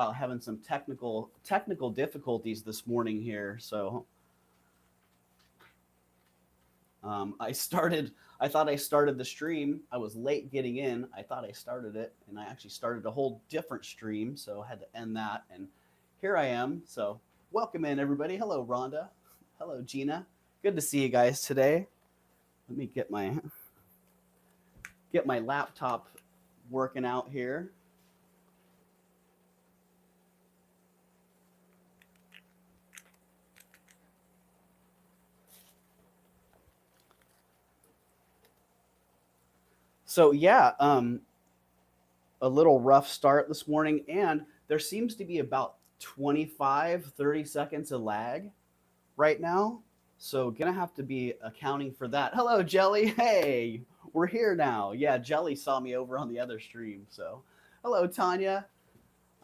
while, having some technical difficulties this morning here. So I thought I started the stream. I was late getting in. I thought I started it, and I actually started a whole different stream, so I had to end that. And here I am. So welcome in, everybody. Hello, Rhonda. Hello, Gina. Good to see you guys today. Let me get my laptop working out here. So yeah, a little rough start this morning, and there seems to be about 25-30 seconds of lag right now. So gonna have to be accounting for that. Hello, Jelly. Hey, we're here now. Yeah, Jelly saw me over on the other stream. So hello, Tanya.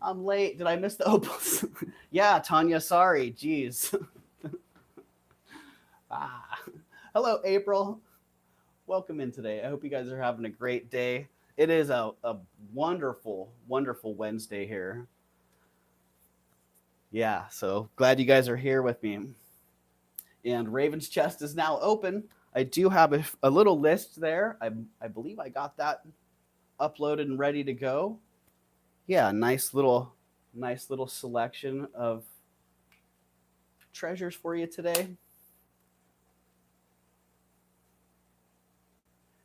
I'm late. Did I miss the opals? Yeah, Tanya, sorry. Jeez. Hello, April. Welcome in today. I hope you guys are having a great day. It is a wonderful, wonderful Wednesday here. Yeah, so glad you guys are here with me. And Raven's Chest is now open. I do have a little list there. I believe I got that uploaded and ready to go. Yeah, nice little selection of treasures for you today.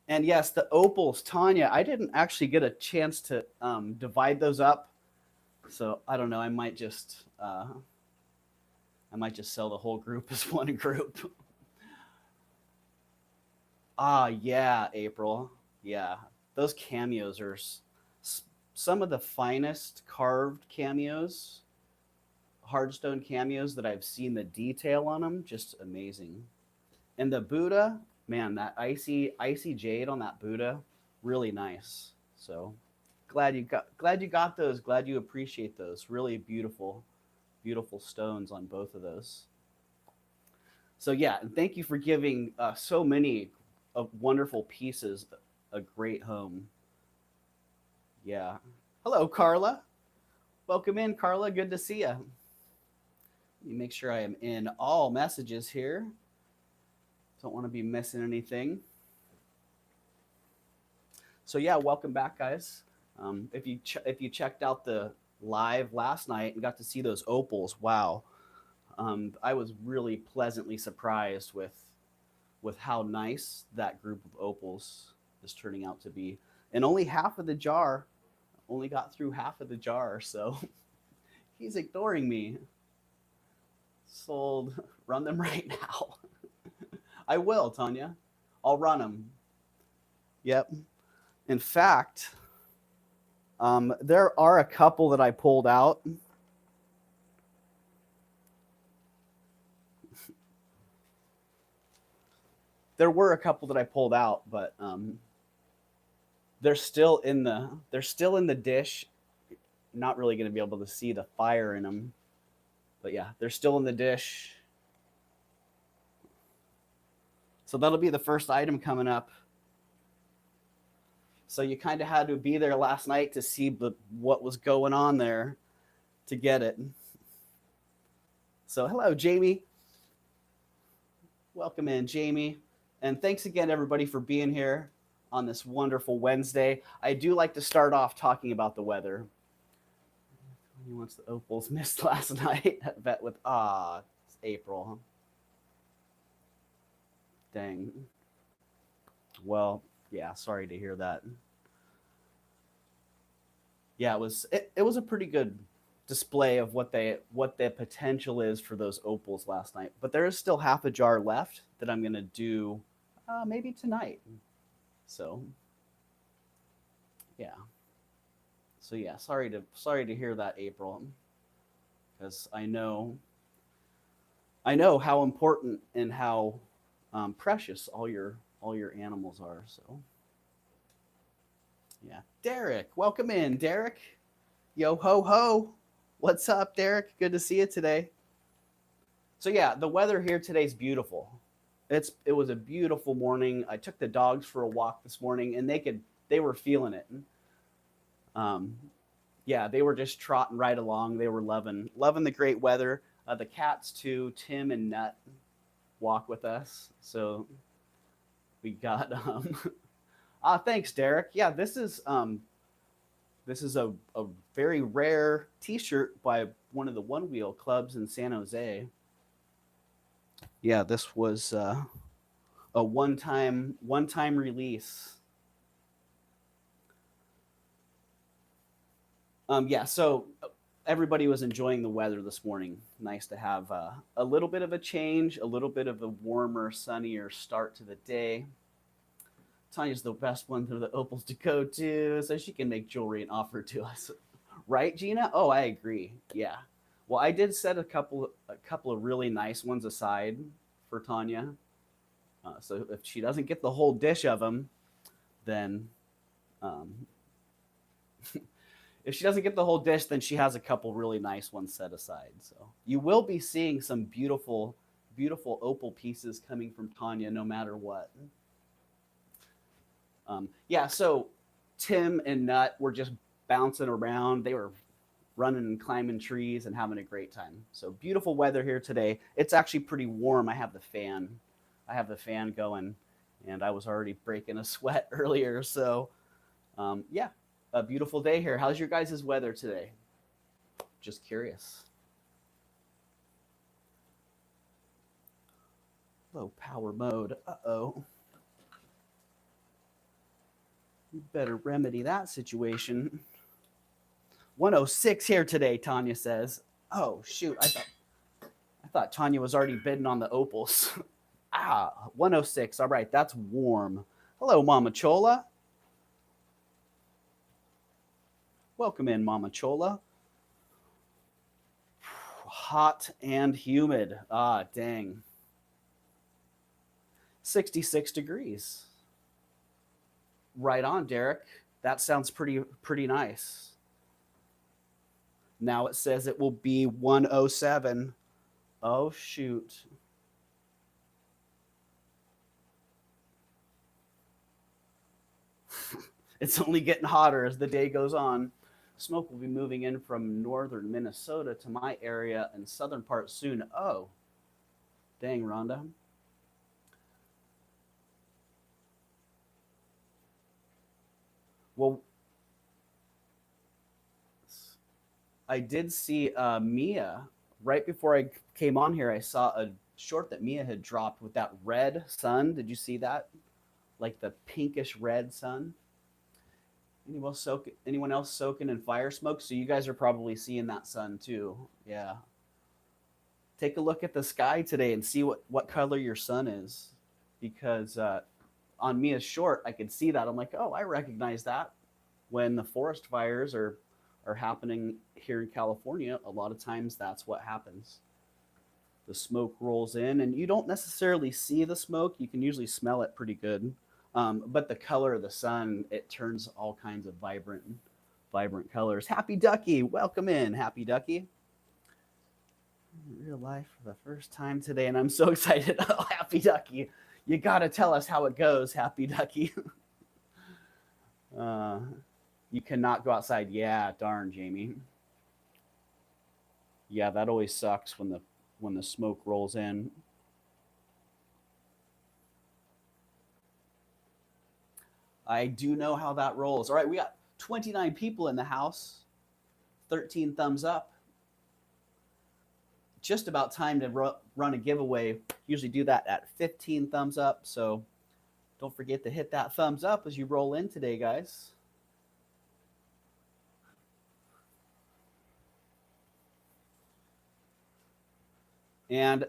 And yes, the opals, Tanya, I didn't actually get a chance to divide those up. So I don't know. I might just sell the whole group as one group. Yeah, April. Yeah, those cameos are some of the finest carved cameos, hardstone cameos that I've seen. The detail on them, just amazing. And the Buddha, man, that icy jade on that Buddha, really nice. So glad you got those. Glad you appreciate those. Really beautiful stones on both of those. So yeah, and thank you for giving so many wonderful pieces a great home. Yeah. Hello, Carla. Welcome in, Carla. Good to see you. Let me make sure I am in all messages here. Don't want to be missing anything. So yeah, welcome back, guys. If you checked out the live last night and got to see those opals, wow. I was really pleasantly surprised with how nice that group of opals is turning out to be. And only half of the jar, only got through half of the jar, so he's ignoring me. Sold. Run them right now. I will, Tanya. I'll run them. Yep. In fact, there are a couple that I pulled out. There were a couple that I pulled out, but they're still in the dish. Not really going to be able to see the fire in them, but yeah, they're still in the dish. So that'll be the first item coming up. So you kind of had to be there last night to see what was going on there to get it. So hello, Jamie. Welcome in, Jamie. And thanks again, everybody, for being here on this wonderful Wednesday. I do like to start off talking about the weather. Once the opals missed last night, I bet with it's April. Huh? Dang. Well, yeah, sorry to hear that. Yeah, it was a pretty good display of what the potential is for those opals last night. But there is still half a jar left that I'm gonna do maybe tonight. So yeah. So yeah, sorry to hear that, April, because I know how important and how precious all your animals are. So yeah, Derek, welcome in, Derek. Yo ho ho, what's up, Derek? Good to see you today. So yeah, the weather here today is beautiful. It was a beautiful morning. I took the dogs for a walk this morning, and they were feeling it. Yeah, they were just trotting right along. They were loving the great weather. The cats too. Tim and Nut walk with us, so we got thanks, Derek. Yeah, this is a very rare T-shirt by one of the One Wheel clubs in San Jose. Yeah, this was a one time release. Yeah, so everybody was enjoying the weather this morning. Nice to have a little bit of a change, a little bit of a warmer, sunnier start to the day. Tanya's the best one for the opals to go to, so she can make jewelry and offer to us. Right, Gina? Oh, I agree. Yeah. Well, I did set a couple of really nice ones aside for Tanya. So if she doesn't get the whole dish of them, then um, if she doesn't get the whole dish, then she has a couple really nice ones set aside. So you will be seeing some beautiful, beautiful opal pieces coming from Tanya, no matter what. Yeah, so Tim and Nut were just bouncing around. They were running and climbing trees and having a great time. So beautiful weather here today. It's actually pretty warm. I have the fan. I have the fan going, and I was already breaking a sweat earlier. So yeah, a beautiful day here. How's your guys' weather today? Just curious. Low power mode. Uh-oh. You better remedy that situation. 106 here today, Tanya says. Oh, shoot. I thought Tanya was already bidding on the opals. 106. All right, that's warm. Hello, Mama Chola. Welcome in, Mama Chola. Hot and humid. Dang. 66 degrees. Right on, Derek. That sounds pretty nice. Now it says it will be 107. Oh, shoot. It's only getting hotter as the day goes on. Smoke will be moving in from northern Minnesota to my area and southern part soon. Oh, dang, Rhonda. Well, I did see Mia right before I came on here. I saw a short that Mia had dropped with that red sun. Did you see that? Like the pinkish red sun. Anyone else soaking in fire smoke? So you guys are probably seeing that sun too. Yeah. Take a look at the sky today and see what color your sun is, because on Mia's short I could see that. I'm like, oh, I recognize that. When the forest fires are happening here in California, a lot of times that's what happens. The smoke rolls in, and you don't necessarily see the smoke. You can usually smell it pretty good. But the color of the sun, it turns all kinds of vibrant colors. Happy Ducky, welcome in, Happy Ducky. In real life for the first time today, and I'm so excited. Oh, Happy Ducky, you gotta tell us how it goes, Happy Ducky. You cannot go outside. Yeah, darn, Jamie. Yeah, that always sucks when the smoke rolls in. I do know how that rolls. All right, we got 29 people in the house. 13 thumbs up. Just about time to run a giveaway. Usually do that at 15 thumbs up. So don't forget to hit that thumbs up as you roll in today, guys. And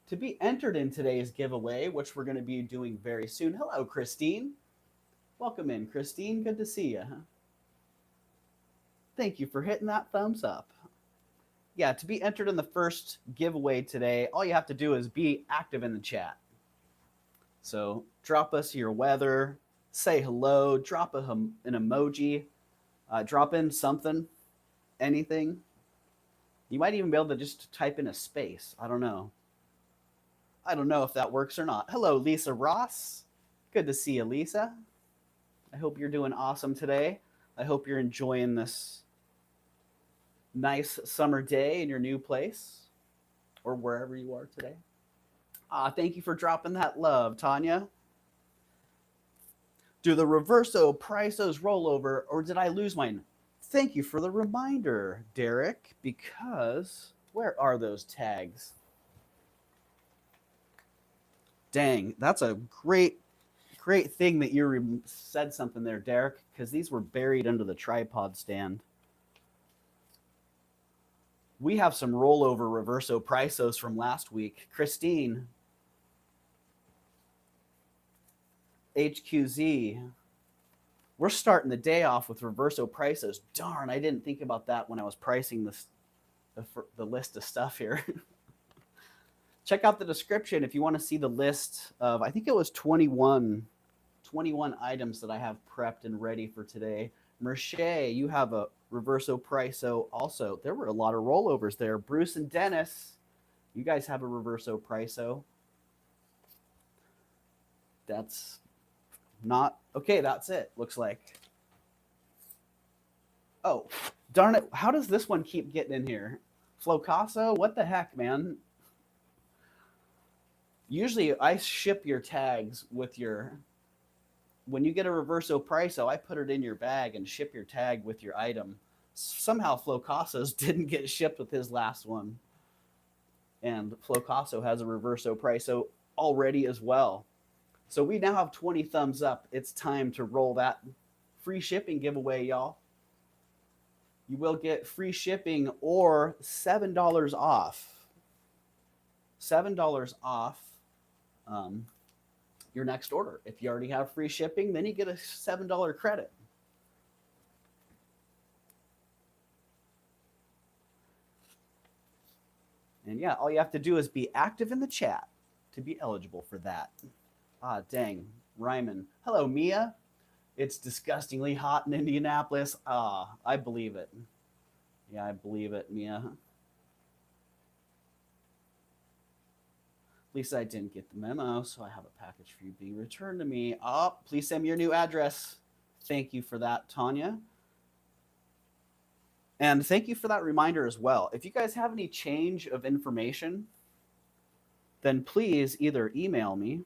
to be entered in today's giveaway, which we're going to be doing very soon. Hello, Christine. Welcome in, Christine. Good to see you. Thank you for hitting that thumbs up. Yeah, to be entered in the first giveaway today, all you have to do is be active in the chat. So drop us your weather, say hello, drop an emoji, drop in something, anything. You might even be able to just type in a space. I don't know. I don't know if that works or not. Hello, Lisa Ross. Good to see you, Lisa. I hope you're doing awesome today. I hope you're enjoying this Nice summer day in your new place or wherever you are today. Thank you for dropping that love, Tanya. Do the reverso prisos roll over, or did I lose mine? Thank you for the reminder, Derek, because where are those tags? Dang, that's a great thing that you said something there, Derek, because these were buried under the tripod stand. We have some rollover reverso prisos from last week. Christine, HQZ, we're starting the day off with reverso prisos. Darn, I didn't think about that when I was pricing this, the list of stuff here. Check out the description if you want to see the list of, I think it was 21 items that I have prepped and ready for today. Merche, you have a reverso priso also. There were a lot of rollovers there. Bruce and Dennis, you guys have a reverso priso. That's not okay. That's it. Looks like. Oh, darn it. How does this one keep getting in here? Flocasso? What the heck, man? Usually I ship your tags with your, when you get a reverso priso, I put it in your bag and ship your tag with your item. Somehow Flocasso's didn't get shipped with his last one. And Flocasso has a reverso priso already as well. So we now have 20 thumbs up. It's time to roll that free shipping giveaway, y'all. You will get free shipping or $7 off. $7 off your next order. If you already have free shipping, then you get a $7 credit. And yeah, all you have to do is be active in the chat to be eligible for that. Ah, dang. Ryman. Hello, Mia. It's disgustingly hot in Indianapolis. Ah, I believe it. Yeah, I believe it, Mia. Lisa, I didn't get the memo, so I have a package for you being returned to me. Oh, please send me your new address. Thank you for that, Tanya. And thank you for that reminder as well. If you guys have any change of information, then please either email me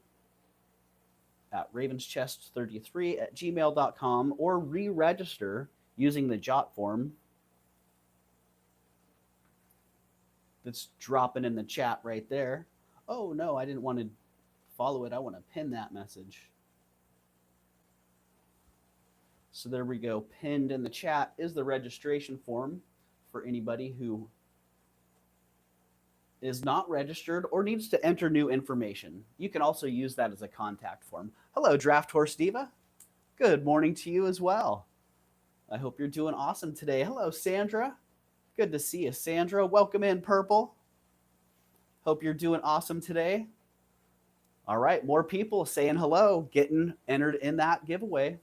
at ravenschest33@gmail.com or re-register using the jot form that's dropping in the chat right there. Oh, no, I didn't want to follow it. I want to pin that message. So there we go. Pinned in the chat is the registration form for anybody who is not registered or needs to enter new information. You can also use that as a contact form. Hello, Draft Horse Diva. Good morning to you as well. I hope you're doing awesome today. Hello, Sandra. Good to see you, Sandra. Welcome in, Purple. Hope you're doing awesome today. All right, more people saying hello, getting entered in that giveaway.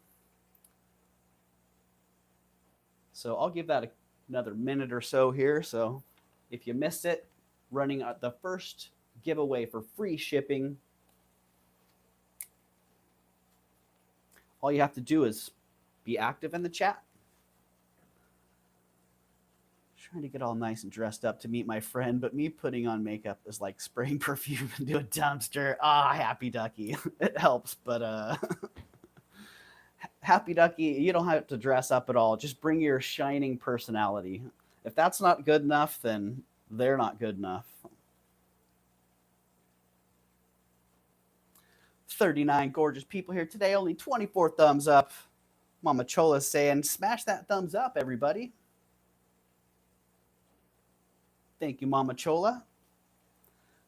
So I'll give that another minute or so here. So if you missed it, running the first giveaway for free shipping. All you have to do is be active in the chat. Trying to get all nice and dressed up to meet my friend, but me putting on makeup is like spraying perfume into a dumpster. Happy Ducky. It helps, but Happy Ducky, you don't have to dress up at all. Just bring your shining personality. If that's not good enough, then they're not good enough. 39 gorgeous people here today. Only 24 thumbs up. Mama Chola's saying, smash that thumbs up, everybody. Thank you, Mama Chola.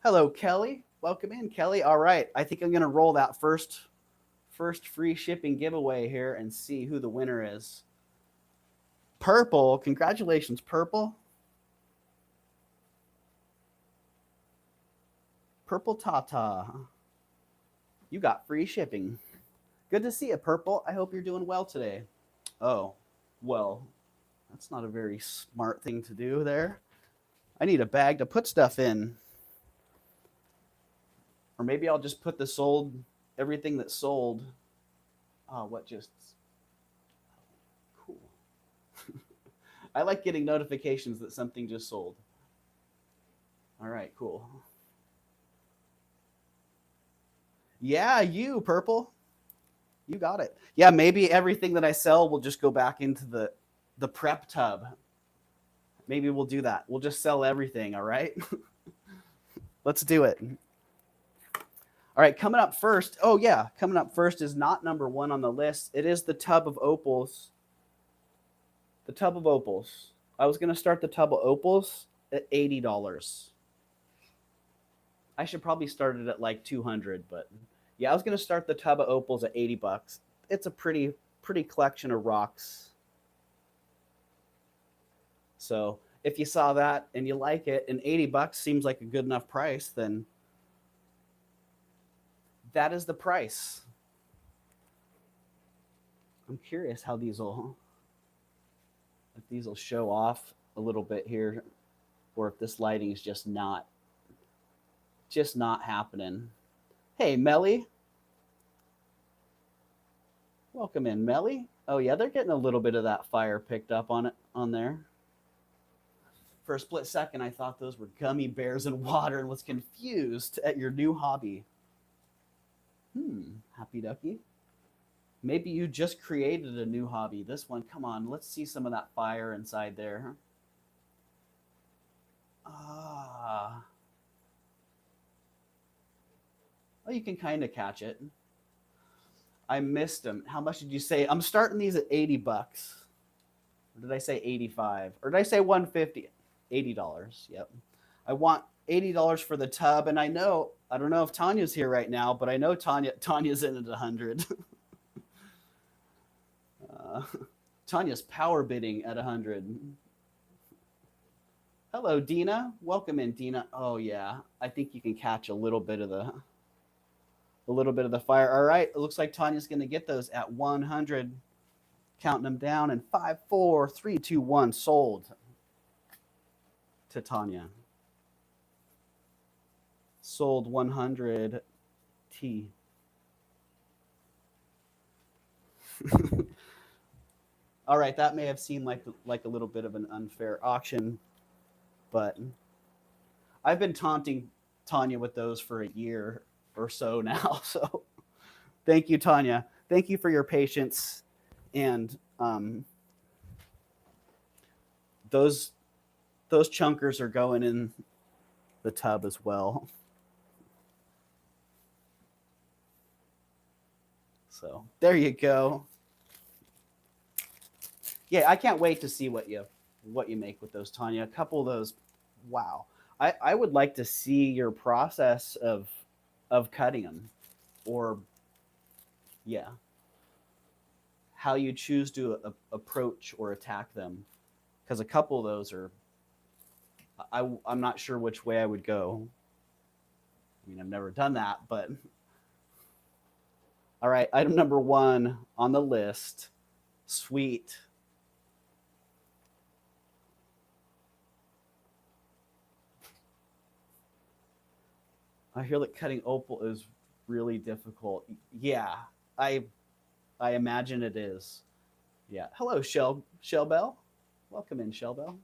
Hello, Kelly. Welcome in, Kelly. All right. I think I'm going to roll that first free shipping giveaway here and see who the winner is. Purple. Congratulations, Purple. Purple Tata. You got free shipping. Good to see you, Purple. I hope you're doing well today. Oh, well, that's not a very smart thing to do there. I need a bag to put stuff in. Or maybe I'll just put everything that's sold. Oh, what just? Cool. I like getting notifications that something just sold. All right, cool. Yeah, you, Purple. You got it. Yeah, maybe everything that I sell will just go back into the prep tub. Maybe we'll do that. We'll just sell everything, all right? Let's do it. All right, coming up first. Oh, yeah, coming up first is not number one on the list. It is the tub of opals. The tub of opals. I was going to start the tub of opals at $80. I should probably start it at like 200, but yeah, I was going to start the tub of opals at 80 bucks. It's a pretty collection of rocks. So if you saw that and you like it, and 80 bucks seems like a good enough price, then that is the price. I'm curious how these will show off a little bit here, or if this lighting is just not happening. Hey, Melly. Welcome in, Melly. Oh yeah, they're getting a little bit of that fire picked up on there. For a split second, I thought those were gummy bears and water and was confused at your new hobby. Happy Ducky. Maybe you just created a new hobby. This one, come on, let's see some of that fire inside there. Ah. Well, you can kind of catch it. I missed them. How much did you say? I'm starting these at 80 bucks. Or did I say 85? Or did I say 150? $80. Yep. I want $80 for the tub, and I don't know if Tanya's here right now, but I know Tanya's in at 100. Tanya's power bidding at 100. Hello, Dina. Welcome in, Dina. Oh yeah, I think you can catch a little bit of the fire. All right, it looks like Tanya's going to get those at 100. Counting them down in 5, 4, 3, 2, 1. Sold to Tanya. Sold 100 T. All right, that may have seemed like a little bit of an unfair auction, but I've been taunting Tanya with those for a year or so now. So thank you, Tanya. Thank you for your patience. And those chunkers are going in the tub as well. So there you go. Yeah, I can't wait to see what you make with those, Tanya. A couple of those, wow. I would like to see your process of cutting them, or yeah, how you choose to approach or attack them, because a couple of those are, I'm not sure which way I would go. I mean, I've never done that, but all right, item number 1 on the list. Sweet. I hear that cutting opal is really difficult. Yeah, I imagine it is. Yeah. Hello, Shell Bell. Welcome in, Shell Bell. All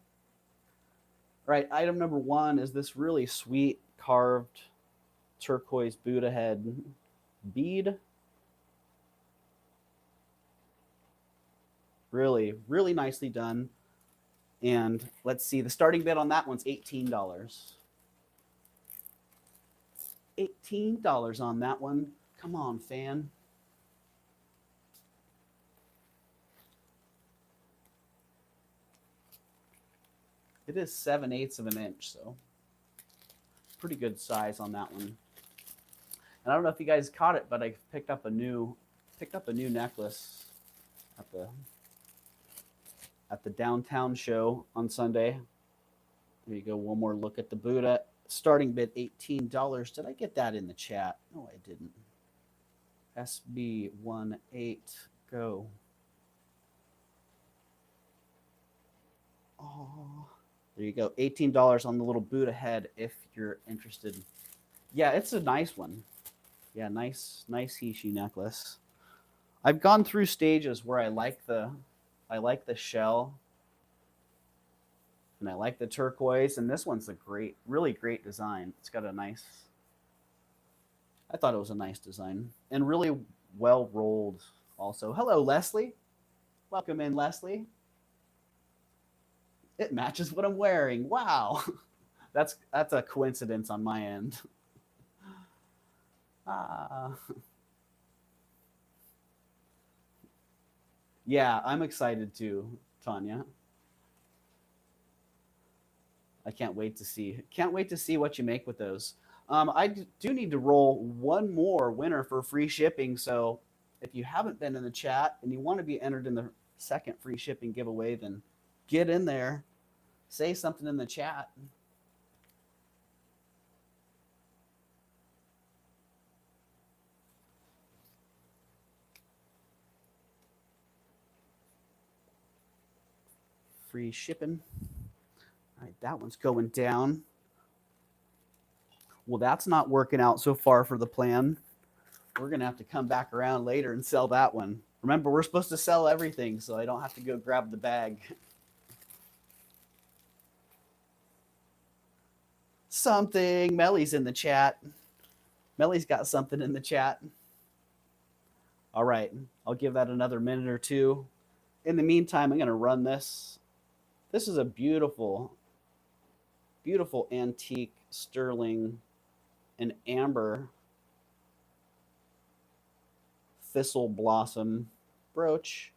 right, item number 1 is this really sweet carved turquoise Buddha head bead. Really, really nicely done. And let's see, the starting bid on that one's $18. $18 on that one. Come on, fan. It is 7/8 of an inch, so pretty good size on that one. And I don't know if you guys caught it, but I picked up a new necklace at the downtown show on Sunday. There you go. One more look at the Buddha. Starting bid $18. Did I get that in the chat? No, I didn't. SB18, go. Oh, there you go. $18 on the little Buddha head if you're interested. Yeah, it's a nice one. Yeah, nice Hishi necklace. I've gone through stages where I like the shell, And I like the turquoise. And this one's a great, really great design. It's got a nice, I thought it was a nice design. And really well rolled also. Hello, Leslie. Welcome in, Leslie. It matches what I'm wearing. Wow. That's a coincidence on my end. Yeah, I'm excited too, Tanya. I can't wait to see. Can't wait to see what you make with those. I do need to roll one more winner for free shipping. So if you haven't been in the chat and you want to be entered in the second free shipping giveaway, then get in there. Say something in the chat. Free shipping. All right, that one's going down. Well, that's not working out so far for the plan. We're going to have to come back around later and sell that one. Remember, we're supposed to sell everything, so I don't have to go grab the bag. Something. Melly's in the chat. Melly's got something in the chat. All right. I'll give that another minute or two. In the meantime, I'm going to run this. This is a beautiful, beautiful antique sterling and amber thistle blossom brooch.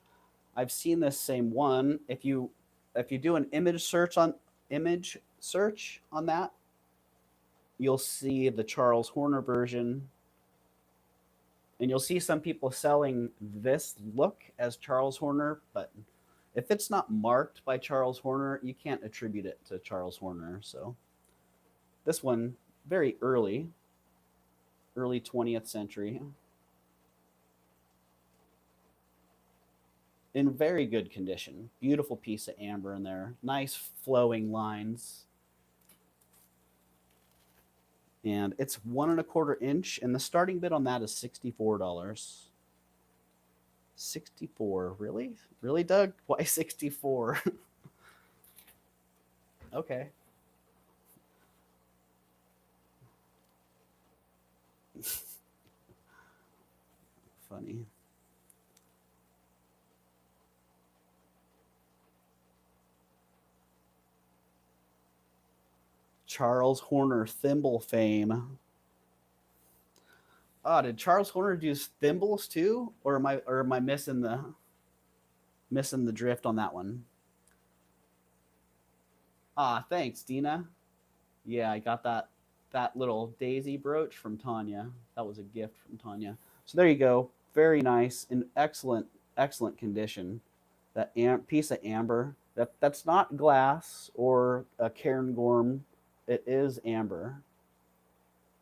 I've seen this same one. If you do an image search on that, you'll see the Charles Horner version. And you'll see some people selling this look as Charles Horner, but if it's not marked by Charles Horner, you can't attribute it to Charles Horner. So this one, very early 20th century. In very good condition. Beautiful piece of amber in there. Nice flowing lines. And it's 1 1/4 inch, and the starting bid on that is $64. 64, really? Really, Doug? Why 64? Okay. Funny. Charles Horner thimble fame. Oh, did Charles Horner do thimbles too, or am I missing the drift on that one? Ah, thanks, Dina. Yeah, I got that little daisy brooch from Tanya. That was a gift from Tanya. So there you go. Very nice, in excellent condition. That piece of amber. That's not glass or a cairngorm. It is amber.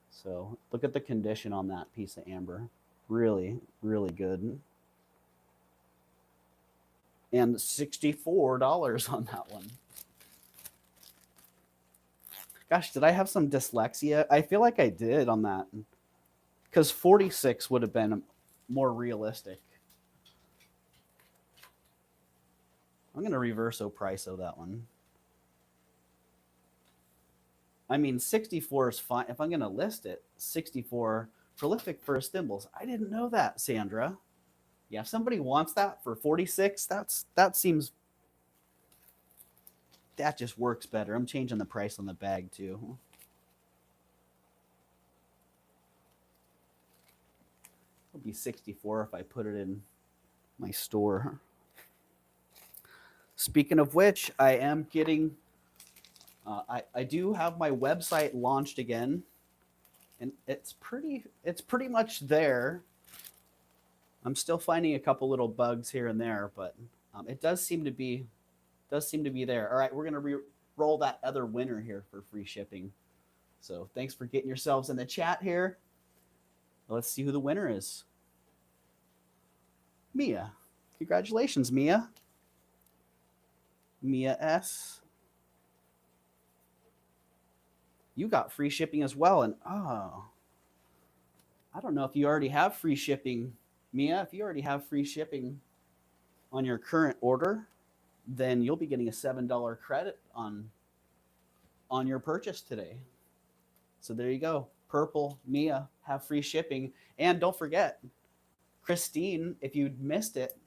So look at the condition on that piece of amber. Really, really good. And $64 on that one. Gosh, did I have some dyslexia? I feel like I did on that. Because 46 would have been more realistic. I'm going to reverse price that one. I mean, 64 is fine. If I'm going to list it, 64 prolific first thimbles. I didn't know that, Sandra. Yeah, if somebody wants that for 46, that just works better. I'm changing the price on the bag too. It'll be 64 if I put it in my store. Speaking of which, I am getting I do have my website launched again, and it's pretty much there. I'm still finding a couple little bugs here and there, but it does seem to be there. All right, we're gonna roll that other winner here for free shipping. So thanks for getting yourselves in the chat here. Let's see who the winner is. Mia. Congratulations, Mia. Mia S. You got free shipping as well. And oh, I don't know if you already have free shipping, Mia. If you already have free shipping on your current order, then you'll be getting a $7 credit on your purchase today. So there you go. Purple, Mia have free shipping. And don't forget, Christine, if you missed it,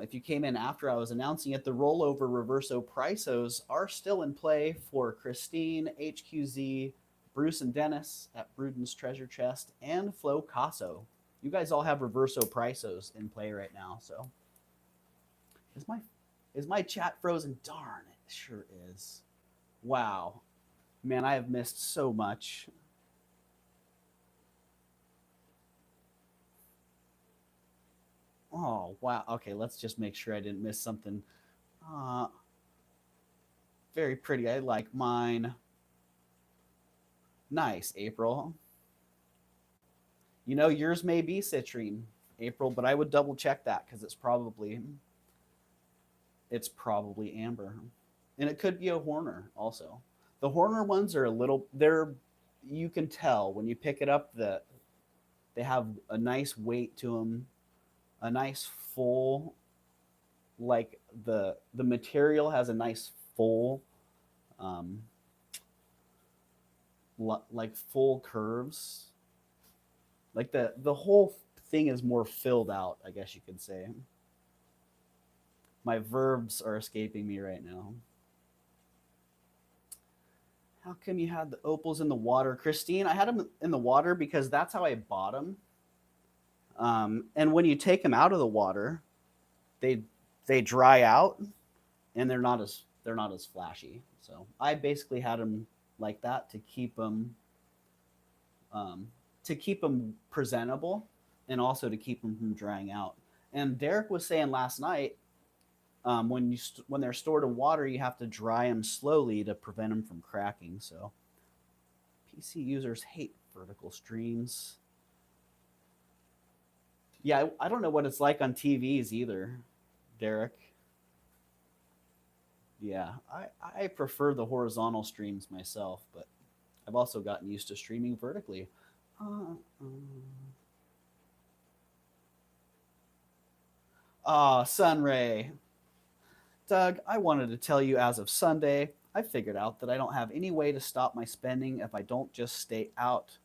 if you came in after I was announcing it, the rollover reverso prisos are still in play for Christine, HQZ, Bruce and Dennis at Bruden's Treasure Chest, and Flo Casso. You guys all have reverso prisos in play right now. So is my chat frozen? Darn, it sure is. Wow. Man, I have missed so much. Oh, wow. Okay, let's just make sure I didn't miss something. Very pretty. I like mine. Nice, April. You know, yours may be citrine, April, but I would double check that because it's probably amber. And it could be a Horner also. The Horner ones are a little, you can tell when you pick it up that they have a nice weight to them, a nice full, like the material has a nice full, like full curves. Like the whole thing is more filled out, I guess you could say. My verbs are escaping me right now. How come you had the opals in the water? Christine, I had them in the water because that's how I bought them. And when you take them out of the water, they dry out and they're not as flashy. So I basically had them like that to keep them presentable and also to keep them from drying out. And Derek was saying last night, when they're stored in water, you have to dry them slowly to prevent them from cracking. So PC users hate vertical streams. Yeah, I don't know what it's like on TVs either, Derek. Yeah, I prefer the horizontal streams myself, but I've also gotten used to streaming vertically. Sunray. Doug, I wanted to tell you as of Sunday, I figured out that I don't have any way to stop my spending if I don't just stay out.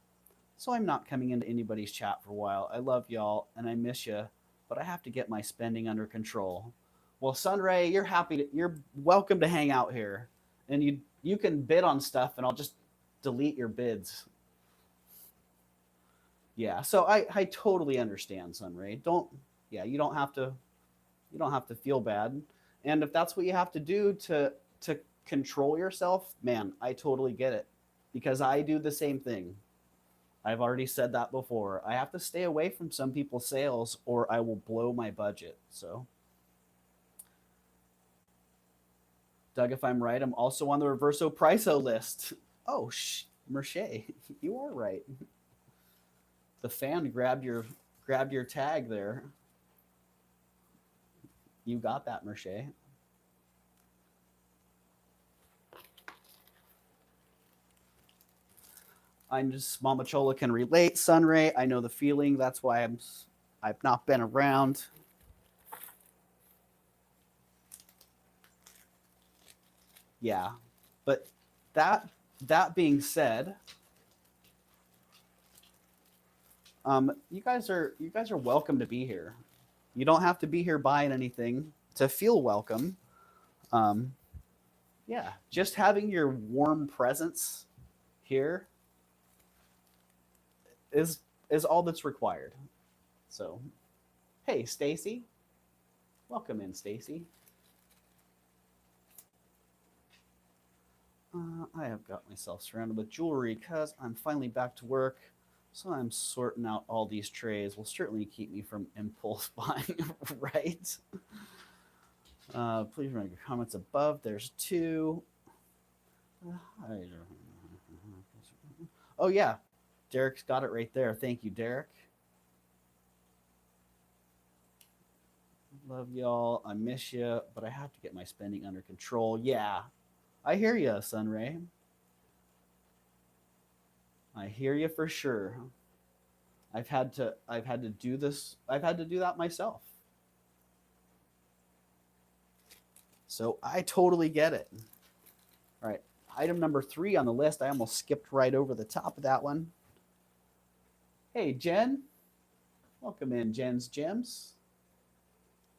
So I'm not coming into anybody's chat for a while. I love y'all and I miss you, but I have to get my spending under control. Well, Sunray, you're welcome to hang out here, and you can bid on stuff, and I'll just delete your bids. Yeah, so I totally understand, Sunray. You don't have to feel bad, and if that's what you have to do to control yourself, man, I totally get it, because I do the same thing. I've already said that before. I have to stay away from some people's sales, or I will blow my budget. So. Doug, if I'm right, I'm also on the Reverso Priso list. Oh, Merche, you are right. The fan grabbed your tag there. You got that, Merche. I'm just Mama Chola can relate, Sunray. I know the feeling. That's why I've not been around. Yeah, but that being said, you guys are welcome to be here. You don't have to be here buying anything to feel welcome. Yeah, just having your warm presence here is all that's required. So, hey, Stacy, welcome in, Stacy. I have got myself surrounded with jewelry because I'm finally back to work. So I'm sorting out all these trays. Will certainly keep me from impulse buying, right? Please remember your comments above. There's 2. Oh, yeah. Derek's got it right there. Thank you, Derek. Love y'all. I miss you, but I have to get my spending under control. Yeah. I hear you, Sunray. I hear you for sure. I've had to do this. I've had to do that myself. So I totally get it. All right, item number 3 on the list. I almost skipped right over the top of that one. Hey, Jen. Welcome in, Jen's Gems.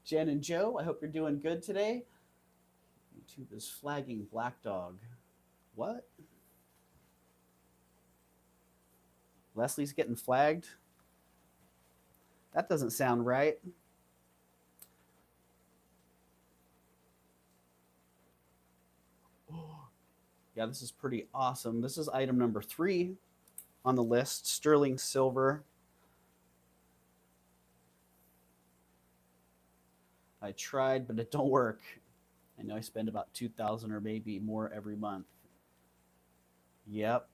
Jen and Joe, I hope you're doing good today. YouTube is flagging Black Dog. What? Leslie's getting flagged? That doesn't sound right. Yeah, this is pretty awesome. This is item number 3 on the list, sterling silver. I tried, but it don't work. I know I spend about $2,000 or maybe more every month. Yep.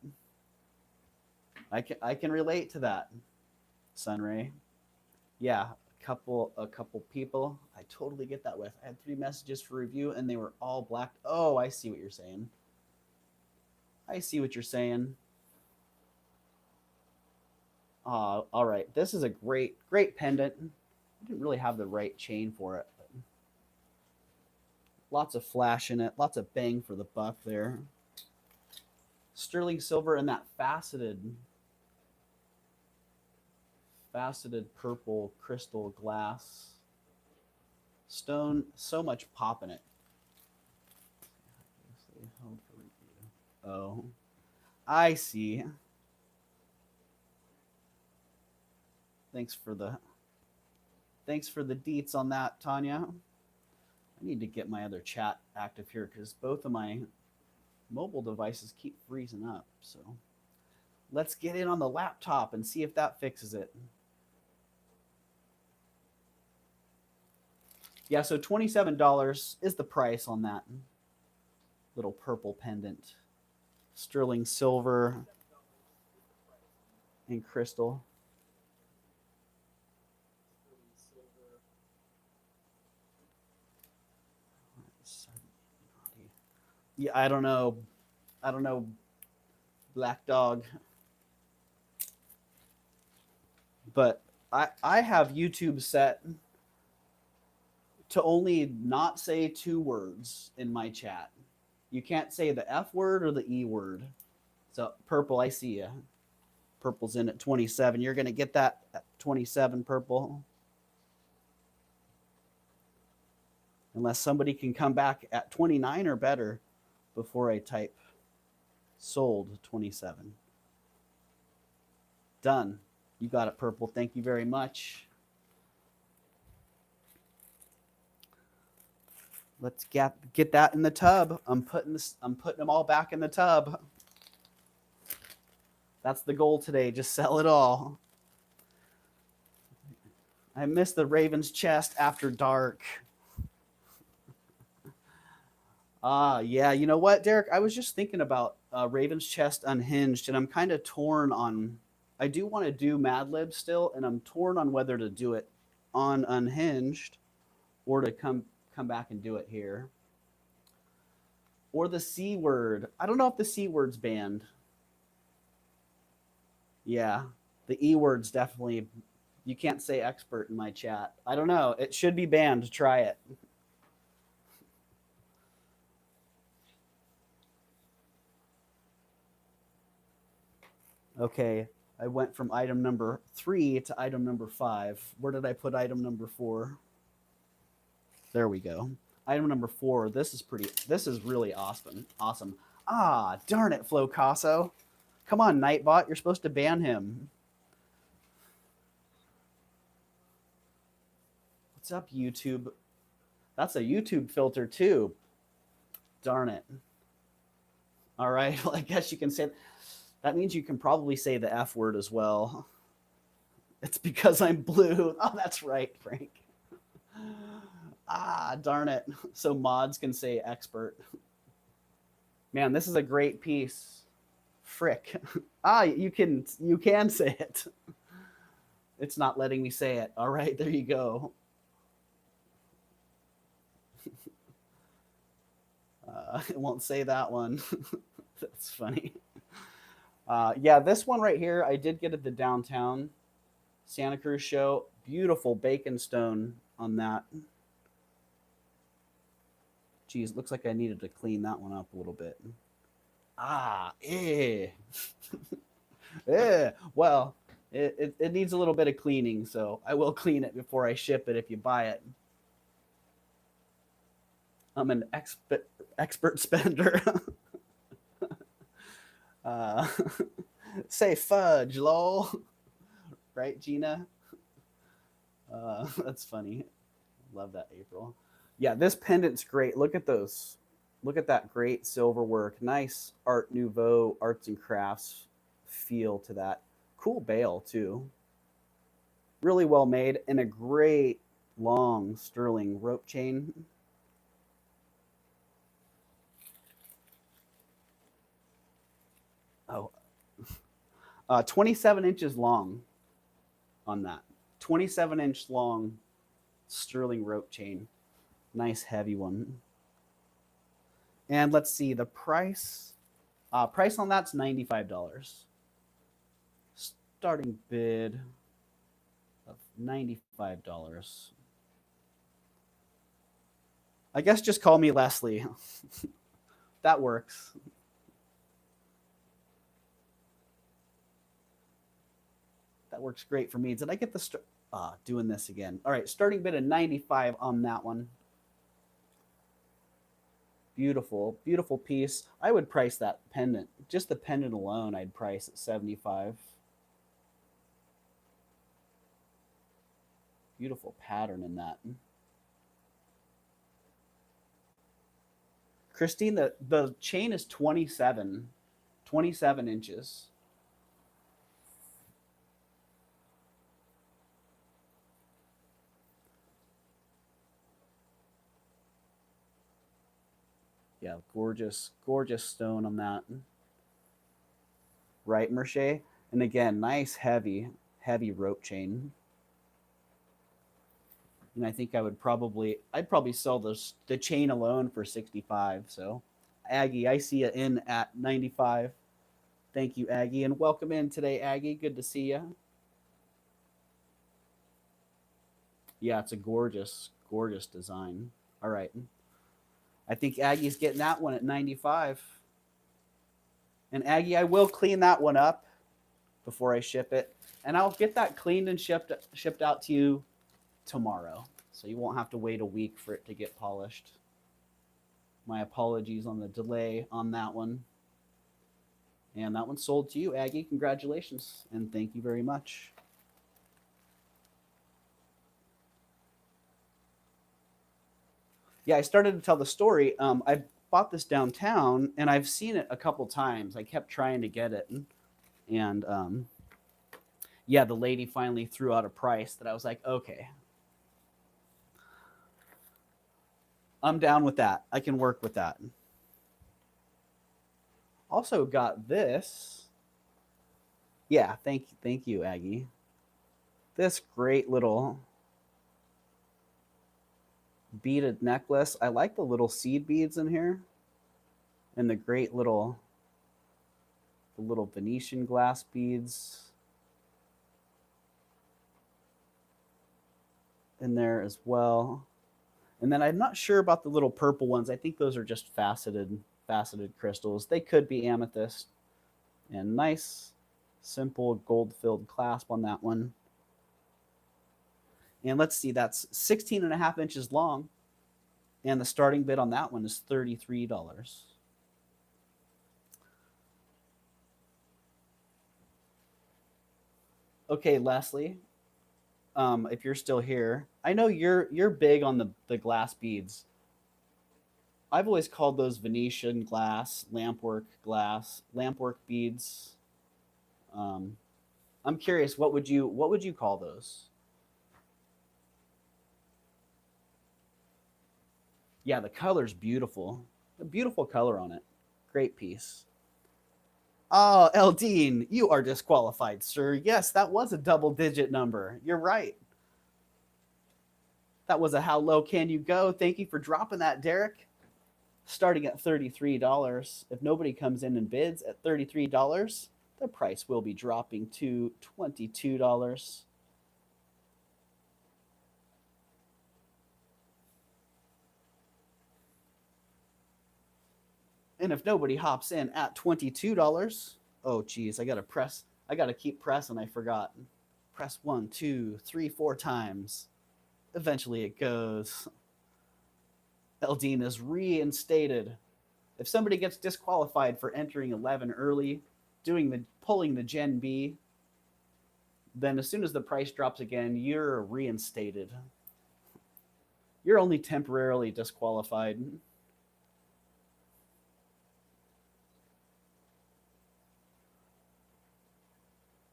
I can relate to that, Sunray. Yeah, a couple people I totally get that with. I had 3 messages for review and they were all black. Oh, I see what you're saying. I see what you're saying. All right. This is a great pendant. I didn't really have the right chain for it. But lots of flash in it. Lots of bang for the buck there. Sterling silver and that faceted purple crystal glass stone. So much pop in it. Oh, I see. Thanks for the deets on that, Tanya. I need to get my other chat active here because both of my mobile devices keep freezing up. So let's get in on the laptop and see if that fixes it. Yeah, so $27 is the price on that little purple pendant. Sterling silver and crystal. Yeah, I don't know, Black Dog. But I have YouTube set to only not say 2 words in my chat. You can't say the F word or the E word. So purple, I see you. Purple's in at 27. You're going to get that at 27, purple. Unless somebody can come back at 29 or better before I type sold 27. Done. You got it, purple. Thank you very much. Let's get that in the tub. I'm putting them all back in the tub. That's the goal today. Just sell it all. I miss the Raven's Chest after dark. Yeah. You know what, Derek? I was just thinking about Raven's Chest Unhinged, and I'm kind of torn on. I do want to do Mad Lib still, and I'm torn on whether to do it on Unhinged or to come back and do it here. Or the C word. I don't know if the C word's banned. Yeah, the E word's definitely. You can't say expert in my chat. I don't know. It should be banned. Try it. Okay, I went from item number 3 to item number 5. Where did I put item number 4? There we go. Item number 4. This is really awesome. Ah, darn it, Flocasso. Come on, Nightbot. You're supposed to ban him. What's up, YouTube? That's a YouTube filter too. Darn it. All right. Well, I guess you can say that means you can probably say the F word as well. It's because I'm blue. Oh, that's right, Frank. Ah, darn it. So mods can say expert. Man, this is a great piece. Frick. Ah, you can say it. It's not letting me say it. All right, there you go. It won't say that one. That's funny. Yeah, this one right here, I did get at the downtown Santa Cruz show. Beautiful bacon stone on that. Geez, looks like I needed to clean that one up a little bit. Ah, eh. Well, it needs a little bit of cleaning, so I will clean it before I ship it if you buy it. I'm an expert spender. uh, say fudge, lol. Right, Gina? That's funny. Love that, April. Yeah, this pendant's great. Look at those. Look at that great silver work. Nice Art Nouveau, arts and crafts feel to that. Cool bail, too. Really well made, and a great long sterling rope chain. Oh, 27 inches long on that. 27-inch long sterling rope chain. Nice heavy one. And let's see, the price. Price on that's $95. Starting bid of $95. I guess just call me Leslie. That works. That works great for me. Did I get the doing this again? All right, starting bid of 95 on that one. Beautiful, beautiful piece. I would price that pendant. Just the pendant alone, I'd price at 75. Beautiful pattern in that. Christine, the chain is 27 inches. Yeah, gorgeous, gorgeous stone on that. Right, Merche? And again, nice, heavy rope chain. And I think I'd probably sell the chain alone for 65. So, Aggie, I see you in at 95. Thank you, Aggie, and welcome in today, Aggie. Good to see you. Yeah, it's a gorgeous, gorgeous design. All right. I think Aggie's getting that one at 95. And Aggie, I will clean that one up before I ship it. And I'll get that cleaned and shipped out to you tomorrow. So you won't have to wait a week for it to get polished. My apologies on the delay on that one. And that one's sold to you, Aggie. Congratulations. And thank you very much. Yeah, I started to tell the story. I bought this downtown, and I've seen it a couple times. I kept trying to get it. And yeah, the lady finally threw out a price that I was like, okay, I'm down with that. I can work with that. Also got this. Yeah, thank you, Aggie. This great little beaded necklace. I like the little seed beads in here, and the great little Venetian glass beads in there as well. And then I'm not sure about the little purple ones. I think those are just faceted crystals. They could be amethyst. And nice, simple gold-filled clasp on that one. And let's see, that's 16.5 inches long. And the starting bid on that one is $33. Okay, Leslie, if you're still here, I know you're big on the glass beads. I've always called those Venetian glass, lampwork beads. I'm curious, what would you call those? Yeah, the color's beautiful. A beautiful color on it. Great piece. Oh, Eldine, you are disqualified, sir. Yes, that was a double-digit number. You're right. That was a how low can you go? Thank you for dropping that, Derek. Starting at $33. If nobody comes in and bids at $33, the price will be dropping to $22. And if nobody hops in at $22, oh geez, I gotta keep pressing. I forgot. Press 1, 2, 3, 4 times. Eventually it goes. Eldine is reinstated. If somebody gets disqualified for entering 11 early, pulling the Gen B, then as soon as the price drops again, you're reinstated. You're only temporarily disqualified.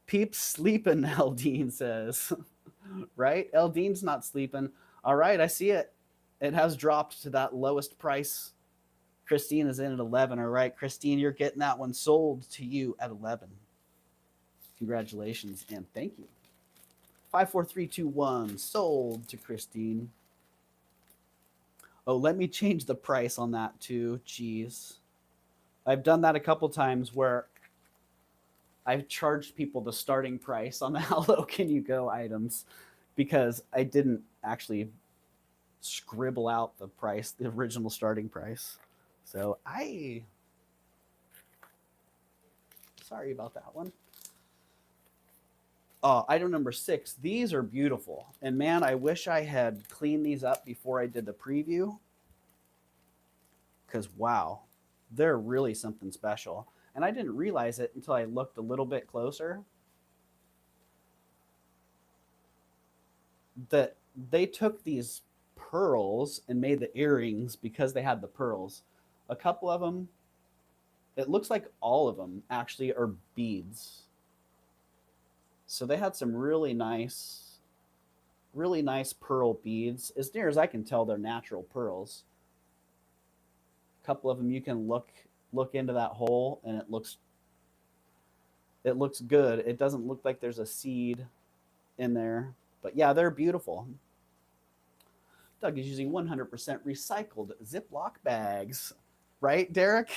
Peeps sleeping, Eldine says. Right? Eldine's not sleeping. All right, I see it. It has dropped to that lowest price. Christine is in at 11. All right, Christine, you're getting that one sold to you at 11. Congratulations and thank you. 54321 sold to Christine. Oh, let me change the price on that too. Jeez. I've done that a couple times where I've charged people the starting price on the How Low Can You Go items because I didn't actually scribble out the price, the original starting price. So sorry about that one. Item number 6. These are beautiful. And man, I wish I had cleaned these up before I did the preview. Because wow, they're really something special. And I didn't realize it until I looked a little bit closer. That they took these pearls and made the earrings because they had the pearls. A couple of them, it looks like all of them actually are beads. So they had some really nice pearl beads. As near as I can tell, they're natural pearls. A couple of them you can look into that hole and it looks good. It doesn't look like there's a seed in there. But yeah, they're beautiful. Doug is using 100% recycled Ziploc bags. Right, Derek?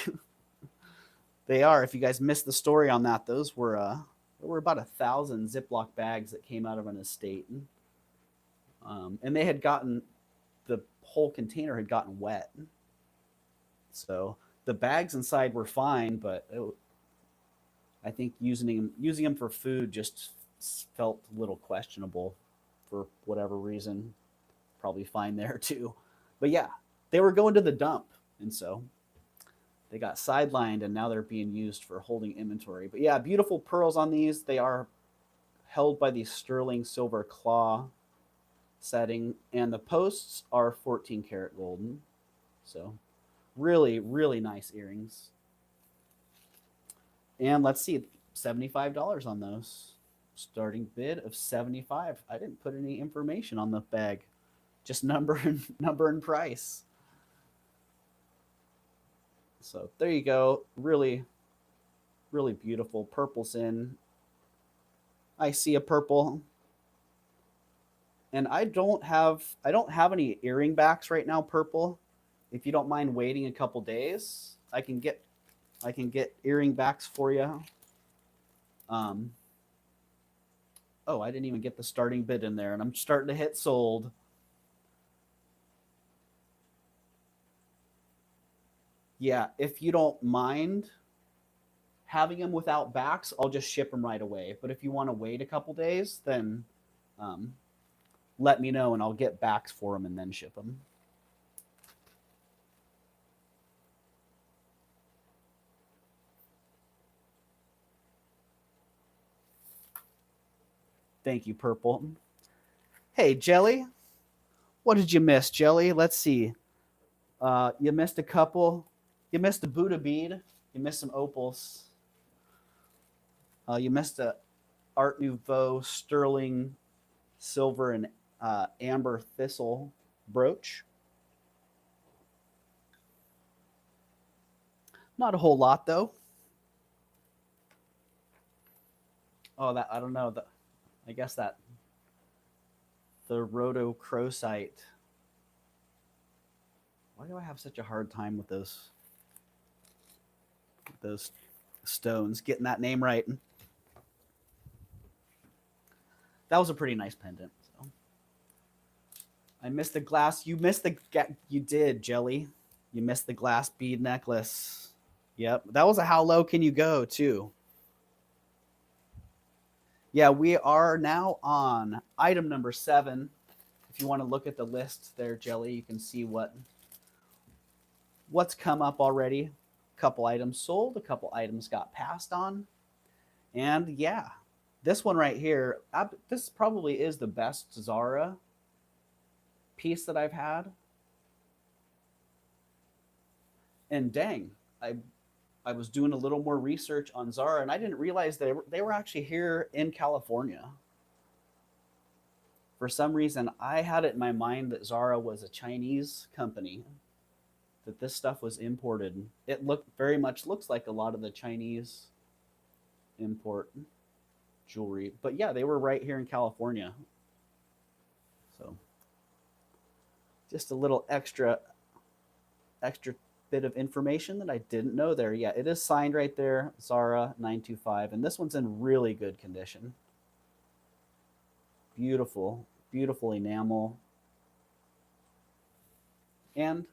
They are. If you guys missed the story on that, there were about 1,000 Ziploc bags that came out of an estate. And they had gotten, the whole container had gotten wet. So the bags inside were fine, but I think using them for food just felt a little questionable for whatever reason. Probably fine there too. But yeah, they were going to the dump. And so they got sidelined and now they're being used for holding inventory. But yeah, beautiful pearls on these. They are held by the sterling silver claw setting. And the posts are 14 karat golden. So really, really nice earrings. And let's see, $75 on those. Starting bid of $75. I didn't put any information on the bag. Just number and price. So there you go. Really, really beautiful. Purple's in. I see a purple. And I don't have any earring backs right now, purple. If you don't mind waiting a couple days, I can get earring backs for you. Oh, I didn't even get the starting bid in there, and I'm starting to hit sold. Yeah, if you don't mind having them without backs, I'll just ship them right away. But if you want to wait a couple days, then let me know and I'll get backs for them and then ship them. Thank you, Purple. Hey, Jelly. What did you miss, Jelly? Let's see. You missed a couple. You missed a Buddha bead. You missed some opals. You missed a Art Nouveau sterling silver and amber thistle brooch. Not a whole lot though. Oh, that I don't know. I guess that the rhodochrosite. Why do I have such a hard time with those stones? Getting that name right. That was a pretty nice pendant. So I missed the glass. You missed the. You did, Jelly. You missed the glass bead necklace. Yep. That was a how low can you go too. Yeah, we are now on item number 7. If you want to look at the list there, Jelly, you can see what's come up already. A couple items sold, a couple items got passed on. And yeah, this one right here, this probably is the best ZARAH piece that I've had. And dang, I was doing a little more research on ZARAH, and I didn't realize they were actually here in California. For some reason, I had it in my mind that ZARAH was a Chinese company, that this stuff was imported. It very much looks like a lot of the Chinese import jewelry. But yeah, they were right here in California. So just a little extra bit of information that I didn't know there. Yeah, it is signed right there, ZARAH 925, and this one's in really good condition. Beautiful, beautiful enamel. And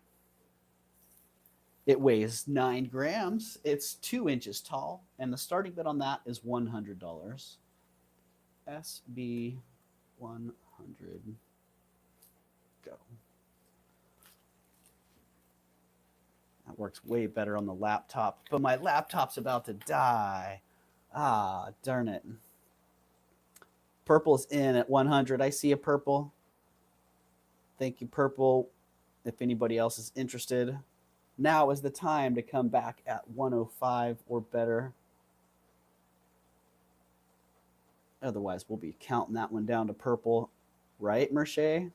it weighs 9 grams. It's 2 inches tall, and the starting bid on that is $100. SB 100. Go. That works way better on the laptop, but my laptop's about to die. Ah, darn it. Purple's in at 100. I see a purple. Thank you, purple. If anybody else is interested, now is the time to come back at 105 or better. Otherwise, we'll be counting that one down to purple. Right, Merche?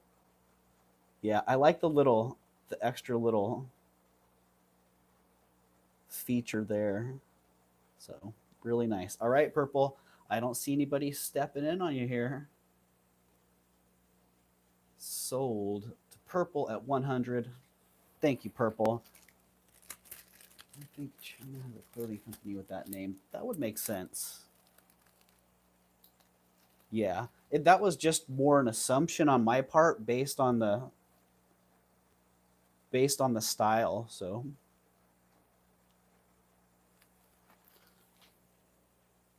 Yeah, I like the extra little feature there. So, really nice. All right, purple. I don't see anybody stepping in on you here. Sold to purple at 100. Thank you, purple. I think China has a clothing company with that name. That would make sense. Yeah, that was just more an assumption on my part based on the style. So,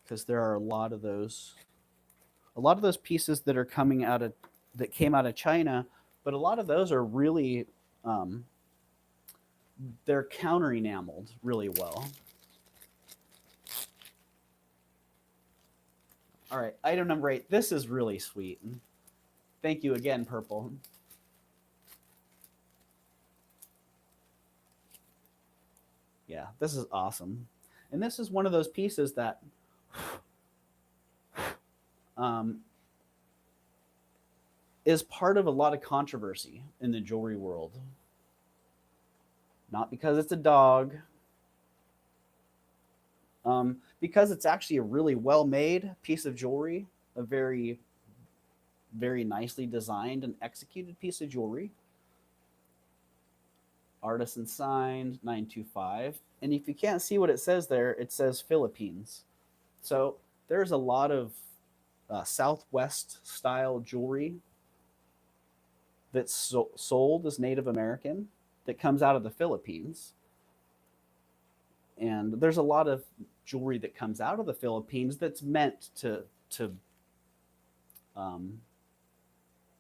because there are a lot of those pieces that are that came out of China, but a lot of those are really they're counter enameled really well. All right, item number 8. This is really sweet. Thank you again, purple. Yeah, this is awesome. And this is one of those pieces that is part of a lot of controversy in the jewelry world. Not because it's a dog, because it's actually a really well-made piece of jewelry, a very, very nicely designed and executed piece of jewelry. Artisan signed, 925. And if you can't see what it says there, it says Philippines. So there's a lot of Southwest style jewelry that's sold as Native American that comes out of the Philippines. And there's a lot of jewelry that comes out of the Philippines that's meant to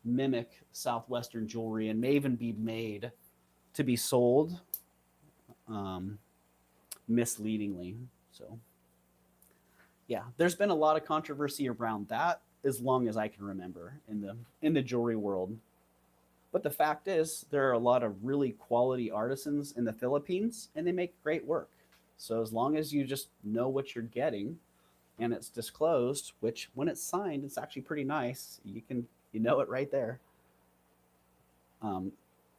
mimic Southwestern jewelry and may even be made to be sold misleadingly. So yeah, there's been a lot of controversy around that as long as I can remember in the jewelry world. But the fact is, there are a lot of really quality artisans in the Philippines, and they make great work. So as long as you just know what you're getting, and it's disclosed, which when it's signed, it's actually pretty nice. You know it right there.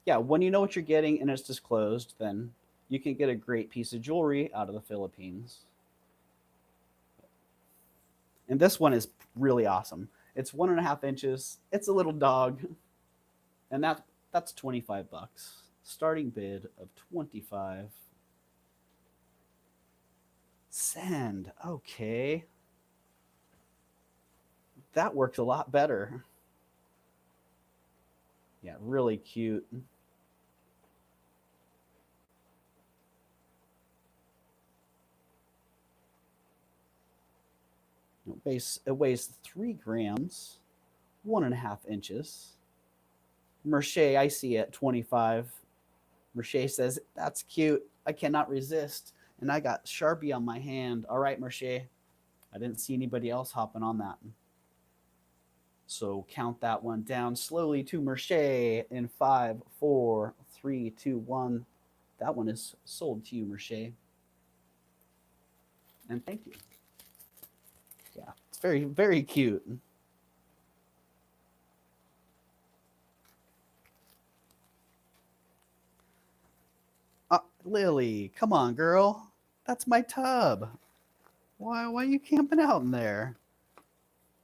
Yeah, when you know what you're getting and it's disclosed, then you can get a great piece of jewelry out of the Philippines. And this one is really awesome. It's 1.5 inches. It's a little dog. And that's $25. Starting bid of 25. Send. Okay. That works a lot better. Yeah, really cute. It weighs 3 grams, 1.5 inches. Merche, I see it, 25. Merche says, that's cute. I cannot resist. And I got Sharpie on my hand. All right, Merche. I didn't see anybody else hopping on that. So count that one down slowly to Merche in 5, 4, 3, 2, 1. That one is sold to you, Merche. And thank you. Yeah, it's very, very cute. Lily, come on, girl. That's my tub. Why are you camping out in there?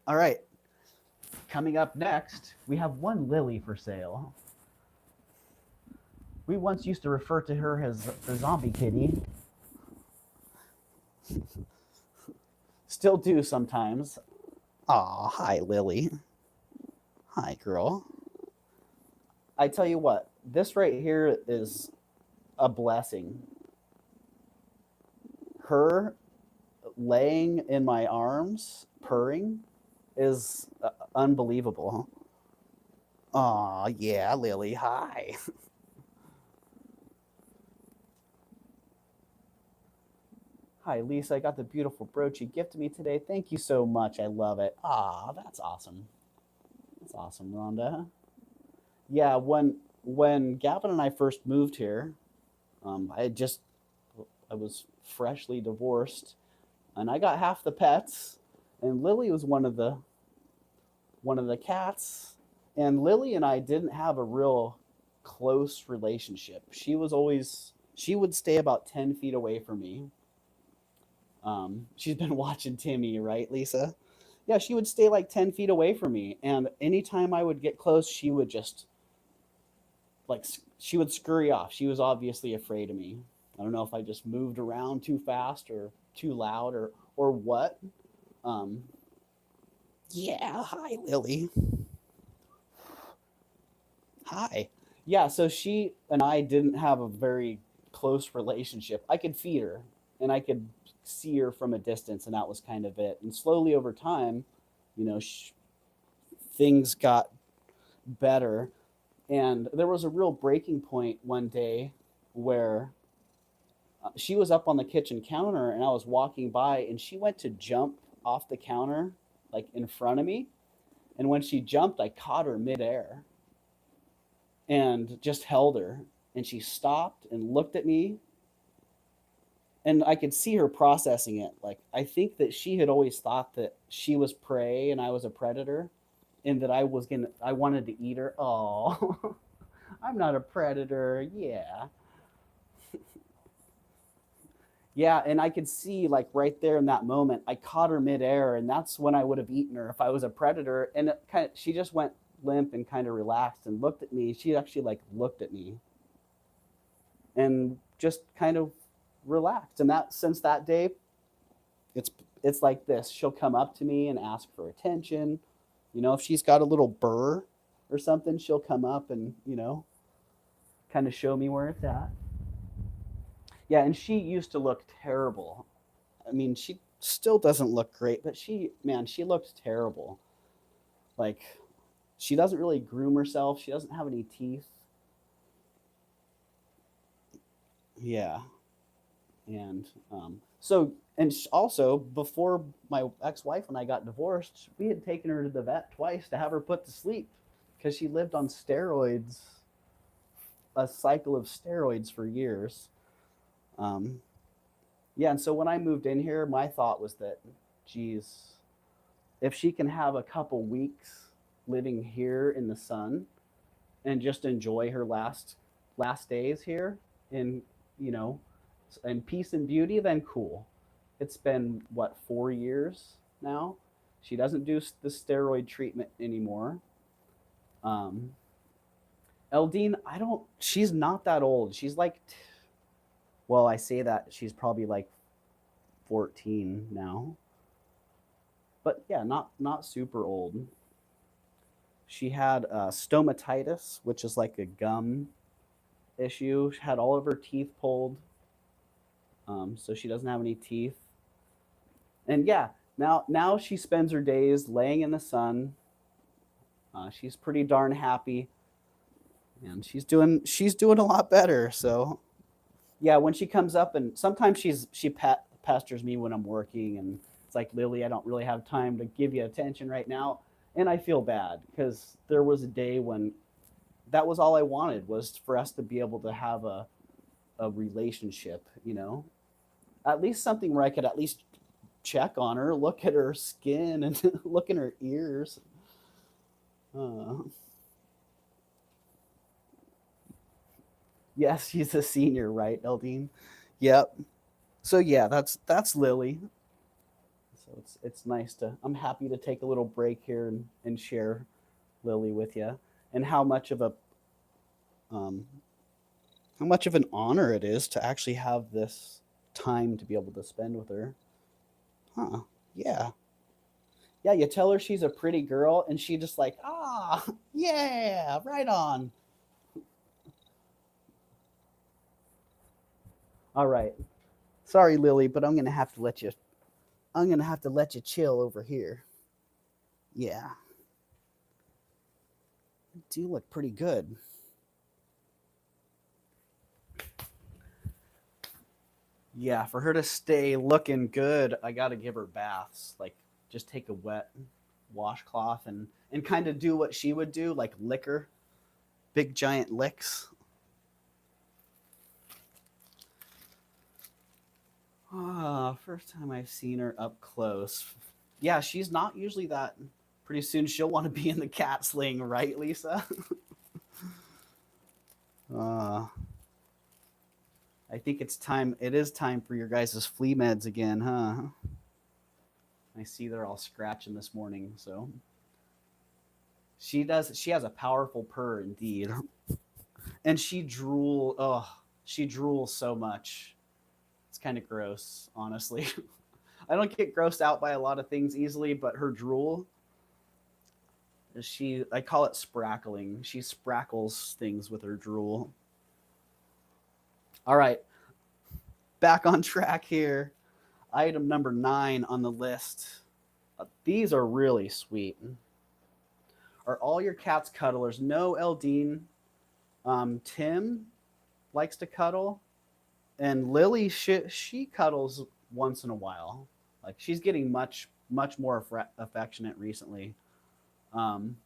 All right. Coming up next, we have one Lily for sale. We once used to refer to her as the zombie kitty. Still do sometimes. Aw, hi, Lily. Hi, girl. I tell you what, this right here is a blessing. Her laying in my arms, purring, is unbelievable. Aw, yeah, Lily, hi. Hi, Lisa, I got the beautiful brooch you gifted me today. Thank you so much. I love it. Ah, that's awesome. That's awesome, Rhonda. Yeah, when Gavin and I first moved here, I was freshly divorced, and I got half the pets, and Lily was one of the cats, and Lily and I didn't have a real close relationship. She would stay about 10 feet away from me. She's been watching Timmy, right, Lisa? Yeah, she would stay like 10 feet away from me, and anytime I would get close, she would just she would scurry off. She was obviously afraid of me. I don't know if I just moved around too fast or too loud or what. Um, yeah, hi, Lily. Hi. Yeah, so she and I didn't have a very close relationship. I could feed her and I could see her from a distance, and that was kind of it. And slowly over time, you know, things got better. And there was a real breaking point one day where she was up on the kitchen counter and I was walking by, and she went to jump off the counter like in front of me. And when she jumped, I caught her midair and just held her. And she stopped and looked at me, and I could see her processing it. Like, I think that she had always thought that she was prey and I was a predator, and that I wanted to eat her. Oh, I'm not a predator. Yeah. Yeah, and I could see, like, right there in that moment, I caught her midair, and that's when I would have eaten her if I was a predator. And she just went limp and kind of relaxed and looked at me. She actually like looked at me and just kind of relaxed. And that since that day, it's like this. She'll come up to me and ask for attention. You know, if she's got a little burr or something, she'll come up and, you know, kind of show me where it's at. Yeah, and she used to look terrible. I mean, she still doesn't look great, but she looked terrible. Like, she doesn't really groom herself. She doesn't have any teeth. Yeah. And also, before my ex-wife and I got divorced, we had taken her to the vet twice to have her put to sleep because she lived on steroids, a cycle of steroids for years. Yeah, and so when I moved in here, my thought was that, geez, if she can have a couple weeks living here in the sun and just enjoy her last days here in, you know, in peace and beauty, then cool. It's been what, 4 years now. She doesn't do the steroid treatment anymore. Eldine, she's not that old. She's like, well, I say that she's probably like 14 now. But yeah, not super old. She had stomatitis, which is like a gum issue. She had all of her teeth pulled, so she doesn't have any teeth. And yeah, Now she spends her days laying in the sun. She's pretty darn happy, and she's doing a lot better. So yeah, when she comes up, and sometimes pesters me when I'm working, and it's like, Lily, I don't really have time to give you attention right now, and I feel bad because there was a day when that was all I wanted, was for us to be able to have a relationship, at least something where I could at least check on her, look at her skin, and look in her ears. Uh, yes, she's a senior, right, Eldine? Yep. So yeah, that's Lily. So it's nice to. I'm happy to take a little break here and share Lily with you, and um, how much of an honor it is to actually have this time to be able to spend with her. Huh? Yeah. Yeah, you tell her she's a pretty girl, and she just like, yeah, right on. All right. Sorry, Lily, but I'm gonna have to let you. I'm gonna have to let you chill over here. Yeah, you do look pretty good. Yeah, for her to stay looking good, I gotta give her baths. Like, just take a wet washcloth and kind of do what she would do, like lick her, big giant licks. First time I've seen her up close. Yeah, she's not usually that. Pretty soon she'll want to be in the cat sling, right, Lisa? uh, I think it's time. It is time for your guys' flea meds again, huh? I see they're all scratching this morning, so she does. She has a powerful purr indeed, and she drools so much. It's kind of gross, honestly. I don't get grossed out by a lot of things easily, but her drool, I call it sprackling. She sprackles things with her drool. All right, back on track here. Item number 9 on the list. These are really sweet. Are all your cats cuddlers? No, Eldine. Tim likes to cuddle, and Lily, she cuddles once in a while. Like, she's getting much more affectionate recently. Um,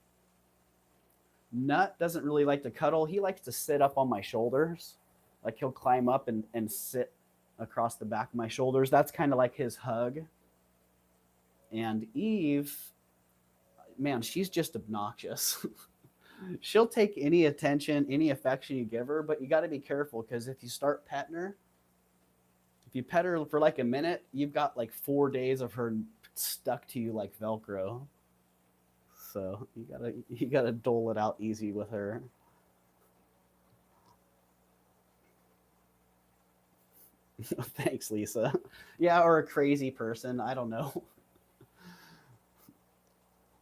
Nut doesn't really like to cuddle. He likes to sit up on my shoulders. Like, he'll climb up and sit across the back of my shoulders. That's kind of like his hug. And Eve, man, she's just obnoxious. She'll take any attention, any affection you give her, but you got to be careful, because if you start petting her, if you pet her for like a minute, you've got like 4 days of her stuck to you like Velcro. So you gotta dole it out easy with her. Thanks, Lisa. Yeah, or a crazy person. I don't know.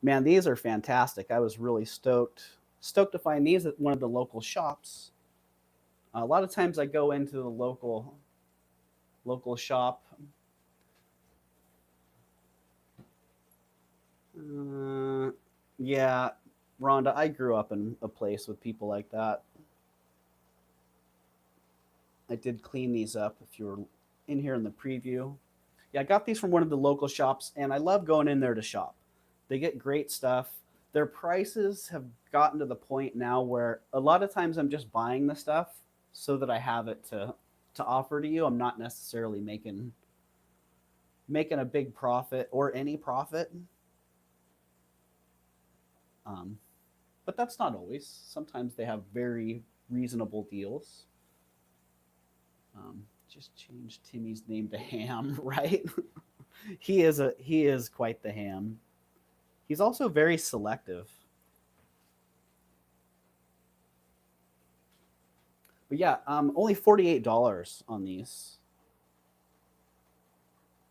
Man, these are fantastic. I was really stoked to find these at one of the local shops. A lot of times I go into the local shop. Yeah, Rhonda, I grew up in a place with people like that. I did clean these up if you were in here in the preview. Yeah, I got these from one of the local shops, and I love going in there to shop. They get great stuff. Their prices have gotten to the point now where a lot of times I'm just buying the stuff so that I have it to offer to you. I'm not necessarily making a big profit or any profit. Um, but that's not always. Sometimes they have very reasonable deals. Just change Timmy's name to Ham, right? He is quite the ham. He's also very selective. But yeah, only $48 on these.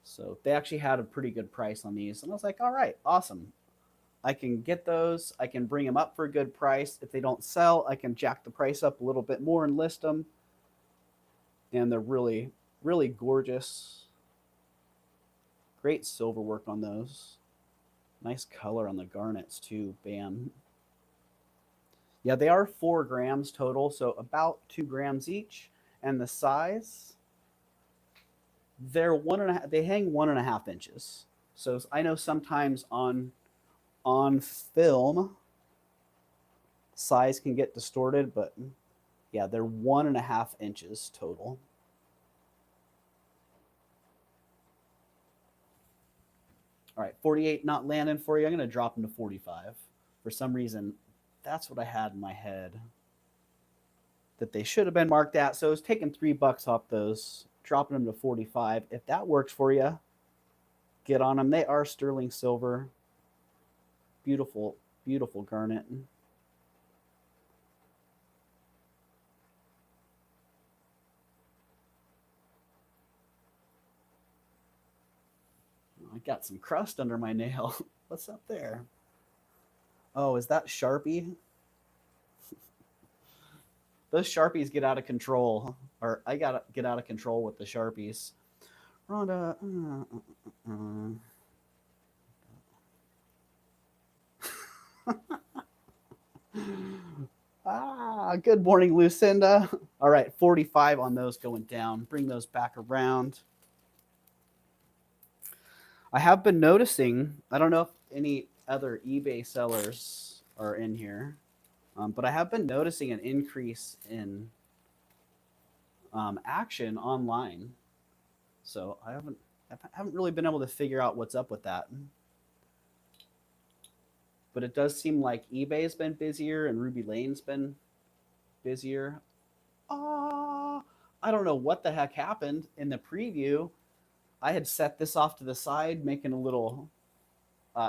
So they actually had a pretty good price on these, and I was like, all right, awesome. I can get those. I can bring them up for a good price. If they don't sell, I can jack the price up a little bit more and list them. And they're really, really gorgeous. Great silver work on those. Nice color on the garnets too. Bam. Yeah, they are 4 grams total, so about 2 grams each. And the size, they're 1.5. They hang 1.5 inches. So I know sometimes on film, size can get distorted, but yeah, they're 1.5 inches total. All right, 48 not landing for you. I'm going to drop them to 45. For some reason, that's what I had in my head that they should have been marked at. So I was taking $3 off those, dropping them to 45. If that works for you, get on them. They are sterling silver. Beautiful, beautiful garnet. I got some crust under my nail. What's up there? Oh, is that Sharpie? Those Sharpies get out of control. Or I got to get out of control with the Sharpies. Rhonda. Good morning, Lucinda. All right, 45 on those going down. Bring those back around. I have been noticing, I don't know if any other eBay sellers are in here, but I have been noticing an increase in action online. So I haven't really been able to figure out what's up with that. But it does seem like eBay's been busier and Ruby Lane's been busier. I don't know what the heck happened in the preview. I had set this off to the side, making a little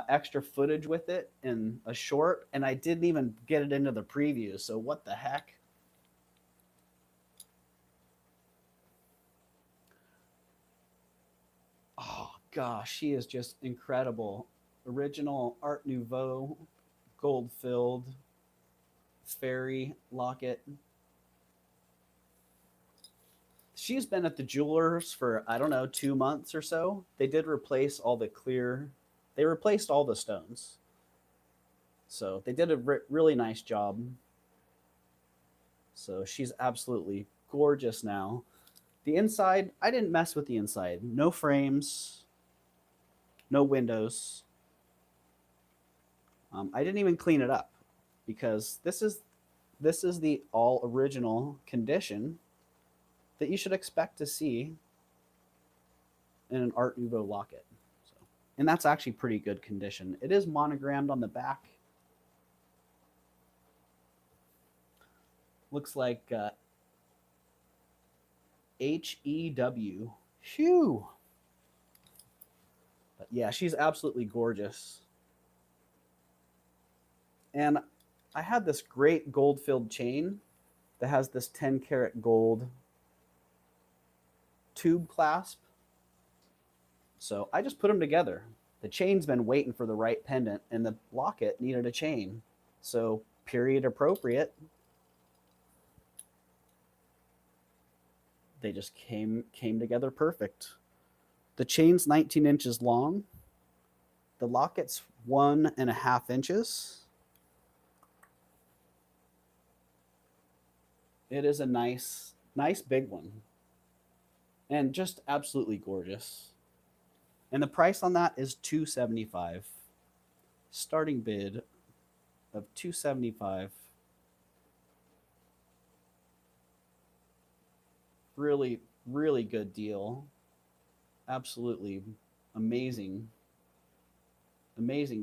extra footage with it in a short, and I didn't even get it into the preview. So what the heck? Oh gosh, she is just incredible. Original Art Nouveau, gold filled fairy locket. She's been at the jewelers for, I don't know, 2 months or so. They did replace all the clear, they replaced all the stones. So they did a really nice job. So she's absolutely gorgeous now. The inside, I didn't mess with the inside. No frames, no windows. I didn't even clean it up because this is the all original condition that you should expect to see in an Art Nouveau locket. So, and that's actually pretty good condition. It is monogrammed on the back. Looks like HEW. Phew. But yeah, she's absolutely gorgeous. And I had this great gold-filled chain that has this 10-karat gold tube clasp. So I just put them together. The chain's been waiting for the right pendant, and the locket needed a chain. So period appropriate. They just came together perfect. The chain's 19 inches long. The locket's 1.5 inches. It is a nice big one. And just absolutely gorgeous. And the price on that is $275. Starting bid of $275. Really, really good deal. Absolutely amazing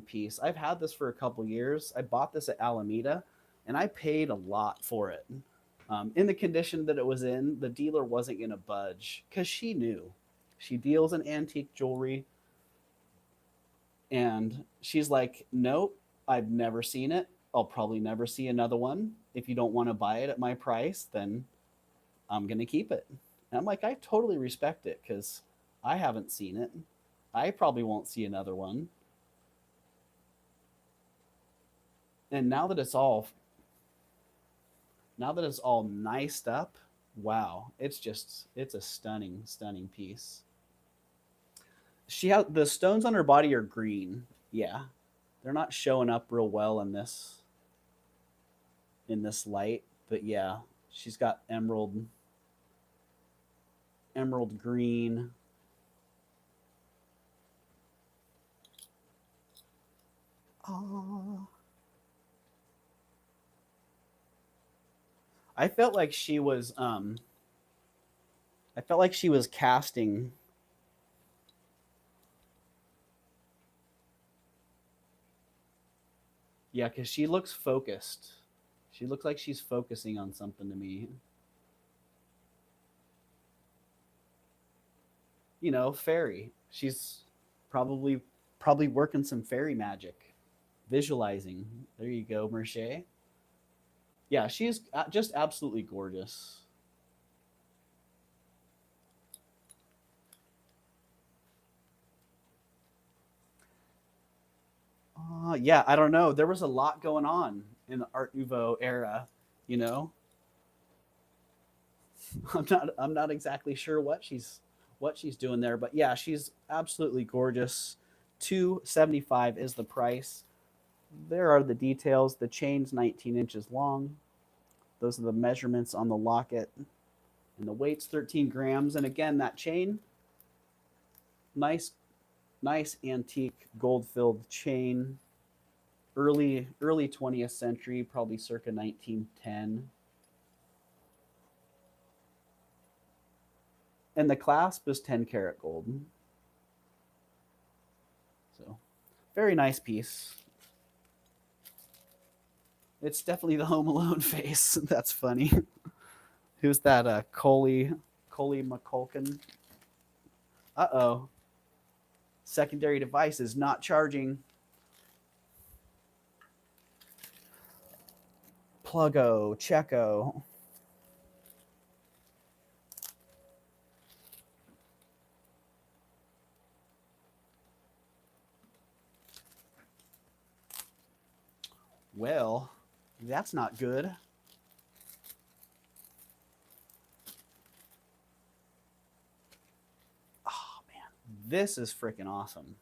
piece. I've had this for a couple years. I bought this at Alameda, and I paid a lot for it. In the condition that it was in, the dealer wasn't going to budge because she knew. She deals in antique jewelry. And she's like, nope, I've never seen it. I'll probably never see another one. If you don't want to buy it at my price, then I'm going to keep it. And I'm like, I totally respect it because I haven't seen it. I probably won't see another one. And now that it's all niced up, wow, it's a stunning piece. She has the stones on her body are green. Yeah, they're not showing up real well in this light, but yeah, she's got emerald green. Oh. I felt like she was I felt like she was casting. Yeah, because she looks focused. She looks like she's focusing on something to me. You know, fairy. She's probably probably working some fairy magic, visualizing. There you go, Merche. Yeah, she's just absolutely gorgeous. Yeah, I don't know. There was a lot going on in the Art Nouveau era. You know, I'm not exactly sure what she's doing there, but yeah, she's absolutely gorgeous. 275 is the price. There are the details. The chain's 19 inches long. Those are the measurements on the locket, and the weight's 13 grams. And again, that chain, nice, nice antique gold-filled chain. Early 20th century, probably circa 1910. And the clasp is 10 karat gold. So, very nice piece. It's definitely the Home Alone face. That's funny. Who's that? Coley McCulkin. Uh-oh. Secondary device is not charging. Pluggo, Checo. Well, that's not good. Oh, man. This is freaking awesome.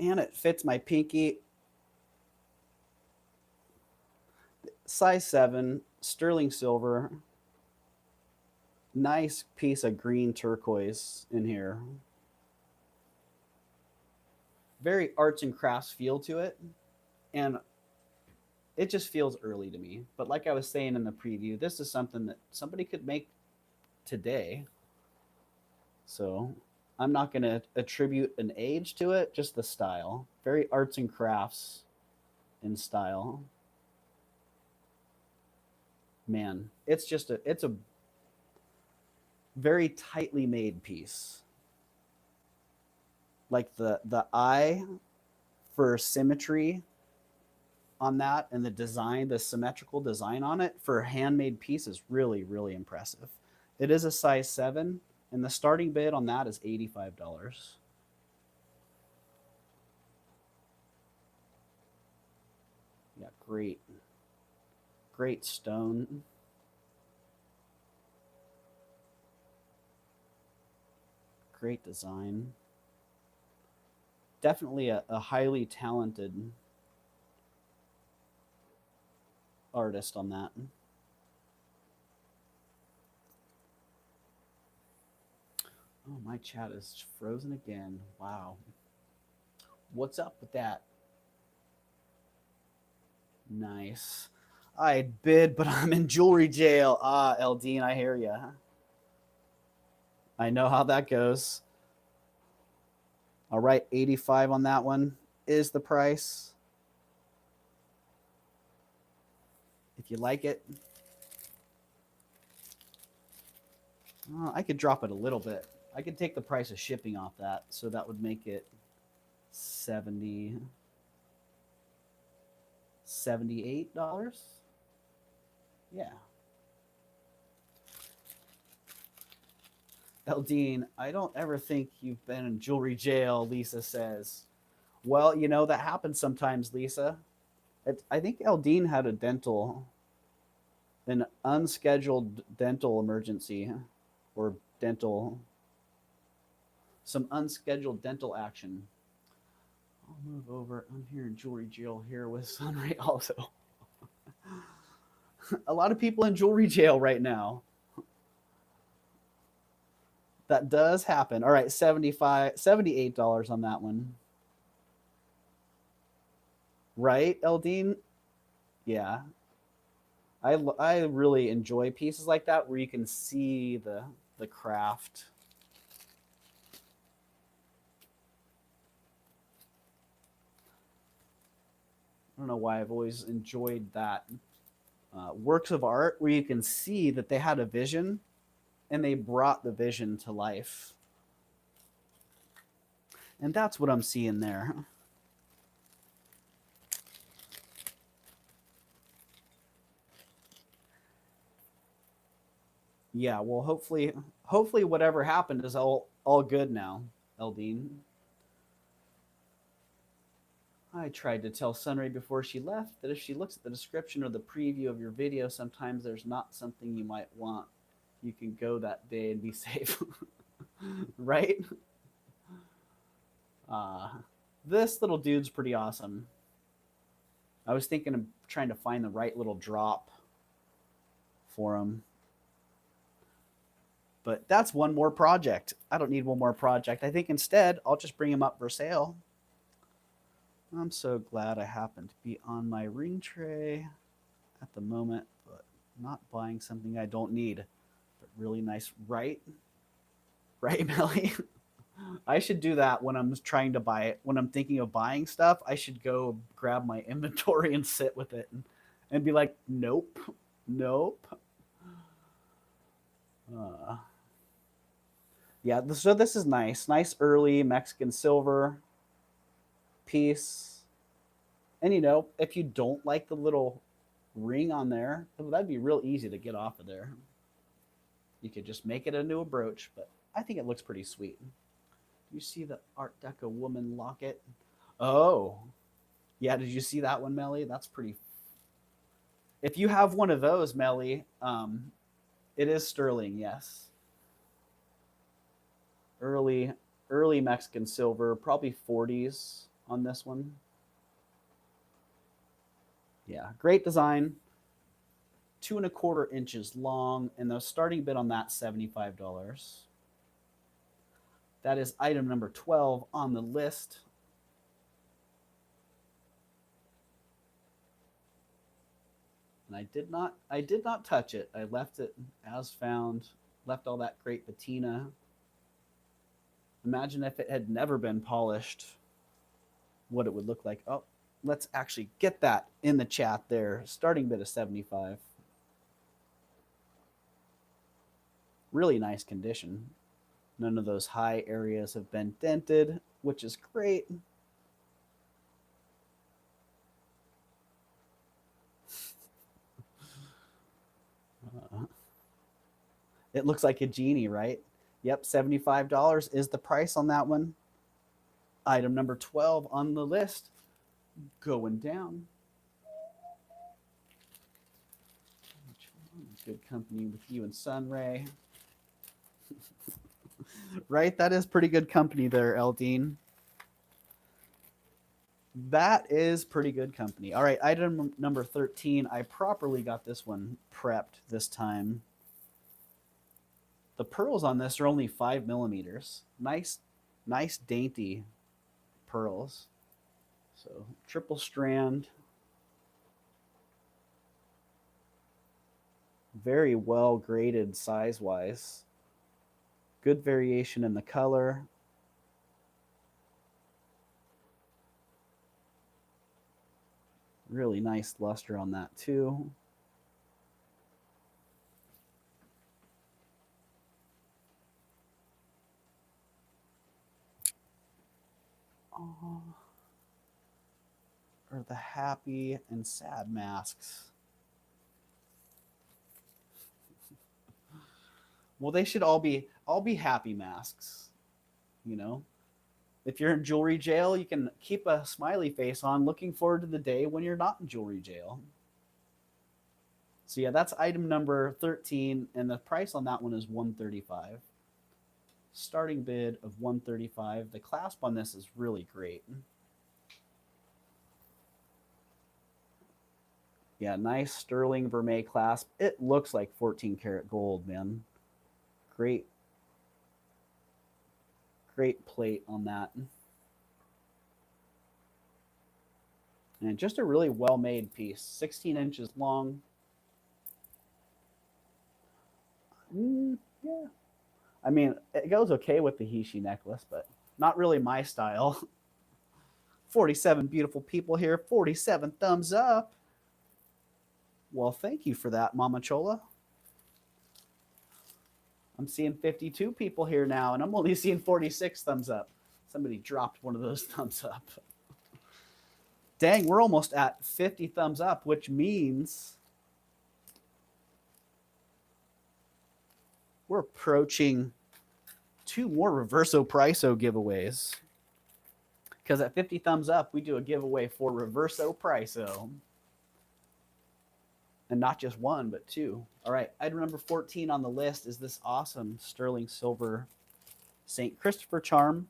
And it fits my pinky. Size 7, sterling silver. Nice piece of green turquoise in here. Very arts and crafts feel to it. And it just feels early to me. But like I was saying in the preview, this is something that somebody could make today. So I'm not going to attribute an age to it, just the style. Very arts and crafts in style. Man, it's a very tightly made piece. Like the eye for symmetry on that, and the design, the symmetrical design on it for a handmade piece is really, really impressive. It is a size 7, and the starting bid on that is $85. Yeah, great stone. Great design. Definitely a highly talented artist on that. Oh, my chat is frozen again. Wow. What's up with that? Nice. I'd bid, but I'm in jewelry jail. Ah, Eldine, I hear ya. I know how that goes. All right, 85 on that one is the price. If you like it. I could drop it a little bit. I could take the price of shipping off that, so that would make it 70 $78. Yeah. Eldine, I don't ever think you've been in jewelry jail, Lisa says. Well, you know, that happens sometimes, Lisa. I think Eldine had an unscheduled dental emergency or dental some unscheduled dental action. I'll move over. I'm here in jewelry jail here with Sunray also. A lot of people in jewelry jail right now. That does happen. All right, $78 on that one. Right, Eldine? Yeah. I really enjoy pieces like that where you can see the craft. I don't know why I've always enjoyed that. Works of art where you can see that they had a vision and they brought the vision to life. And that's what I'm seeing there. Yeah, well, hopefully whatever happened is all good now, Eldine. I tried to tell Sunray before she left that if she looks at the description or the preview of your video, sometimes there's not something you might want. You can go that day and be safe. Right? This little dude's pretty awesome. I was thinking of trying to find the right little drop for him. But that's one more project. I don't need one more project. I think instead, I'll just bring him up for sale. I'm so glad I happen to be on my ring tray at the moment, but not buying something I don't need. But really nice, right? Right, Melly? I should do that when I'm trying to buy it. When I'm thinking of buying stuff, I should go grab my inventory and sit with it and be like, nope, nope. Yeah, so this is nice. Nice early Mexican silver piece. And you know, if you don't like the little ring on there, that'd be real easy to get off of there. You could just make it into a brooch, but I think it looks pretty sweet. You see the Art Deco woman locket? Oh, yeah. Did you see that one, Melly? That's pretty. If you have one of those, Melly, it is sterling, yes. Early Mexican silver, probably 40s on this one. Yeah, great design. 2¼ inches long, and the starting bid on that $75. That is item number 12 on the list. And I did not touch it. I left it as found. Left all that great patina. Imagine if it had never been polished, what it would look like. Oh, let's actually get that in the chat there. Starting bid of 75. Really nice condition. None of those high areas have been dented, which is great. It looks like a genie, right? Yep, $75 is the price on that one. Item number 12 on the list. Going down. Good company with you and Sunray. Right? That is pretty good company there, Eldine. That is pretty good company. All right, item number 13. I properly got this one prepped this time. The pearls on this are only 5 millimeters. Nice, dainty pearls. So triple strand. Very well graded size-wise. Good variation in the color. Really nice luster on that too. Or the happy and sad masks. Well, they should all be happy masks, you know. If you're in jewelry jail, you can keep a smiley face on, looking forward to the day when you're not in jewelry jail. So yeah, that's item number 13, and the price on that one is $135. Starting bid of 135. The clasp on this is really great. Yeah, nice sterling vermeil clasp. It looks like 14 karat gold, man. Great plate on that. And just a really well-made piece. 16 inches long. Yeah. I mean, it goes okay with the Hishi necklace, but not really my style. 47 beautiful people here. 47 thumbs up. Well, thank you for that, Mama Chola. I'm seeing 52 people here now, and I'm only seeing 46 thumbs up. Somebody dropped one of those thumbs up. Dang, we're almost at 50 thumbs up, which means we're approaching 2 more Reverso Priso giveaways. Because at 50 thumbs up, we do a giveaway for Reverso Priso. And not just 1, but 2. All right, item number 14 on the list is this awesome sterling silver St. Christopher charm.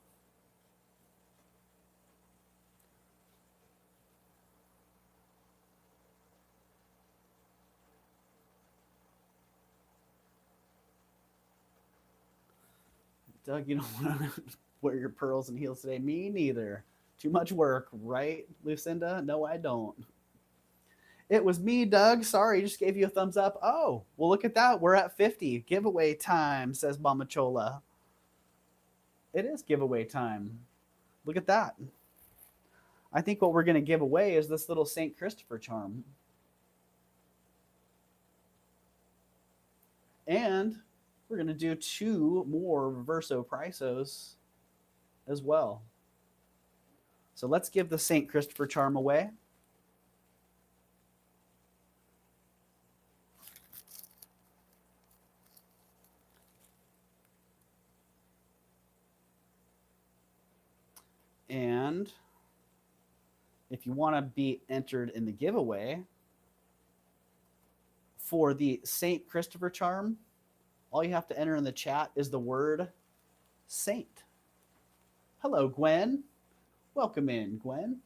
Doug, you don't want to wear your pearls and heels today. Me neither. Too much work, right, Lucinda? No, I don't. It was me, Doug. Sorry, just gave you a thumbs up. Oh, well, look at that. We're at 50. Giveaway time, says Mama Chola. It is giveaway time. Look at that. I think what we're going to give away is this little St. Christopher charm. And we're going to do 2 more Reverso Prisos as well. So let's give the St. Christopher charm away. And if you want to be entered in the giveaway for the St. Christopher charm, all you have to enter in the chat is the word saint. Hello, Gwen. Welcome in, Gwen.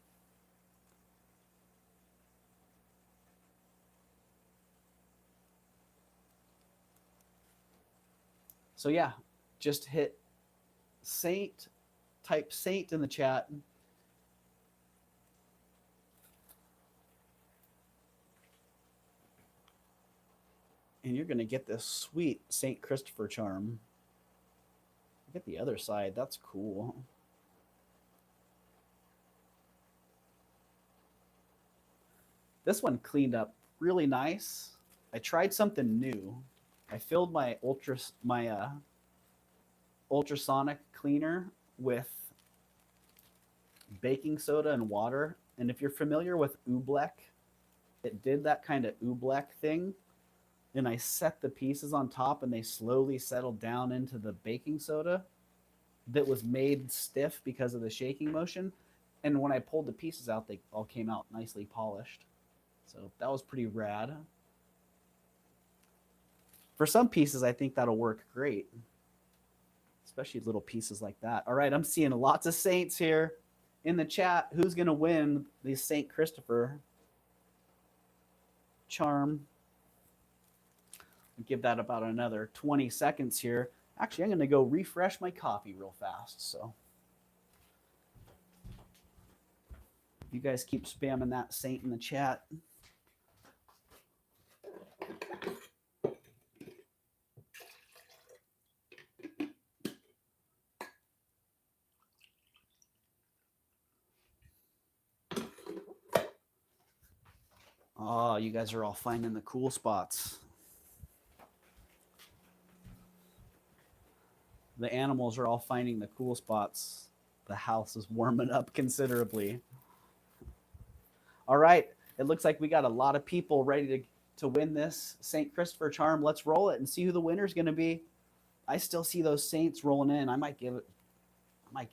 So yeah, just hit saint, type saint in the chat. And you're going to get this sweet St. Christopher charm. Look at the other side. That's cool. This one cleaned up really nice. I tried something new. I filled my ultrasonic cleaner with baking soda and water. And if you're familiar with oobleck, it did that kind of oobleck thing. And I set the pieces on top and they slowly settled down into the baking soda that was made stiff because of the shaking motion. And when I pulled the pieces out, they all came out nicely polished. So that was pretty rad. For some pieces, I think that'll work great, especially little pieces like that. All right, I'm seeing lots of saints here in the chat. Who's going to win the St. Christopher charm? I'll give that about another 20 seconds here. Actually, I'm going to go refresh my coffee real fast. So you guys keep spamming that saint in the chat. Oh, you guys are all finding the cool spots. The animals are all finding the cool spots. The house is warming up considerably. All right. It looks like we got a lot of people ready to win this St. Christopher charm. Let's roll it and see who the winner is going to be. I still see those saints rolling in. I might give it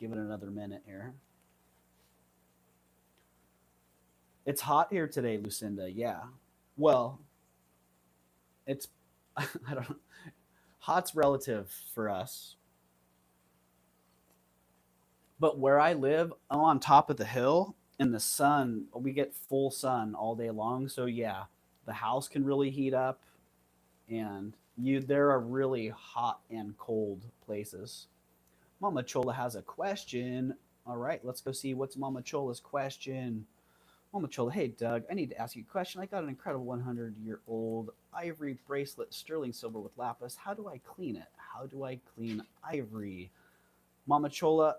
another minute here. It's hot here today, Lucinda. Yeah. Well, it's I don't know. Hot's relative for us. But where I live, on top of the hill, in the sun, we get full sun all day long. So yeah, the house can really heat up, and there are really hot and cold places. Mama Chola has a question. All right, let's go see what's Mama Chola's question. Mama Chola, hey Doug, I need to ask you a question. I got an incredible 100-year-old ivory bracelet, sterling silver with lapis. How do I clean it? How do I clean ivory? Mama Chola,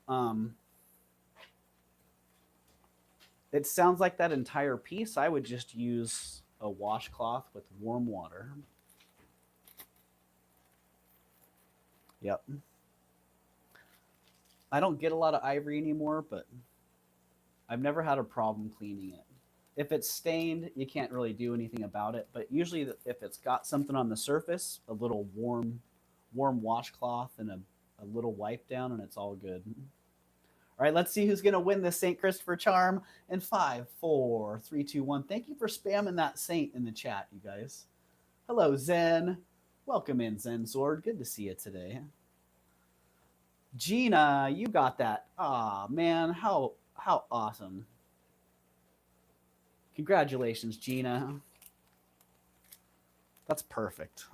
um, it sounds like that entire piece. I would just use a washcloth with warm water. Yep. I don't get a lot of ivory anymore, but I've never had a problem cleaning it. If it's stained, you can't really do anything about it. But usually, if it's got something on the surface, a little warm washcloth and a little wipe down, and it's all good. All right, let's see who's going to win this St. Christopher charm in 5, 4, 3, 2, 1. Thank you for spamming that saint in the chat, you guys. Hello, Zen. Welcome in, Zen Sword. Good to see you today. Gina, you got that. Ah, man, how awesome. Congratulations, Gina. That's perfect.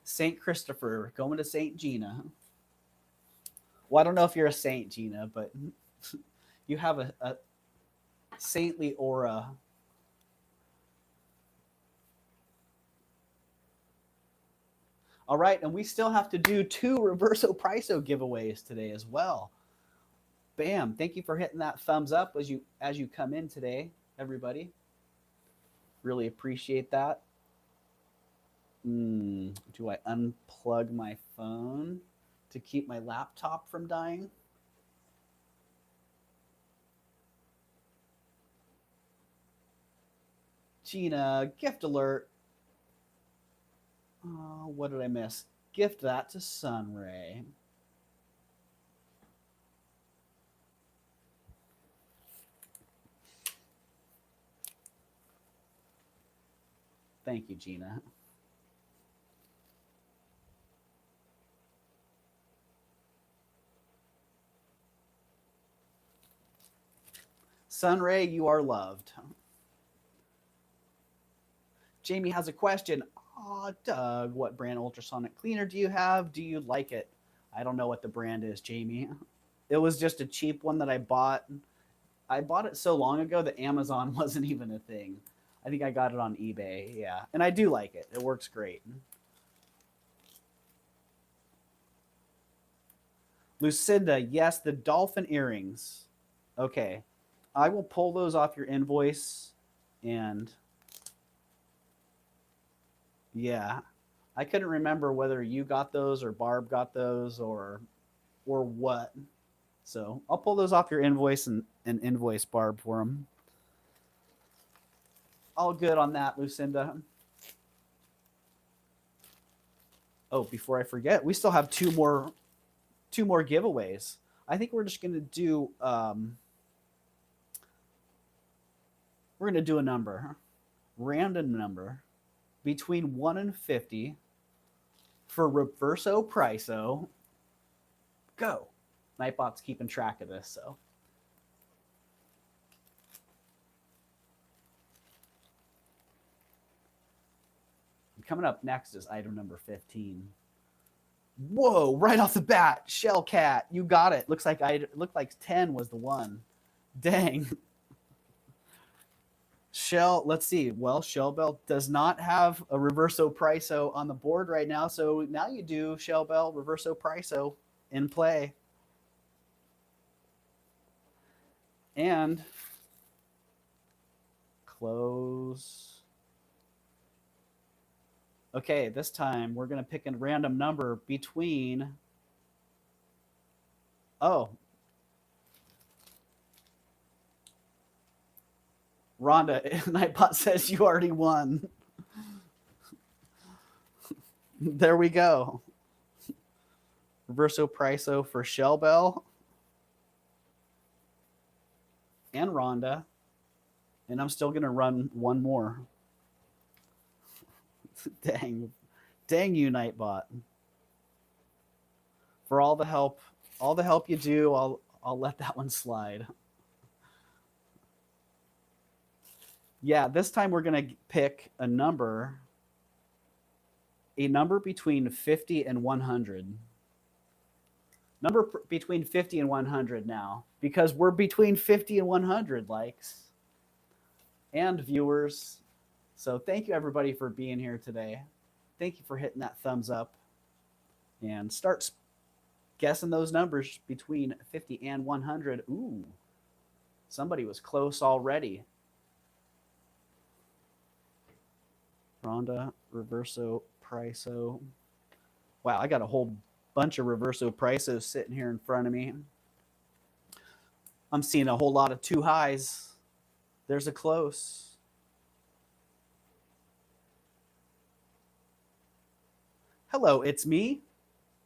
St. Christopher going to St. Gina. Well, I don't know if you're a saint, Gina, but you have a saintly aura. All right, and we still have to do 2 Reverso Priso giveaways today as well. Bam! Thank you for hitting that thumbs up as you come in today, everybody. Really appreciate that. Do I unplug my phone to keep my laptop from dying? Gina, gift alert. Oh, what did I miss? Gift that to Sunray. Thank you, Gina. Sunray, you are loved. Jamie has a question. Oh, Doug, what brand ultrasonic cleaner do you have? Do you like it? I don't know what the brand is, Jamie. It was just a cheap one that I bought. I bought it so long ago that Amazon wasn't even a thing. I think I got it on eBay, yeah. And I do like it. It works great. Lucinda, yes, the dolphin earrings. Okay. I will pull those off your invoice, and yeah. I couldn't remember whether you got those or Barb got those or what. So I'll pull those off your invoice and invoice Barb for them. All good on that, Lucinda. Oh, before I forget, we still have two more giveaways. I think we're just gonna do we're gonna do a number, random number, between 1 and 50 for Reverso Priso. Go. Nightbot's keeping track of this, so. Coming up next is item number 15. Whoa, right off the bat, Shellcat, you got it. Looked like 10 was the one. Dang. Let's see. Well, Shell Bell does not have a Reverso Priso on the board right now, so now you do Shell Bell Reverso Priso in play. And close. Okay, this time we're going to pick a random number between. Oh. Rhonda, Nightbot says you already won. There we go. Reverso Priso for Shell Bell and Rhonda. And I'm still going to run one more. Dang you, Nightbot. For all the help you do, I'll let that one slide. Yeah, this time we're going to pick a number between 50 and 100. Between 50 and 100 now, because we're between 50 and 100 likes and viewers. So thank you everybody for being here today. Thank you for hitting that thumbs up and start guessing those numbers between 50 and 100. Ooh, somebody was close already. Rhonda, Reverso, Priso. Wow, I got a whole bunch of Reverso Prisos sitting here in front of me. I'm seeing a whole lot of 2 highs. There's a close. Hello, it's me.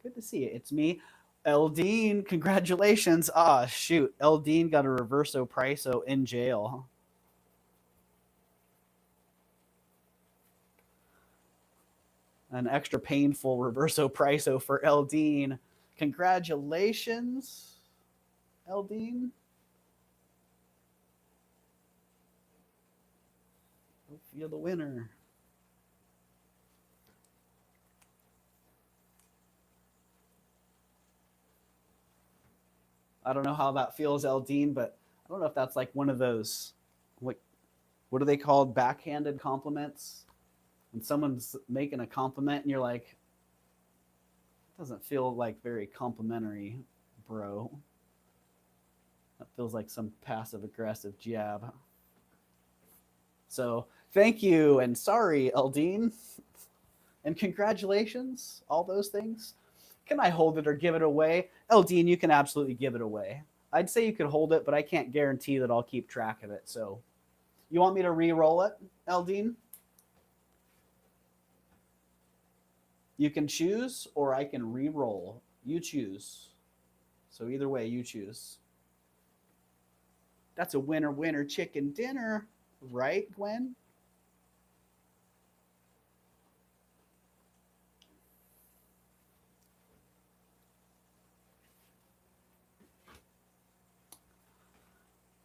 Good to see you. It's me. Eldine, congratulations. Ah, shoot. Eldine got a Reverso Priso in jail. An extra painful Reverso Priso for Eldine. Congratulations, Eldine. Hope you're the winner. I don't know how that feels, Eldine, but I don't know if that's like one of those, what are they called? Backhanded compliments? When someone's making a compliment and you're like, it doesn't feel like very complimentary, bro. That feels like some passive aggressive jab. So thank you and sorry, Eldine. And congratulations, all those things. Can I hold it or give it away? Eldine, you can absolutely give it away. I'd say you could hold it, but I can't guarantee that I'll keep track of it. So you want me to re-roll it, Eldine? You can choose, or I can re-roll. You choose. So either way, you choose. That's a winner chicken dinner, right, Gwen?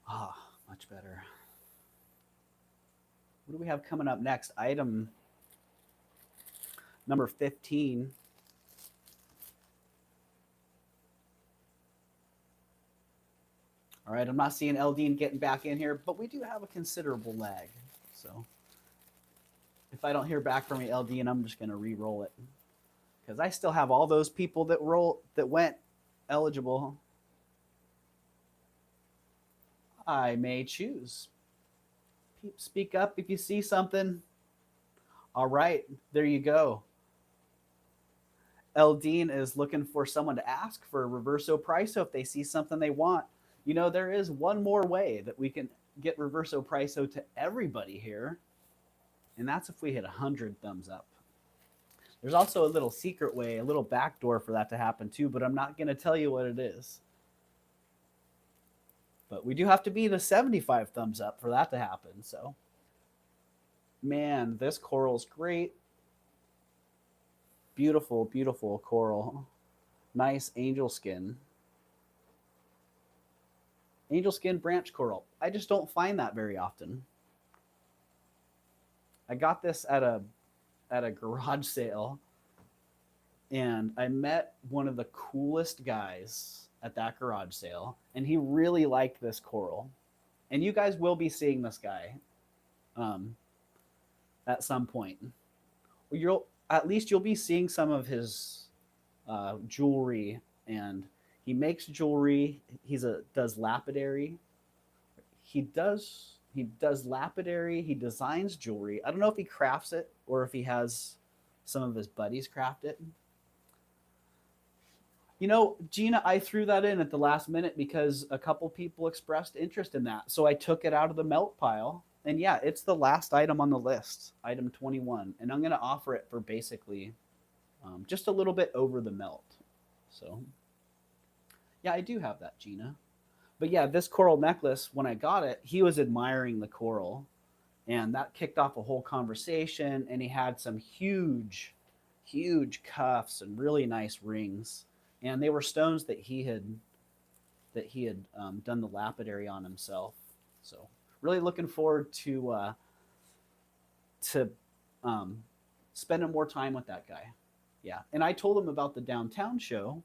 Ah, much better. What do we have coming up next? Item number 15. All right, I'm not seeing Eldine getting back in here, but we do have a considerable lag. So if I don't hear back from you, Eldine, I'm just going to re-roll it because I still have all those people that went eligible. I may choose. Speak up if you see something. All right, there you go. Eldine is looking for someone to ask for a Reverso Priso if they see something they want. You know, there is one more way that we can get Reverso Priso to everybody here, and that's if we hit 100 thumbs up. There's also a little secret way, a little backdoor for that to happen too, but I'm not going to tell you what it is. But we do have to be the 75 thumbs up for that to happen. So, man, this coral's great. Beautiful, beautiful coral. Nice angel skin. Angel skin branch coral. I just don't find that very often. I got this at a garage sale, and I met one of the coolest guys at that garage sale, and he really liked this coral. And you guys will be seeing this guy at some point. At least you'll be seeing some of his jewelry, and he makes jewelry. Does lapidary. He does lapidary. He designs jewelry. I don't know if he crafts it or if he has some of his buddies craft it. You know, Gina, I threw that in at the last minute because a couple people expressed interest in that. So I took it out of the melt pile. And yeah, it's the last item on the list, item 21. And I'm going to offer it for basically just a little bit over the melt. So yeah, I do have that, Gina. But yeah, this coral necklace, when I got it, he was admiring the coral, and that kicked off a whole conversation. And he had some huge, huge cuffs and really nice rings, and they were stones that he had done the lapidary on himself. So really looking forward to spending more time with that guy. Yeah, and I told him about the downtown show.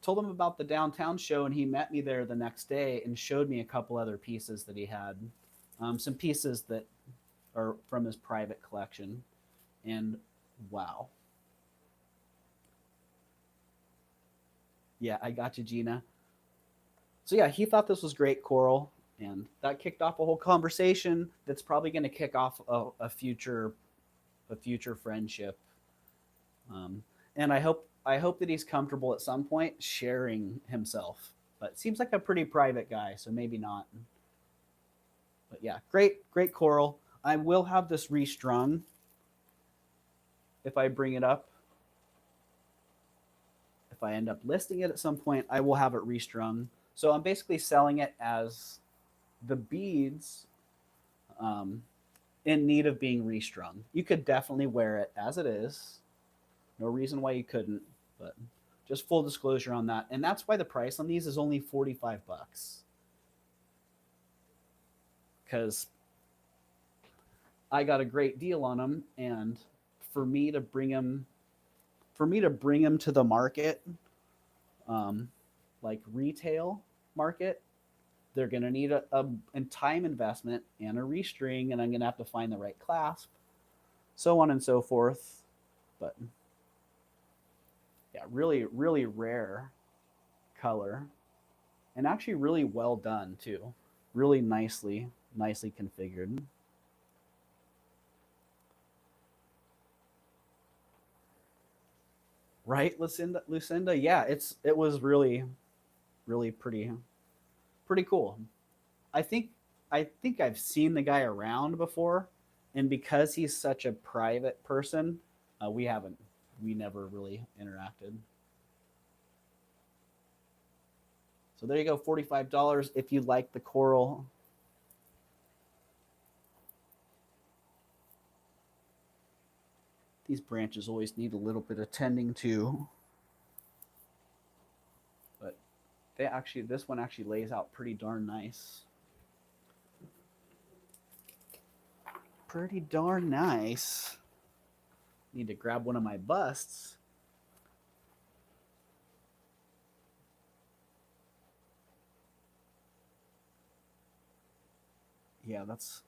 Told him about the downtown show, and he met me there the next day and showed me a couple other pieces that he had, some pieces that are from his private collection, and wow. Yeah, I got you, Gina. So yeah, he thought this was great coral, and that kicked off a whole conversation that's probably going to kick off a future friendship. And I hope that he's comfortable at some point sharing himself. But seems like a pretty private guy, so maybe not. But yeah, great coral. I will have this restrung if I bring it up. If I end up listing it at some point, I will have it restrung. So I'm basically selling it as the beads in need of being restrung. You could definitely wear it as it is. No reason why you couldn't, but just full disclosure on that. And that's why the price on these is only 45 bucks. Because I got a great deal on them, and for me to bring them to the market, like retail market, they're going to need a time investment and a restring, and I'm going to have to find the right clasp, so on and so forth. But yeah, really, really rare color, and actually really well done too. Really nicely configured. Right, Lucinda? Yeah, it was really, really pretty cool. I think I've seen the guy around before, and because he's such a private person, we never really interacted. So there you go, $45 if you like the coral. These branches always need a little bit of tending to, but this one actually lays out pretty darn nice. Pretty darn nice. Need to grab one of my busts. Yeah, that's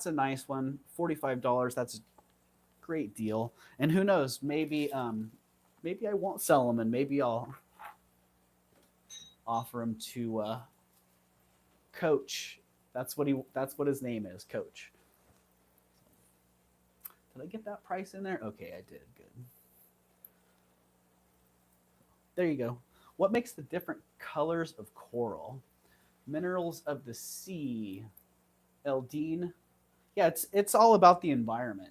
a nice one. $45. That's a great deal. And who knows? Maybe I won't sell them, and maybe I'll offer them to Coach. That's what his name is, Coach. Did I get that price in there? Okay, I did. Good. There you go. What makes the different colors of coral? Minerals of the sea. Eldine. Yeah, it's all about the environment.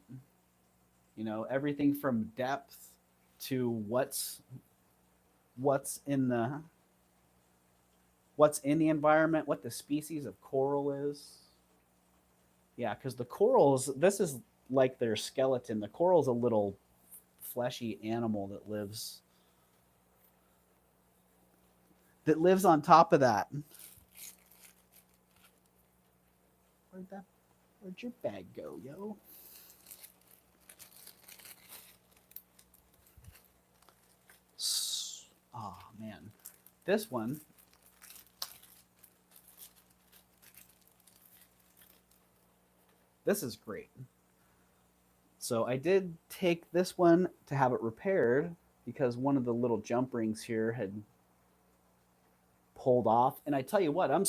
Everything from depth to what's in the environment, what the species of coral is. Yeah, because the corals, this is like their skeleton. The coral's a little fleshy animal that lives on top of that. Where'd your bag go, yo? Oh man, this one. This is great. So I did take this one to have it repaired because one of the little jump rings here had pulled off. And I tell you what, I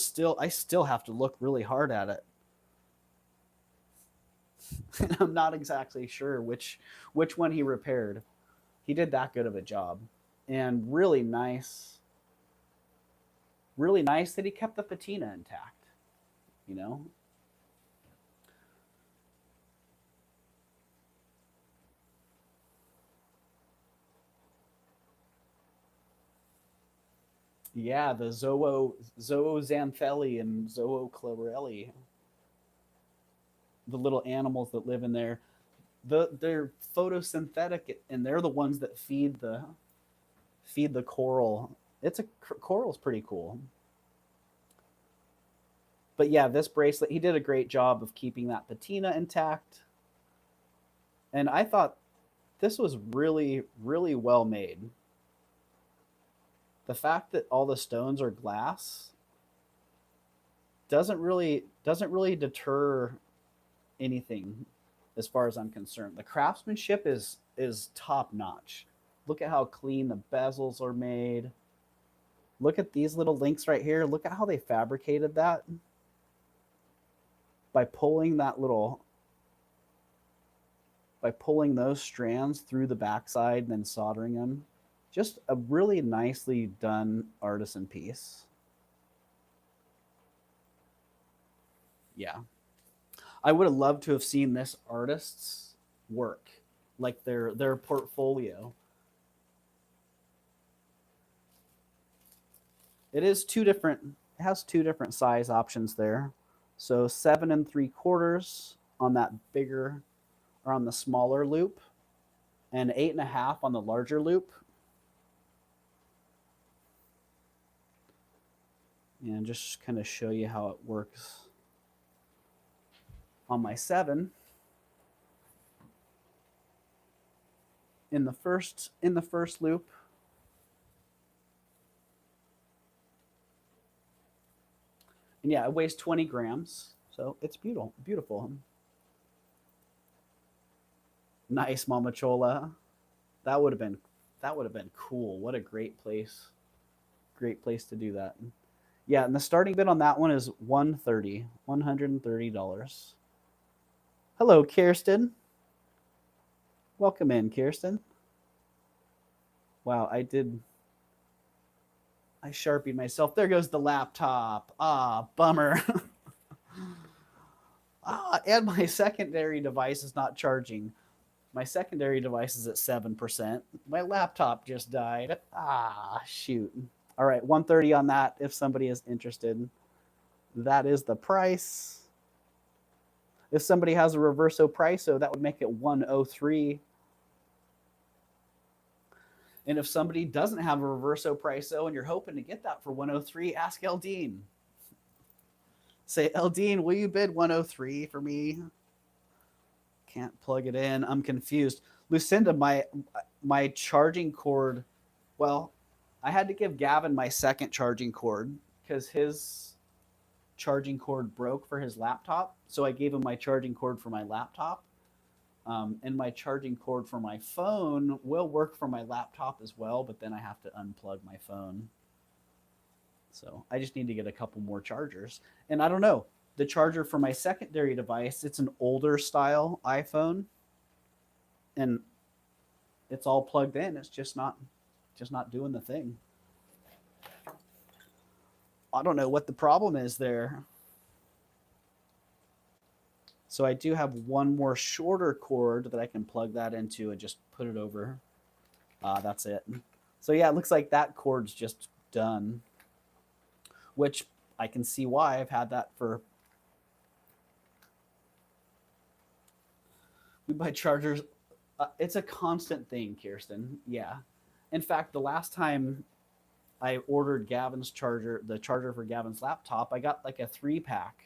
still have to look really hard at it. And I'm not exactly sure which one he repaired. He did that good of a job. And really nice that he kept the patina intact, you know? Yeah, the zooxanthellae and zoochlorelli, the little animals that live in there. They're photosynthetic, and they're the ones that feed the coral. Coral's pretty cool. But yeah, this bracelet, he did a great job of keeping that patina intact. And I thought this was really, really well made. The fact that all the stones are glass doesn't really deter anything as far as I'm concerned. The craftsmanship is top notch. Look at how clean the bezels are made. Look at these little links right here. Look at how they fabricated that by pulling that little by pulling those strands through the backside and then soldering them. Just a really nicely done artisan piece. Yeah. I would have loved to have seen this artist's work, like their portfolio. It is two different. It has two different size options there. So 7 3/4 on that bigger or on the smaller loop, and 8.5 on the larger loop. And just kind of show you how it works on my 7. In the first loop, and yeah, it weighs 20 grams, so it's beautiful. Nice, Mama Chola. That would have been cool. What a great place to do that. Yeah, and the starting bid on that one is $130. Hello, Kirsten. Welcome in, Kirsten. Wow, I sharpied myself. There goes the laptop. Ah, bummer. And my secondary device is not charging. My secondary device is at 7%. My laptop just died. Ah, shoot. All right, 130 on that if somebody is interested. That is the price. If somebody has a reverso price, so that would make it 103. And if somebody doesn't have a reverso price, and you're hoping to get that for 103, ask Eldine. Say, Eldine, will you bid 103 for me? Can't plug it in. I'm confused. Lucinda, my charging cord, well, I had to give Gavin my second charging cord because his charging cord broke for his laptop. So I gave him my charging cord for my laptop. And my charging cord for my phone will work for my laptop as well, but then I have to unplug my phone. So I just need to get a couple more chargers. And I don't know, the charger for my secondary device, it's an older style iPhone, and it's all plugged in. It's just not doing the thing. I don't know what the problem is there. So I do have one more shorter cord that I can plug that into and just put it over. That's it. So yeah, it looks like that cord's just done, which I can see why. I've had that for... We buy chargers. It's a constant thing, Kirsten. Yeah. In fact, the last time I ordered Gavin's charger, the charger for Gavin's laptop, I got like a 3-pack.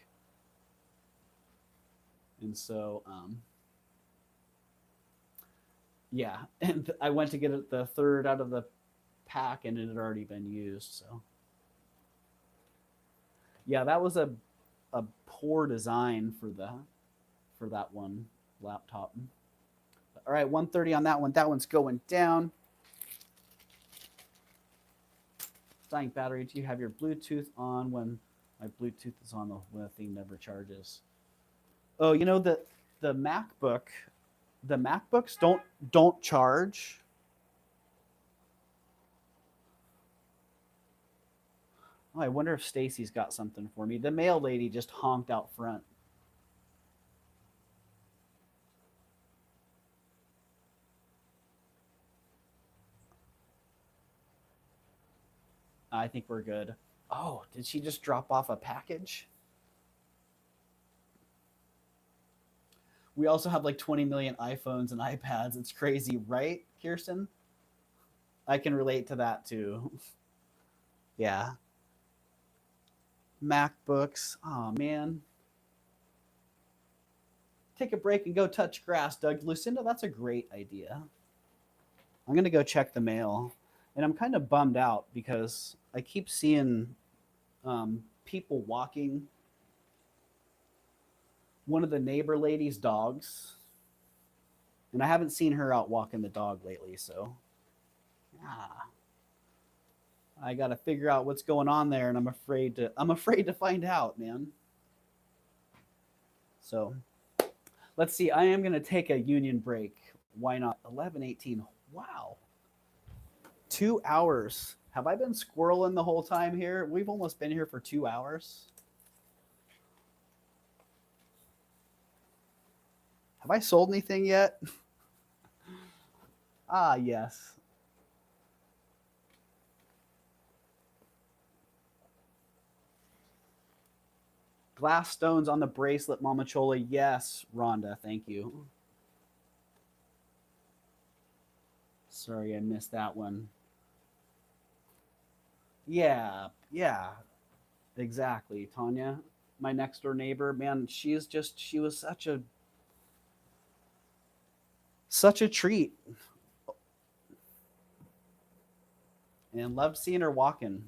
And so, yeah. And I went to get it the third out of the pack, and it had already been used. So, yeah, that was a poor design for that one laptop. All right, 130 on that one. That one's going down. Dying battery. Do you have your Bluetooth on? When my Bluetooth is on, the thing never charges. Oh, you know, the MacBooks don't charge. Oh, I wonder if Stacy's got something for me. The mail lady just honked out front. I think we're good. Oh, did she just drop off a package? We also have like 20 million iPhones and iPads. It's crazy, right, Kirsten? I can relate to that too. Yeah. MacBooks. Oh, man. Take a break and go touch grass, Doug. Lucinda, that's a great idea. I'm going to go check the mail. And I'm kind of bummed out because I keep seeing people walking one of the neighbor lady's dogs. And I haven't seen her out walking the dog lately. So, I got to figure out what's going on there. And I'm afraid to find out, man. So let's see. I am going to take a union break. Why not? 11:18. Wow. 2 hours. Have I been squirreling the whole time here? We've almost been here for 2 hours. Have I sold anything yet? Ah, yes. Glass stones on the bracelet, Mama Chola. Yes, Rhonda. Thank you. Sorry, I missed that one. Yeah, yeah, exactly. Tanya, my next door neighbor, man, she was such a treat. And loved seeing her walking.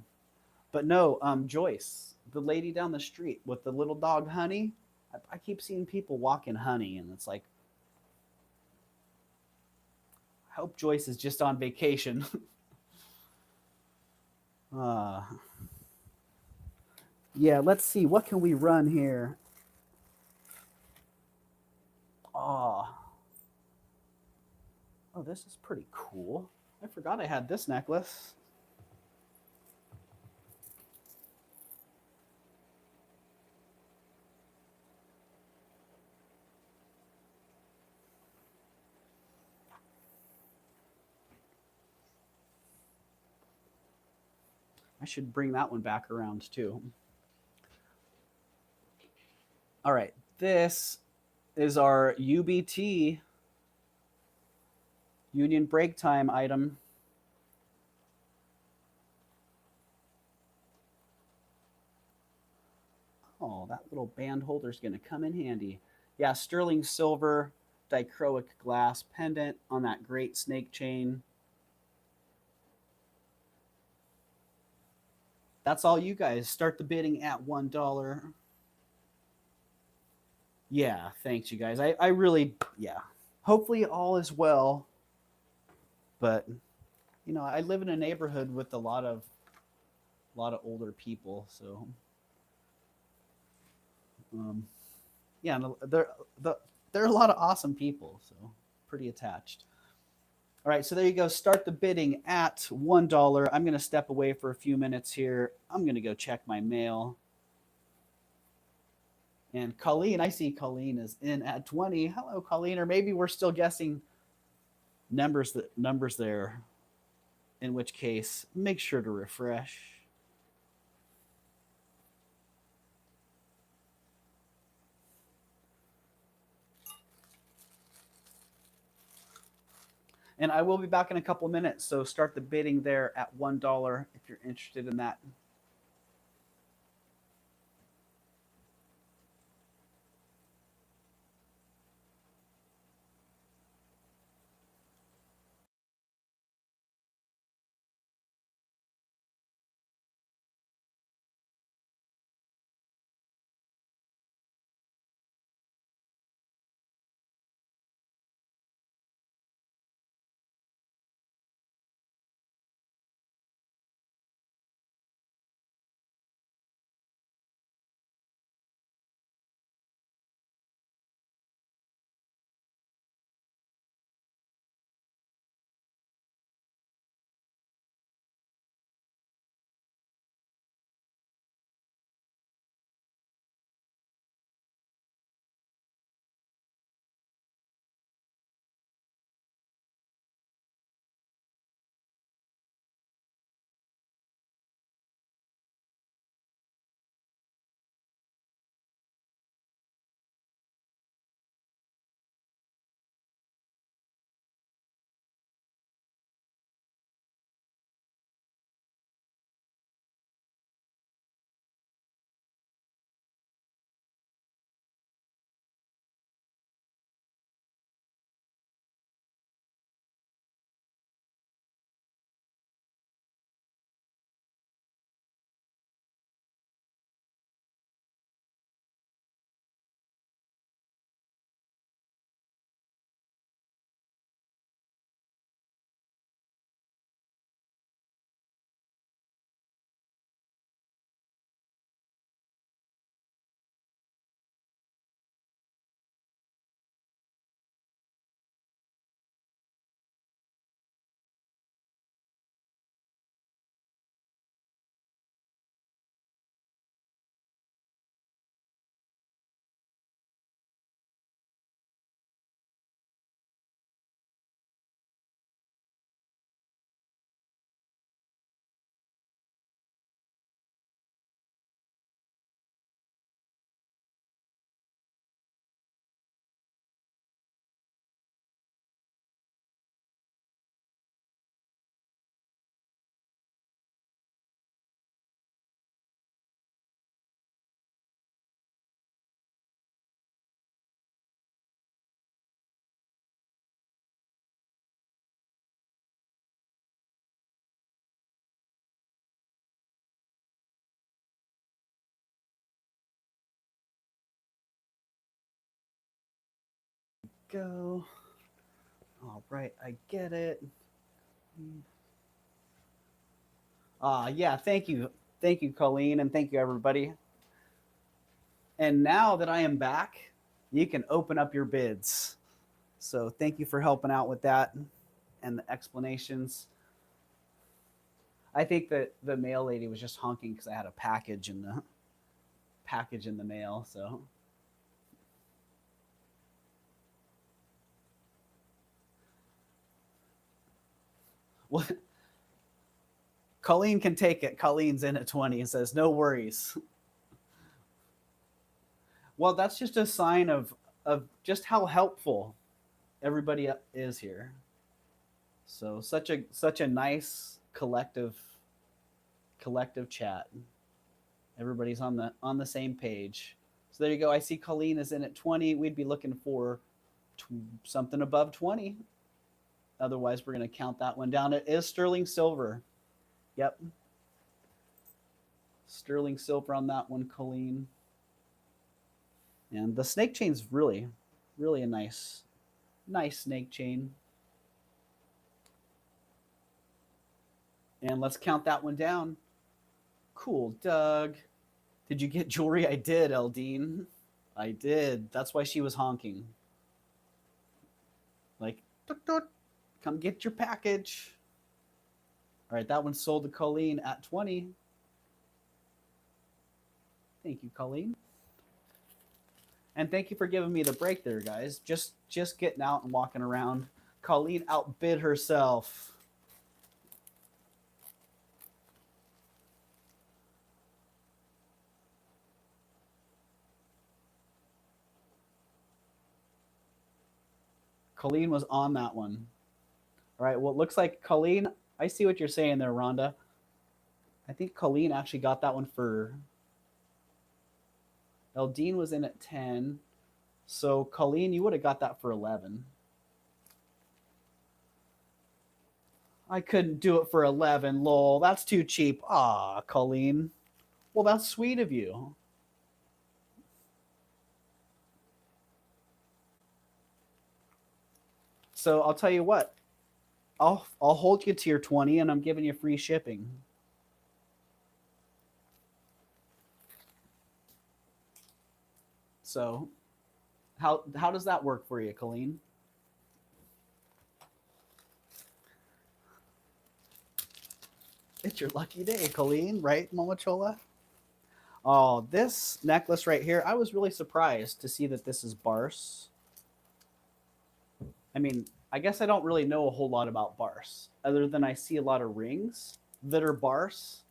But no, Joyce, the lady down the street with the little dog Honey, I keep seeing people walking Honey, and it's like, I hope Joyce is just on vacation. uh, yeah, let's see. What can we run here? Oh, oh, this is pretty cool. I forgot I had this necklace. I should bring that one back around too. All right, this is our UBT, Union Break Time item. Oh, that little band holder is going to come in handy. Yeah, sterling silver, dichroic glass pendant on that great snake chain. That's all you guys. Start the bidding at $1. Yeah, thanks, you guys. I really, yeah. Hopefully all is well. But, you know, I live in a neighborhood with a lot of older people, so yeah, there are a lot of awesome people, so pretty attached. All right, so there you go. Start the bidding at $1. I'm going to step away for a few minutes here. I'm going to go check my mail. And Colleen, I see Colleen is in at 20. Hello, Colleen. Or maybe we're still guessing numbers there. In which case, make sure to refresh. And I will be back in a couple minutes, so start the bidding there at $1 if you're interested in that. go. All right, I get it. Yeah, thank you. Thank you, Colleen, and thank you, everybody. And now that I am back, you can open up your bids. So thank you for helping out with that and the explanations. I think that the mail lady was just honking because I had a package in the mail. So what? Colleen can take it. Colleen's in at 20 and says, "No worries." Well, that's just a sign of just how helpful everybody is here. So such a nice collective chat. Everybody's on the same page. So there you go. I see Colleen is in at 20. We'd be looking for something above 20. Otherwise, we're going to count that one down. It is sterling silver. Yep. Sterling silver on that one, Colleen. And the snake chain's really a nice snake chain. And let's count that one down. Cool, Doug. Did you get jewelry? I did, Eldine. I did. That's why she was honking. Like, doot, doot, come get your package. All right, that one sold to Colleen at 20. Thank you, Colleen. And thank you for giving me the break there, guys. Just getting out and walking around. Colleen outbid herself. Colleen was on that one. All right, well, it looks like Colleen, I see what you're saying there, Rhonda. I think Colleen actually got that one for... Eldine was in at 10. So, Colleen, you would have got that for 11. I couldn't do it for 11, lol. That's too cheap. Ah, Colleen. Well, that's sweet of you. So, I'll tell you what. I'll hold you to your 20, and I'm giving you free shipping. So, how does that work for you, Colleen? It's your lucky day, Colleen, right, Momochola? Oh, this necklace right here, I was really surprised to see that this is Barse. I mean, I guess I don't really know a whole lot about Barse, other than I see a lot of rings that are Barse.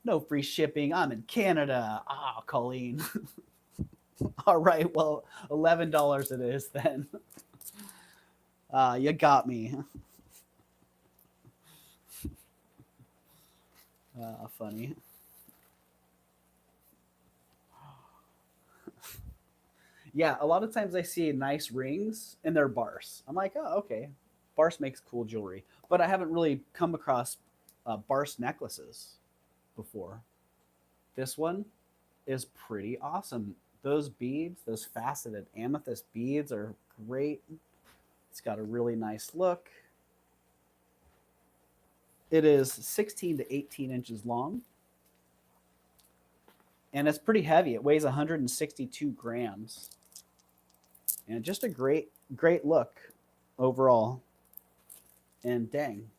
No free shipping. I'm in Canada. Ah, Colleen. All right, well, $11 it is then. You got me. Funny. Yeah, a lot of times I see nice rings and they're Barse. I'm like, oh, okay. Barse makes cool jewelry. But I haven't really come across Barse necklaces before. This one is pretty awesome. Those beads, those faceted amethyst beads are great. It's got a really nice look. It is 16 to 18 inches long. And it's pretty heavy. It weighs 162 grams. And just a great look overall. And dang,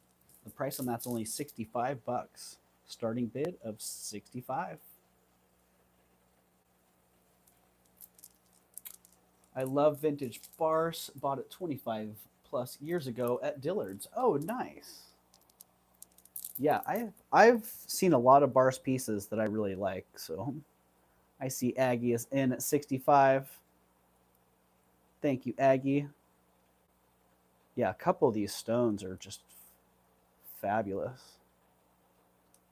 the price on that's only 65 bucks. Starting bid of 65. I love vintage Barse. Bought it 25 plus years ago at Dillard's. Oh, nice. Yeah, I've seen a lot of Barse pieces that I really like. So I see Aggie is in at 65. Thank you, Aggie. Yeah, a couple of these stones are just fabulous.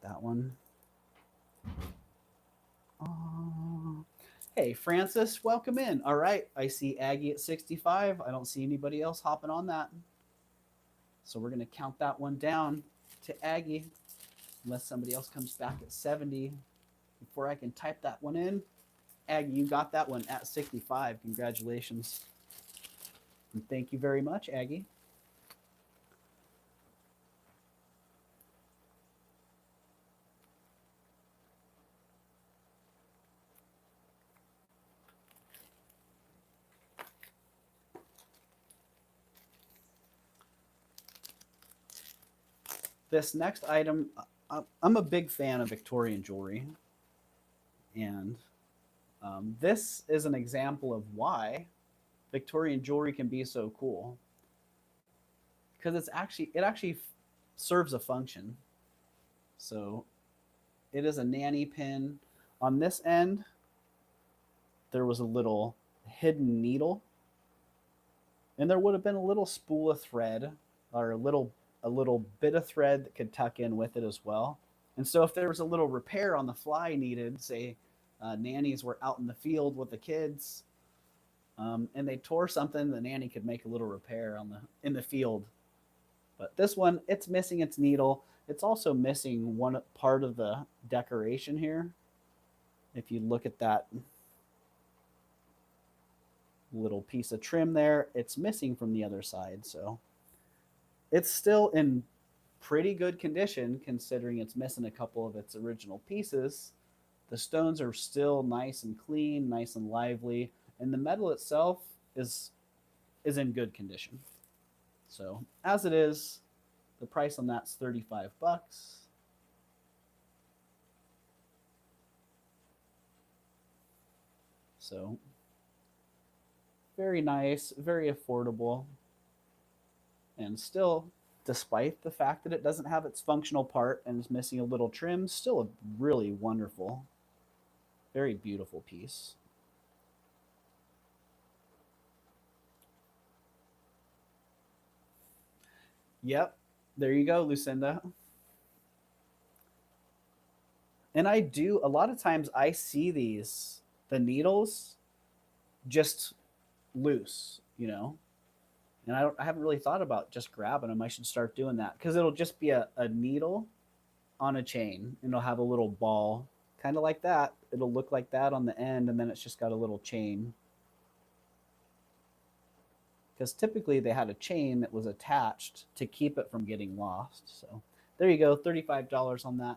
That one. Hey, Francis, welcome in. All right, I see Aggie at 65. I don't see anybody else hopping on that. So we're going to count that one down to Aggie, unless somebody else comes back at 70 before I can type that one in. Aggie, you got that one at 65. Congratulations. And thank you very much, Aggie. This next item, I'm a big fan of Victorian jewelry. And this is an example of why Victorian jewelry can be so cool. Because it actually serves a function. So it is a nanny pin. On this end, there was a little hidden needle. And there would have been a little spool of thread or a little bit of thread that could tuck in with it as well. And so if there was a little repair on the fly needed, say nannies were out in the field with the kids and they tore something, the nanny could make a little repair in the field. But this one, it's missing its needle. It's also missing one part of the decoration here. If you look at that little piece of trim there, it's missing from the other side. So it's still in pretty good condition considering it's missing a couple of its original pieces. The stones are still nice and clean, nice and lively, and the metal itself is in good condition. So as it is, the price on that's $35. So very nice, very affordable, and still, despite the fact that it doesn't have its functional part and is missing a little trim, still a really wonderful, very beautiful piece. Yep, there you go, Lucinda. And I do, a lot of times I see the needles just loose, you know, and I haven't really thought about just grabbing them. I should start doing that because it'll just be a needle on a chain and it'll have a little ball kind of like that. It'll look like that on the end, and then it's just got a little chain. Because typically they had a chain that was attached to keep it from getting lost. So there you go, $35 on that.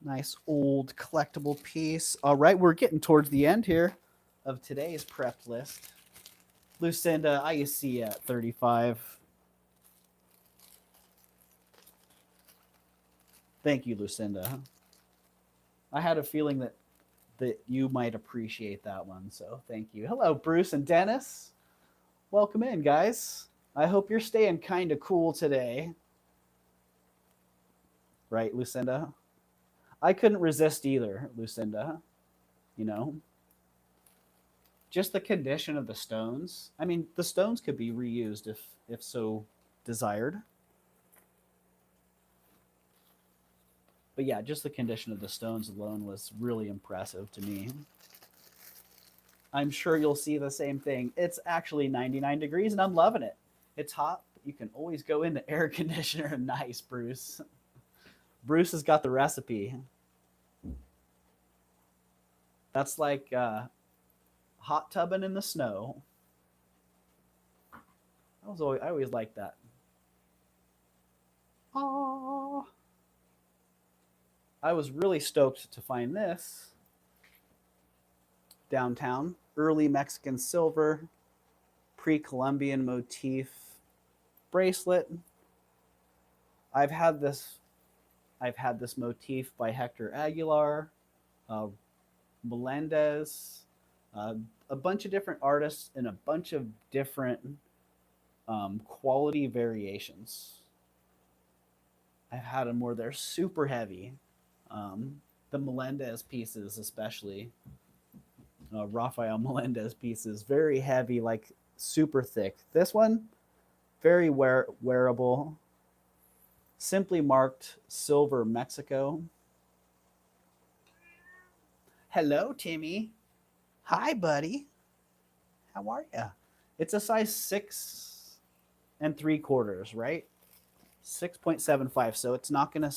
Nice old collectible piece. All right, we're getting towards the end here of today's prep list. Lucinda, I see you at 35. Thank you, Lucinda. I had a feeling that you might appreciate that one, so thank you. Hello, Bruce and Dennis. Welcome in, guys. I hope you're staying kind of cool today. Right, Lucinda? I couldn't resist either, Lucinda. You know? Just the condition of the stones. I mean, the stones could be reused if so desired. But yeah, just the condition of the stones alone was really impressive to me. I'm sure you'll see the same thing. It's actually 99 degrees and I'm loving it. It's hot, but you can always go in the air conditioner. Nice, Bruce. Bruce has got the recipe. That's like hot tubbing in the snow. I always liked that. Aww. I was really stoked to find this downtown. Early Mexican silver, pre-Columbian motif bracelet. I've had this motif by Hector Aguilar, Melendez, a bunch of different artists and a bunch of different quality variations. I've had them where they're super heavy. The Melendez pieces, especially Rafael Melendez pieces, very heavy, like super thick. This one, very wearable. Simply marked silver Mexico. Hello, Timmy. Hi, buddy. How are you? It's a size 6 3/4, right? 6.75. So it's not gonna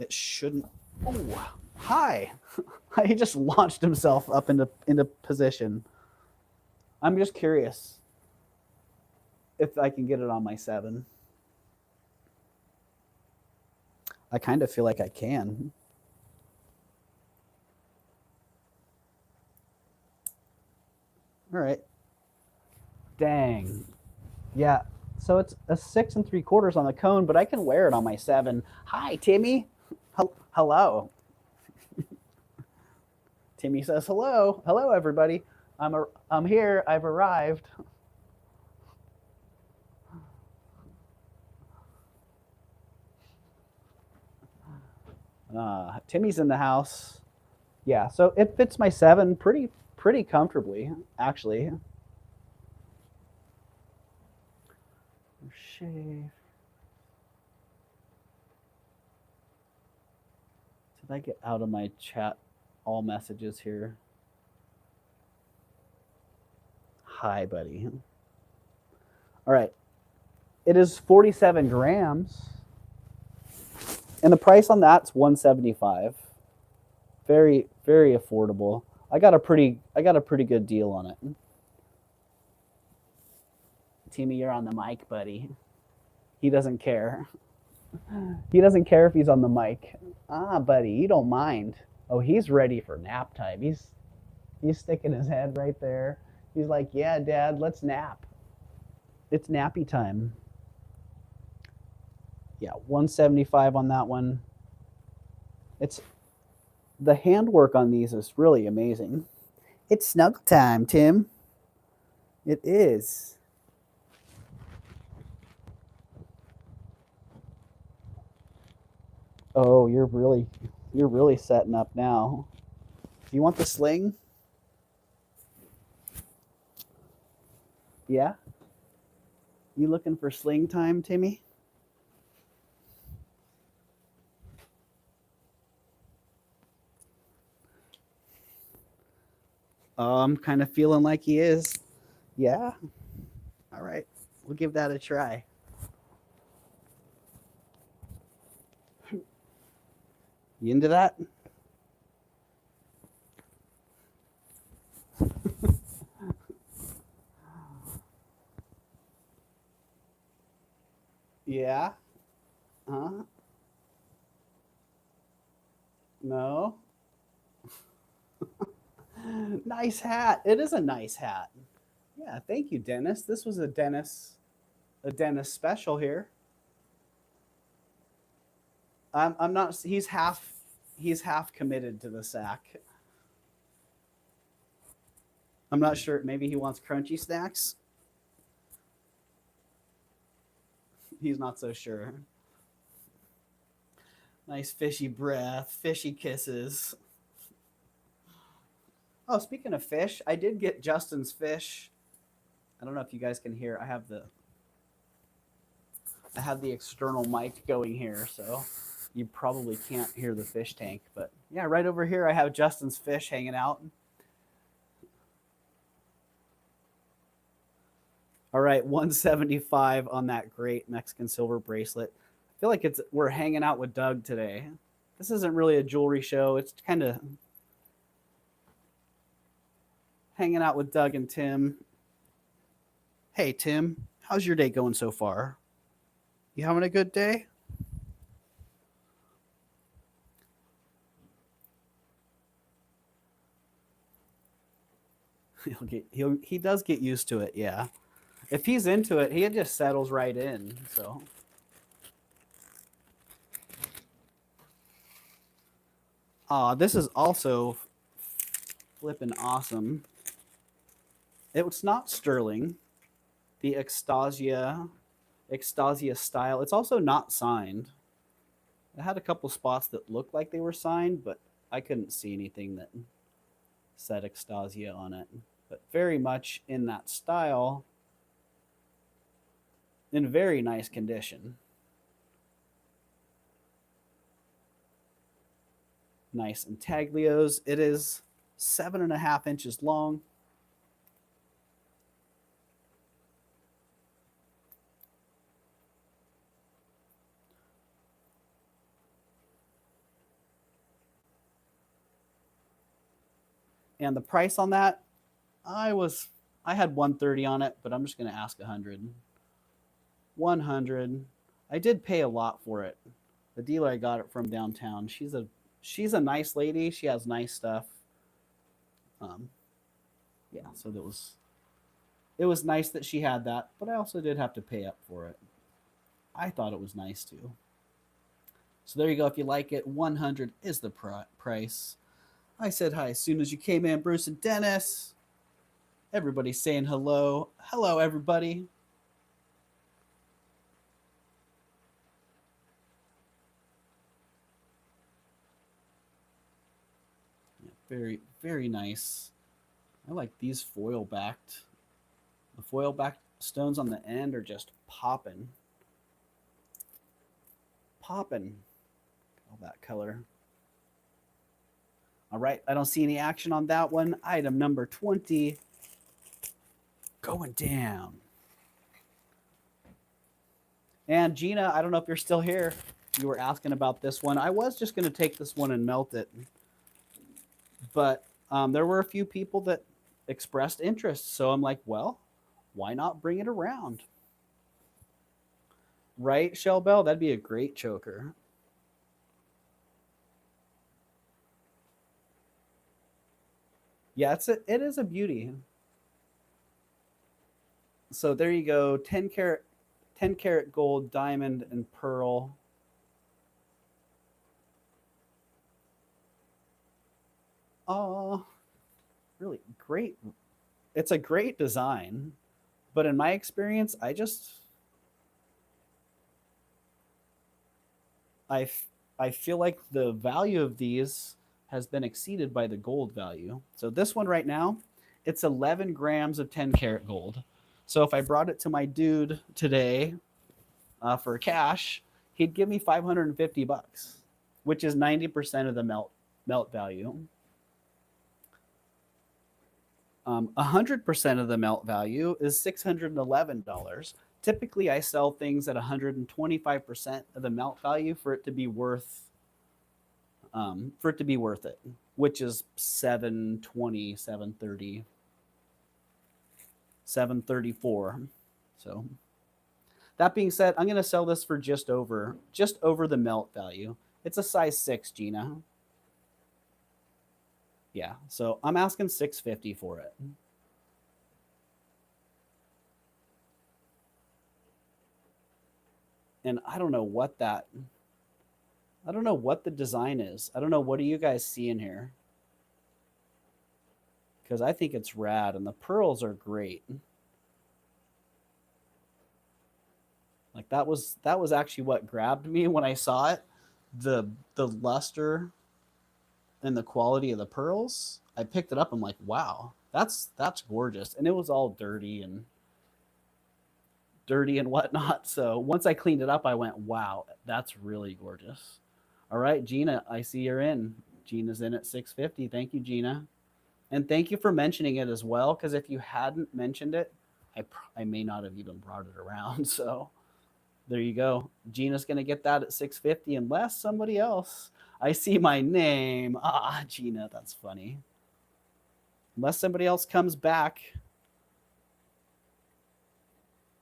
It shouldn't. Oh, hi. He just launched himself up into position. I'm just curious if I can get it on my 7. I kind of feel like I can. All right. Dang. Yeah. So it's a 6 3/4 on the cone, but I can wear it on my 7. Hi, Timmy. Hello. Timmy says hello. Hello, everybody. I'm here. I've arrived. Timmy's in the house. Yeah, so it fits my 7 pretty comfortably, actually. Shave. Did I get out of my chat all messages here? Hi, buddy. All right. It is 47 grams. And the price on that's $175. Very, very affordable. I got a pretty good deal on it. Timmy, you're on the mic, buddy. He doesn't care. He doesn't care if he's on the mic. Ah, buddy, you don't mind. Oh, he's ready for nap time. He's sticking his head right there. He's like, yeah, Dad, let's nap. It's nappy time. Yeah, 175 on that one. It's the handwork on these is really amazing. It's snuggle time, Tim. It is. Oh, you're really setting up now. Do you want the sling? Yeah? You looking for sling time, Timmy? Oh, I'm kind of feeling like he is. Yeah? All right. We'll give that a try. You into that? Yeah? Huh? No? Nice hat. It is a nice hat. Yeah, thank you, Dennis. This was a Dennis special here. I'm not. He's half committed to the sack. I'm not sure. Maybe he wants crunchy snacks. He's not so sure. Nice fishy breath, fishy kisses. Oh, speaking of fish, I did get Justin's fish. I don't know if you guys can hear. I have the external mic going here, so you probably can't hear the fish tank. But yeah, right over here I have Justin's fish hanging out. All right, 175 on that great Mexican silver bracelet. I feel like we're hanging out with Doug today. This isn't really a jewelry show. It's kind of hanging out with Doug and Tim. Hey, Tim, how's your day going so far? You having a good day? He does get used to it, yeah. If he's into it, he just settles right in. So, this is also flipping awesome. It's not sterling, the Extasia style. It's also not signed. It had a couple spots that looked like they were signed, but I couldn't see anything that said Extasia on it. But very much in that style, in very nice condition. Nice intaglios. It is 7.5 inches long. And the price on that, I had 130 on it, but I'm just going to ask 100. 100. I did pay a lot for it. The dealer I got it from downtown, she's a nice lady. She has nice stuff. Yeah, so it was nice that she had that, but I also did have to pay up for it. I thought it was nice too. So there you go. If you like it, 100 is the price. I said hi as soon as you came in, Bruce and Dennis. Everybody's saying hello. Hello, everybody. Yeah, very, very nice. I like these foil backed. The foil backed stones on the end are just popping. Popping. All that color. All right, I don't see any action on that one. Item number 20. Going down. And Gina, I don't know if you're still here. You were asking about this one. I was just going to take this one and melt it. But there were a few people that expressed interest. So I'm like, well, why not bring it around? Right, Shell Bell? That'd be a great choker. Yeah, it is a beauty. So there you go, 10 karat gold, diamond, and pearl. Oh, really great. It's a great design, but in my experience, I feel like the value of these has been exceeded by the gold value. So this one right now, it's 11 grams of 10 karat gold. So if I brought it to my dude today for cash, he'd give me 550 bucks, which is 90% of the melt value. 100% of the melt value is $611. Typically, I sell things at 125% of the melt value for it to be worth it, which is 720, 730, 734. So that being said, I'm going to sell this for just over the melt value. It's a size 6, Gina. Yeah, so I'm asking 650 for it. And I don't know what the design is. I don't know, what do you guys see in here? Because I think it's rad, and the pearls are great. Like that was actually what grabbed me when I saw it. The luster and the quality of the pearls. I picked it up. I'm like, wow, that's gorgeous. And it was all dirty and whatnot. So once I cleaned it up, I went, wow, that's really gorgeous. All right, Gina, I see you're in. Gina's in at 650. Thank you, Gina. And thank you for mentioning it as well, because if you hadn't mentioned it, I may not have even brought it around. So there you go. Gina's going to get that at 650 unless somebody else. I see my name. Ah, Gina, that's funny. Unless somebody else comes back.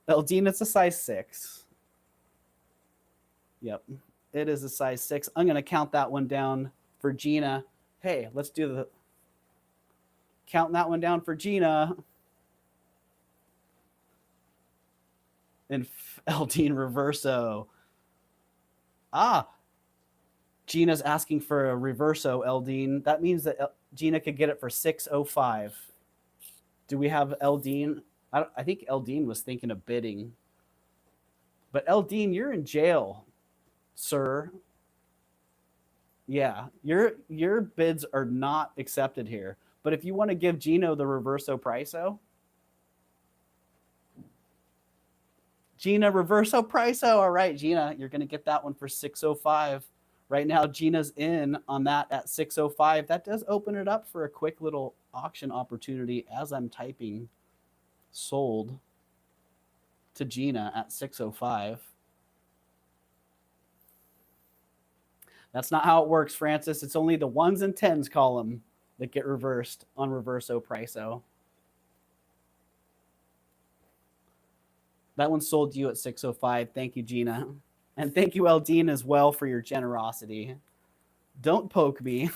Eldine, it's a size 6. Yep, it is a size 6. I'm going to count that one down for Gina. Hey, let's do the counting that one down for Gina. And Eldine Reverso. Ah, Gina's asking for a Reverso, Eldine. That means that Gina could get it for 605. Do we have Eldine? I think Eldine was thinking of bidding. But Eldine, you're in jail, sir. Yeah, your bids are not accepted here. But if you want to give Gino the Reverso Priso, Gina Reverso Priso. All right, Gina, you're going to get that one for 605. Right now, Gina's in on that at 605. That does open it up for a quick little auction opportunity as I'm typing sold to Gina at 605. That's not how it works, Francis. It's only the 1s and 10s column. that get reversed on Reverso Priso. That one sold to you at 605. Thank you, Gina. And thank you, Eldine, as well, for your generosity. Don't poke me.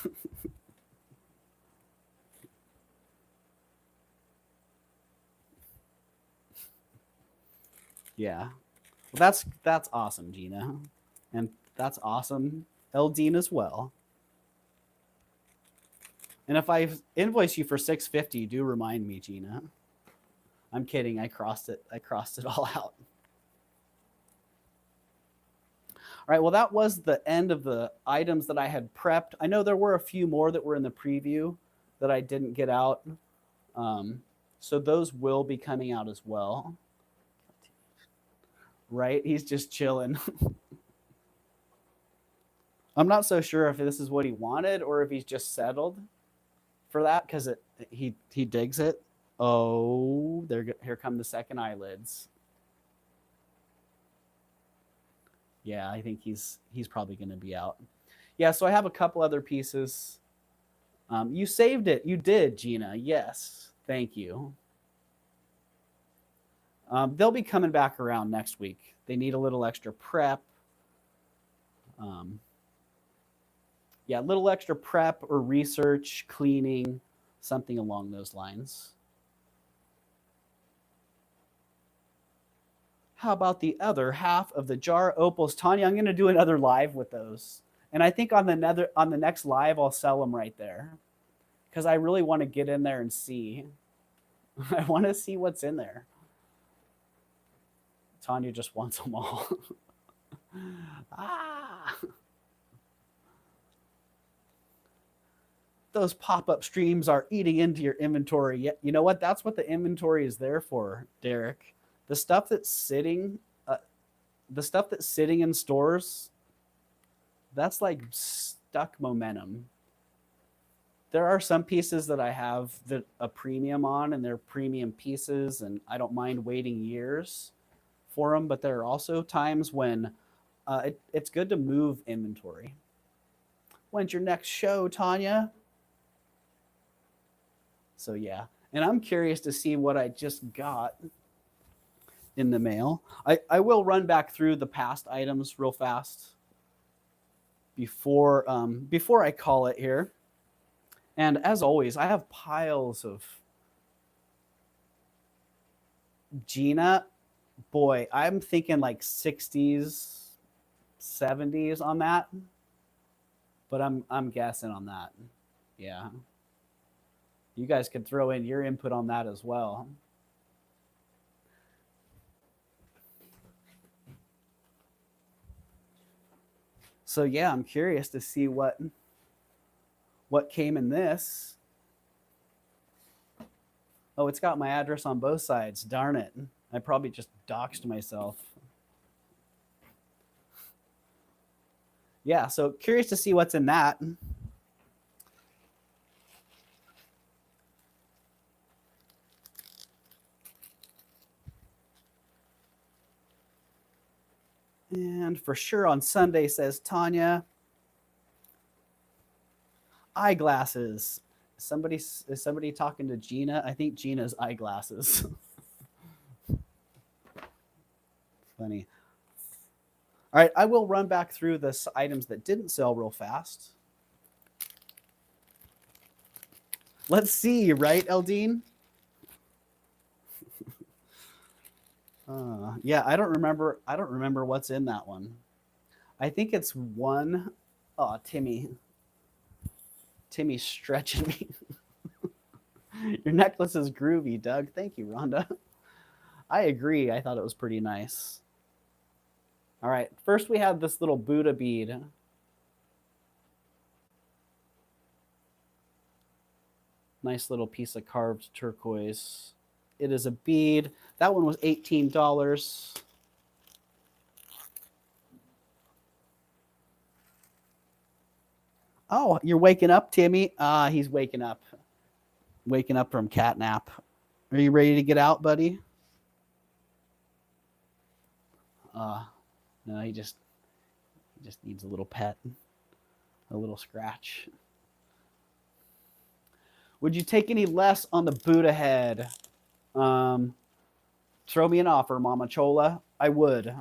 Yeah. Well, that's awesome, Gina. And that's awesome, Eldine, as well. And if I invoice you for $650, do remind me, Gina. I'm kidding. I crossed it all out. All right, well, that was the end of the items that I had prepped. I know there were a few more that were in the preview that I didn't get out. So those will be coming out as well. Right? He's just chilling. I'm not so sure if this is what he wanted or if he's just settled for that because he digs it. Oh, here come the second eyelids. Yeah, I think he's probably going to be out. Yeah, so I have a couple other pieces. You saved it. You did, Gina. Yes. Thank you. They'll be coming back around next week. They need a little extra prep. Yeah, a little extra prep or research, cleaning, something along those lines. How about the other half of the jar opals? Tanya, I'm going to do another live with those. And I think on the next live, I'll sell them right there. Because I really want to get in there and see. I want to see what's in there. Tanya just wants them all. Ah! Those pop-up streams are eating into your inventory. You know what? That's what the inventory is there for, Derek. The stuff that's sitting in stores, that's like stuck momentum. There are some pieces that I have a premium on, and they're premium pieces, and I don't mind waiting years for them. But there are also times when it's good to move inventory. When's your next show, Tanya? So yeah, and I'm curious to see what I just got in the mail. I will run back through the past items real fast before I call it here. And as always, I have piles of Gina. Boy, I'm thinking like 60s, 70s on that. But I'm guessing on that. Yeah. You guys could throw in your input on that as well. So yeah, I'm curious to see what came in this. Oh, it's got my address on both sides. Darn it. I probably just doxed myself. Yeah, so curious to see what's in that. And for sure on Sunday, says Tanya. Eyeglasses. Is somebody talking to Gina? I think Gina's eyeglasses. Funny. All right, I will run back through the items that didn't sell real fast. Let's see, right, Eldine? Yeah, I don't remember what's in that one. I think it's one. Oh, Timmy's stretching me. Your necklace is groovy, Doug. Thank you, Rhonda. I agree. I thought it was pretty nice. All right. First, we have this little Buddha bead. Nice little piece of carved turquoise. It is a bead. That one was $18. Oh, you're waking up, Timmy? He's waking up. Waking up from cat nap. Are you ready to get out, buddy? No, he just needs a little pet, a little scratch. Would you take any less on the Buddha head? Throw me an offer, Mama Chola. I would.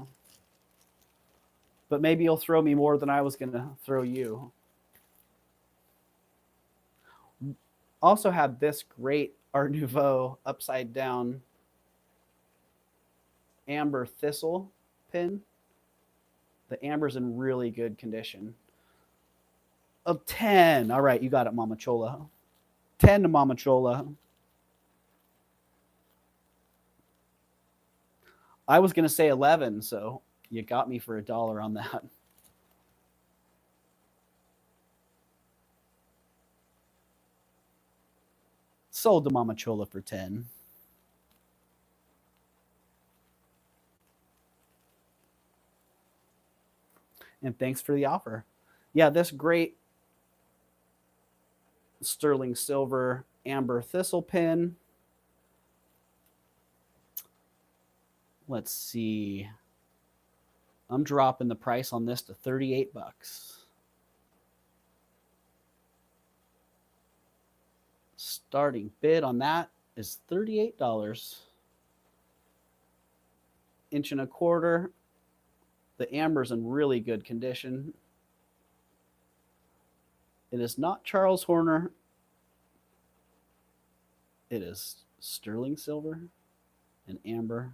But maybe you'll throw me more than I was going to throw you. Also have this great Art Nouveau upside down amber thistle pin. The amber's in really good condition. Of 10. All right, you got it, Mama Chola. 10 to Mama Chola. I was going to say 11, so you got me for $1 on that. Sold to Mama Chola for 10. And thanks for the offer. Yeah, this great sterling silver amber thistle pin. Let's see. I'm dropping the price on this to 38 bucks. Starting bid on that is $38. Inch and a quarter. The amber's in really good condition. It is not Charles Horner. It is sterling silver and amber.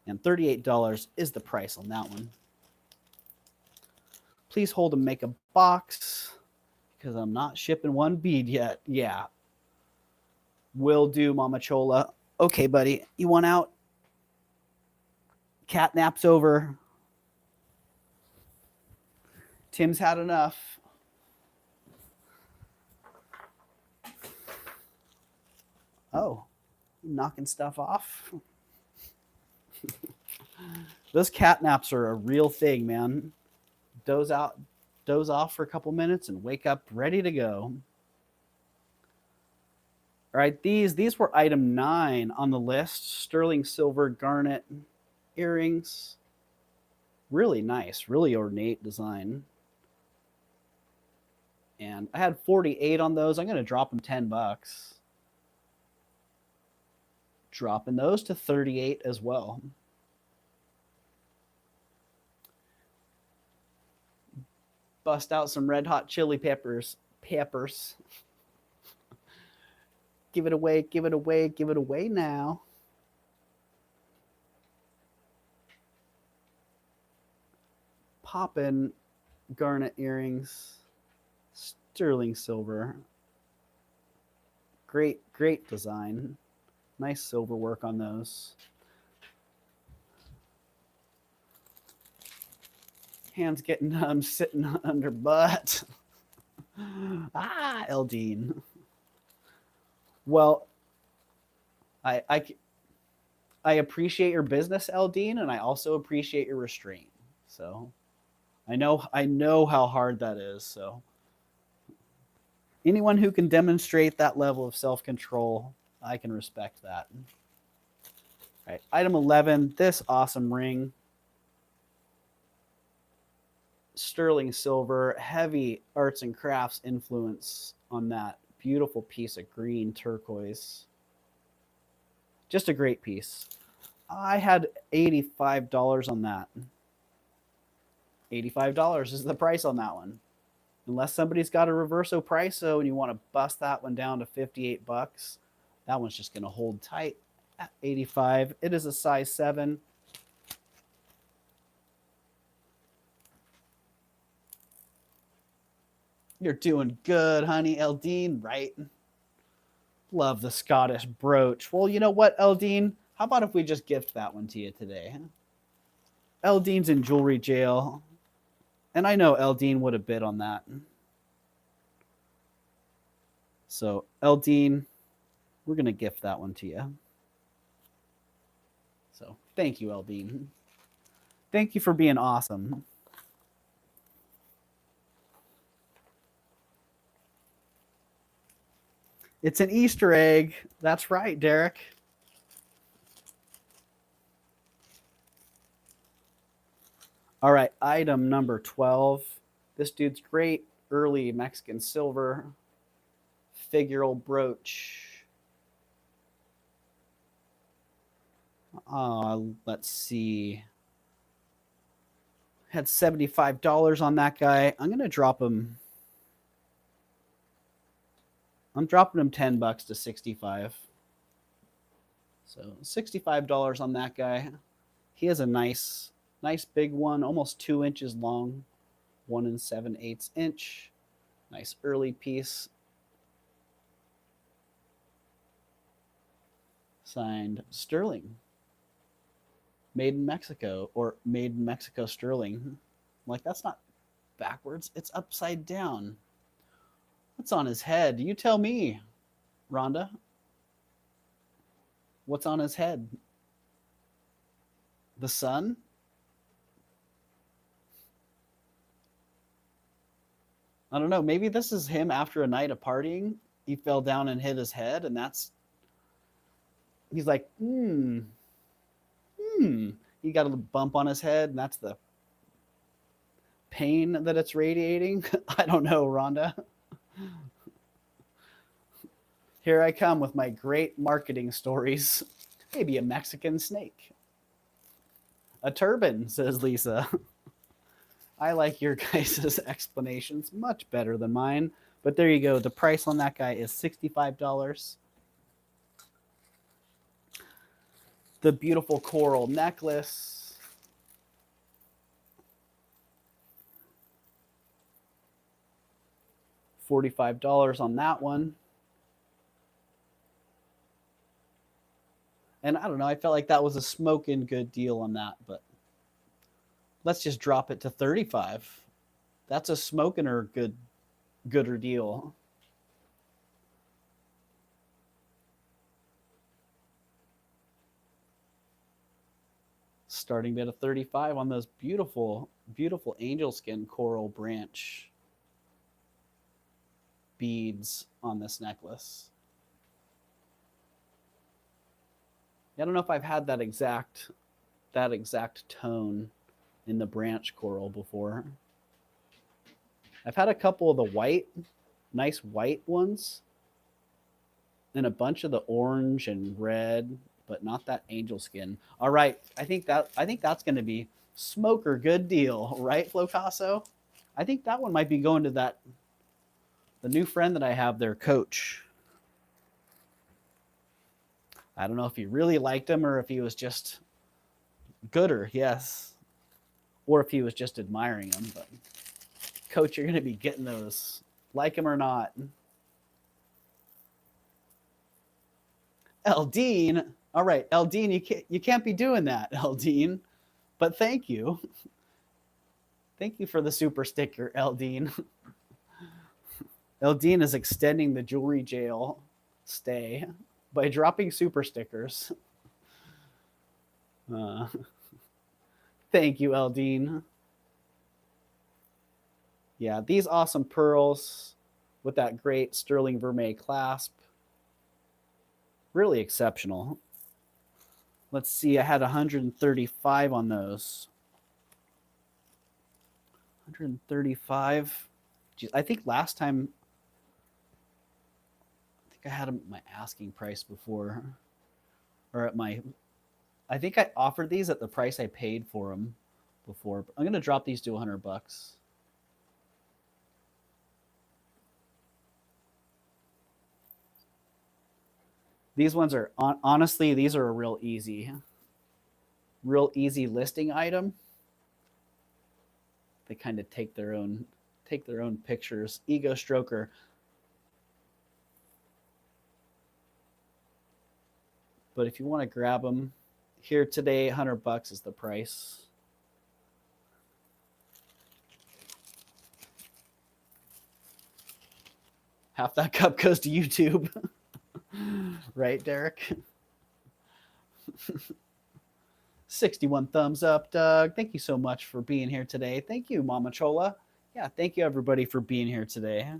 And $38 is the price on that one. Please hold and make a box because I'm not shipping one bead yet. Yeah. Will do, Mama Chola. Okay, buddy. You want out? Cat nap's over. Tim's had enough. Oh, knocking stuff off. Those cat naps are a real thing, man. Doze off for a couple minutes and wake up ready to go. All right, these were item 9 on the list. Sterling silver garnet earrings. Really nice, really ornate design. And I had 48 on those. I'm going to drop them 10 bucks. Dropping those to 38 as well. Bust out some red hot chili peppers. Give it away, give it away, give it away now. Poppin' garnet earrings. Sterling silver. Great, great design. Nice silver work on those. Hands getting numb, sitting under butt. Eldine. Well, I appreciate your business, Eldine, and I also appreciate your restraint. So I know how hard that is. So anyone who can demonstrate that level of self-control, I can respect that. All right, item 11, this awesome ring. Sterling silver, heavy arts and crafts influence on that beautiful piece of green turquoise. Just a great piece. I had $85 on that. $85 is the price on that one. Unless somebody's got a reverso priso and you want to bust that one down to 58 bucks, that one's just going to hold tight at 85. It is a size 7. You're doing good, honey, Eldine, right? Love the Scottish brooch. Well, you know what, Eldine? How about if we just gift that one to you today? Eldine's in jewelry jail. And I know Eldine would have bid on that. So, Eldine, we're going to gift that one to you. So, thank you, Eldine. Thank you for being awesome. It's an Easter egg. That's right, Derek. All right, item number 12. This dude's great early Mexican silver figural brooch. Let's see. Had $75 on that guy. I'm going to drop him. I'm dropping him $10 to 65. So $65 on that guy. He has a nice big one, almost 2 inches long, 1 7/8 inch. Nice early piece. Signed Sterling. Made in Mexico, or made in Mexico Sterling. Like, that's not backwards, it's upside down. What's on his head? You tell me, Rhonda. What's on his head? The sun? I don't know. Maybe this is him after a night of partying. He fell down and hit his head, and that's... He's like, He got a bump on his head, and that's the pain that it's radiating. I don't know, Rhonda. Here I come with my great marketing stories. Maybe a Mexican snake. A turban, says Lisa. I like your guys' explanations much better than mine. But there you go. The price on that guy is $65. The beautiful coral necklace. $45 on that one. And I don't know, I felt like that was a smoking good deal on that, but let's just drop it to 35. That's a smoking or gooder deal. Starting bid of 35 on those beautiful, beautiful angel skin coral branch beads on this necklace. I don't know if I've had that exact tone in the branch coral before. I've had a couple of the nice white ones, and a bunch of the orange and red, but not that angel skin. All right, I think that's going to be smoker good deal, right, Flocasso? I think that one might be going to the new friend that I have there, Coach. I don't know if he really liked him or if he was just gooder, yes. Or if he was just admiring him. But Coach, you're going to be getting those, like him or not. Eldine. All right, Eldine, you can't be doing that, Eldine. But thank you. Thank you for the super sticker, Eldine. Eldine is extending the jewelry jail stay by dropping super stickers. Thank you, Eldine. Yeah, these awesome pearls with that great sterling vermeil clasp. Really exceptional. Let's see, I had 135 on those. 135. Jeez, I think last time, I had them at my asking price before, or at my, I think I offered these at the price I paid for them before. I'm going to drop these to $100. These ones are, honestly, these are a real easy listing item. They kind of take their own pictures. Ego Stroker. But if you want to grab them here today, $100 is the price. Half that cup goes to YouTube. Right, Derek? 61 thumbs up, Doug. Thank you so much for being here today. Thank you, Mama Chola. Yeah, thank you, everybody, for being here today.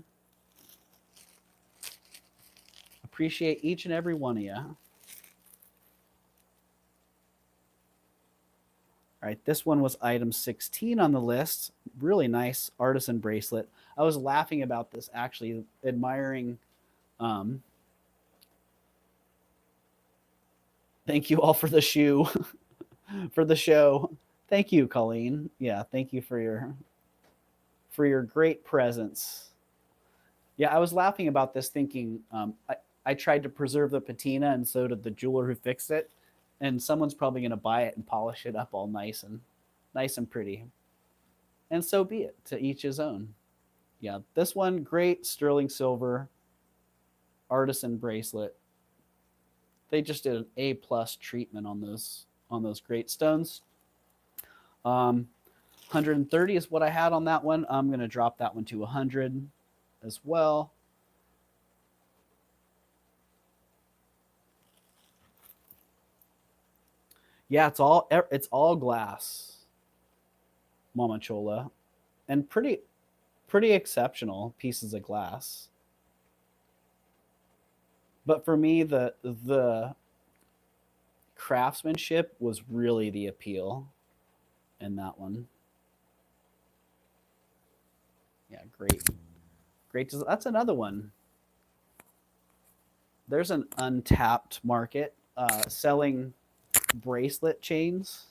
Appreciate each and every one of you. All right, this one was item 16 on the list. Really nice artisan bracelet. I was laughing about this, actually, admiring Um, thank you all for the shoe, for the show. Thank you, Colleen. Yeah, thank you for your great presence. Yeah, I was laughing about this, thinking I tried to preserve the patina, and so did the jeweler who fixed it. And someone's probably going to buy it and polish it up all nice and pretty. And so be it. To each his own. Yeah, this one, great sterling silver artisan bracelet. They just did an A+ treatment on those great stones. 130 is what I had on that one. I'm going to drop that one to 100 as well. Yeah, it's all glass, Mama Chola, and pretty exceptional pieces of glass. But for me, the craftsmanship was really the appeal in that one. Yeah, great. That's another one. There's an untapped market selling bracelet chains.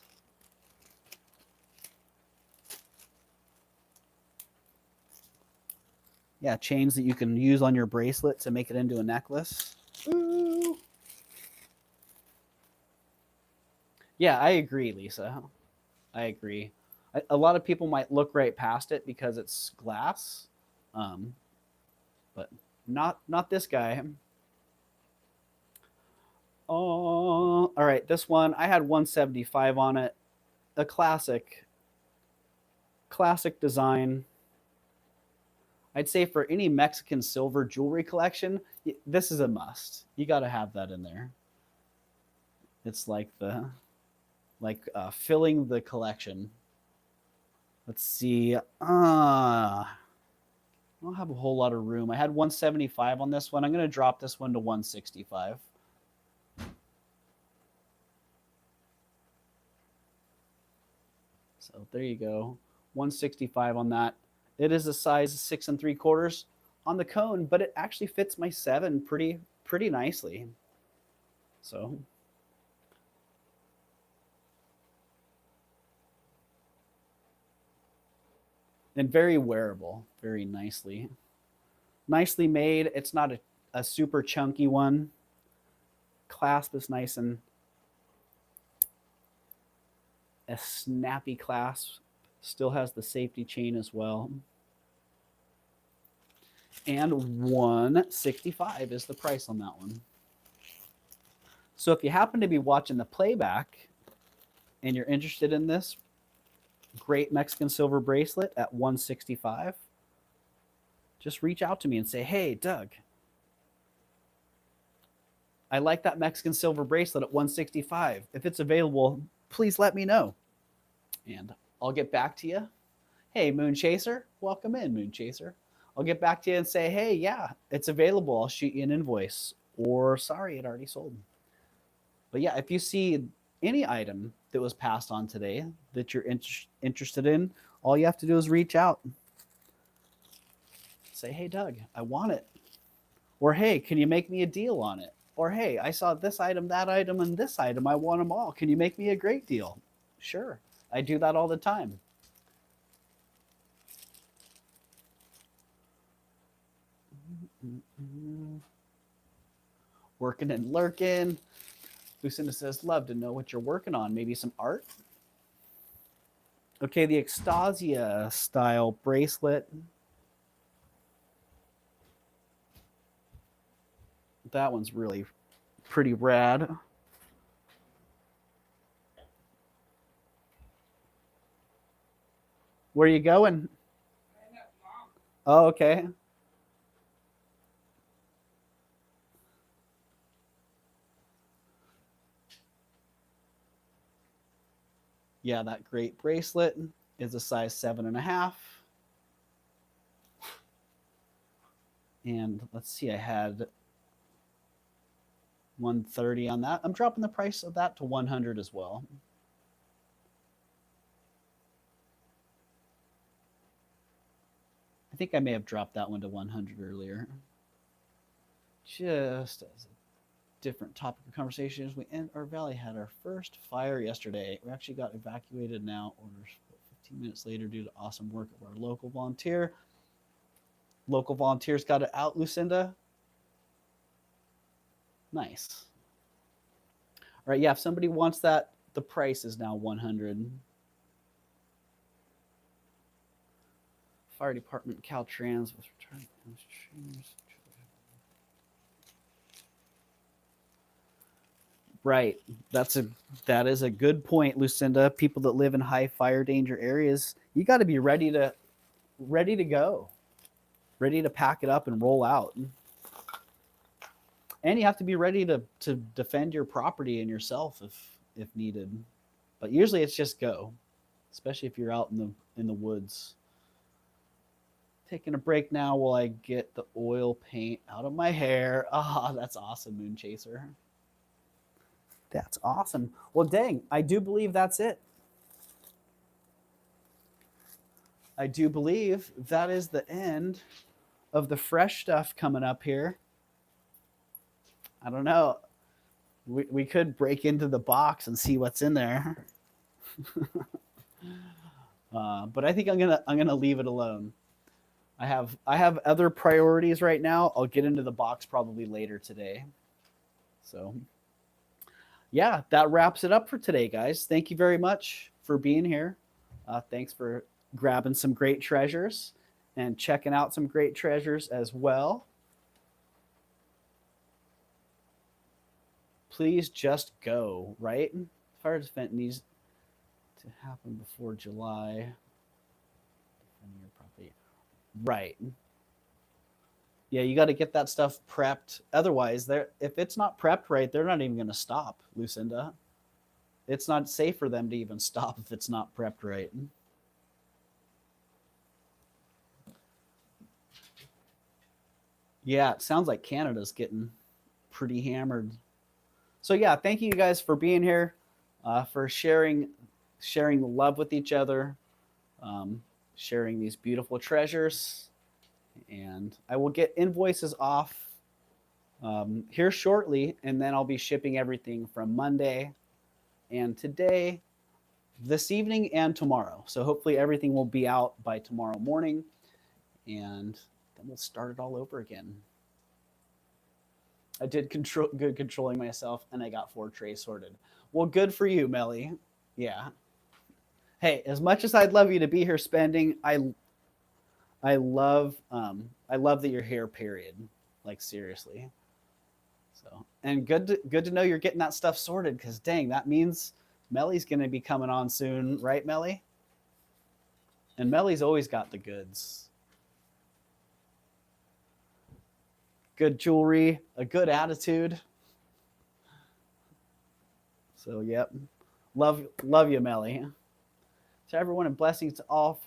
Yeah, chains that you can use on your bracelet to make it into a necklace. Ooh. Yeah, I agree, Lisa. I agree. A lot of people might look right past it because it's glass, but not this guy. Oh, all right. This one I had 175 on it. A classic design. I'd say for any Mexican silver jewelry collection, this is a must. You got to have that in there. It's like filling the collection. Let's see. I don't have a whole lot of room. I had 175 on this one. I'm going to drop this one to 165. So there you go. 165 on that. It is a size 6 3/4 on the cone, but it actually fits my 7 pretty nicely. So and very wearable, very nicely made. It's not a super chunky one. Clasp is nice and a snappy clasp. Still has the safety chain as well. And 165 is the price on that one. So if you happen to be watching the playback and you're interested in this great Mexican silver bracelet at 165, just reach out to me and say, hey, Doug, I like that Mexican silver bracelet at 165. If it's available, please let me know. And I'll get back to you. Hey, Moon Chaser, welcome in, Moon Chaser. I'll get back to you and say, hey, yeah, it's available. I'll shoot you an invoice. Or sorry, it already sold. But yeah, if you see any item that was passed on today that you're interested in, all you have to do is reach out. Say, hey, Doug, I want it. Or, hey, can you make me a deal on it? Or, hey, I saw this item, that item, and this item. I want them all. Can you make me a great deal? Sure. I do that all the time. Working and lurking. Lucinda says, love to know what you're working on. Maybe some art? Okay, the Extasia style bracelet. That one's really pretty rad. Where are you going? Oh, okay. Yeah, that great bracelet is a size 7.5. And let's see, I had 130 on that. I'm dropping the price of that to 100 as well. I think I may have dropped that one to 100 earlier. just as a different topic of conversation, as we end our valley, had our first fire yesterday. We actually got evacuated now, orders 15 minutes later due to awesome work of our local volunteer. Local volunteers got it out, Lucinda. Nice. All right, yeah, if somebody wants that, the price is now $100. Fire department, Caltrans with return. Right. That is a good point, Lucinda. People that live in high fire danger areas, you got to be ready to go, ready to pack it up and roll out. And you have to be ready to defend your property and yourself if needed. But usually it's just go, especially if you're out in the woods. Taking a break now while I get the oil paint out of my hair. Ah, that's awesome, Moon Chaser. That's awesome. Well, dang, I do believe that's it. I do believe that is the end of the fresh stuff coming up here. I don't know. We could break into the box and see what's in there. But I think I'm gonna leave it alone. I have other priorities right now. I'll get into the box probably later today. So yeah, that wraps it up for today, guys. Thank you very much for being here. Thanks for grabbing some great treasures and checking out some great treasures as well. Please just go, right? Fire defense needs to happen before July. Right. Yeah, you got to get that stuff prepped. Otherwise, if it's not prepped right, they're not even going to stop, Lucinda. It's not safe for them to even stop if it's not prepped right. Yeah, it sounds like Canada's getting pretty hammered. So yeah, thank you guys for being here, for sharing love with each other, sharing these beautiful treasures. And I will get invoices off here shortly, and then I'll be shipping everything from Monday and today, this evening, and tomorrow. So hopefully everything will be out by tomorrow morning, and then we'll start it all over again. I did good controlling myself, and I got 4 trays sorted. Well, good for you, Melly. Yeah. Hey, as much as I'd love you to be here spending, I love that you're here, period. Like, seriously. So, and good to know you're getting that stuff sorted, because dang, that means Melly's going to be coming on soon, right, Melly? And Melly's always got the goods. Good jewelry, a good attitude. So, yep. Love you, Melly. To everyone, and blessings to all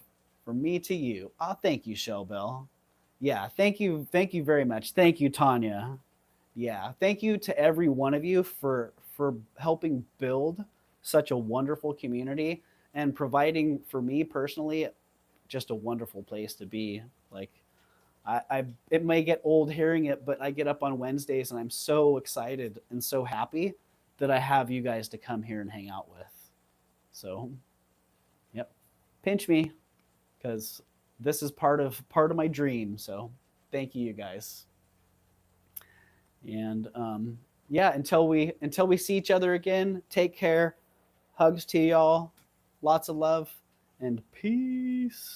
from me to you. Oh, thank you, Shellbell. Yeah, thank you very much. Thank you, Tanya. Yeah, thank you to every one of you for helping build such a wonderful community and providing for me personally just a wonderful place to be. Like, it may get old hearing it, but I get up on Wednesdays and I'm so excited and so happy that I have you guys to come here and hang out with. So, yep, pinch me, because this is part of my dream. So thank you guys. And yeah, until we see each other again, take care. Hugs to y'all. Lots of love and peace.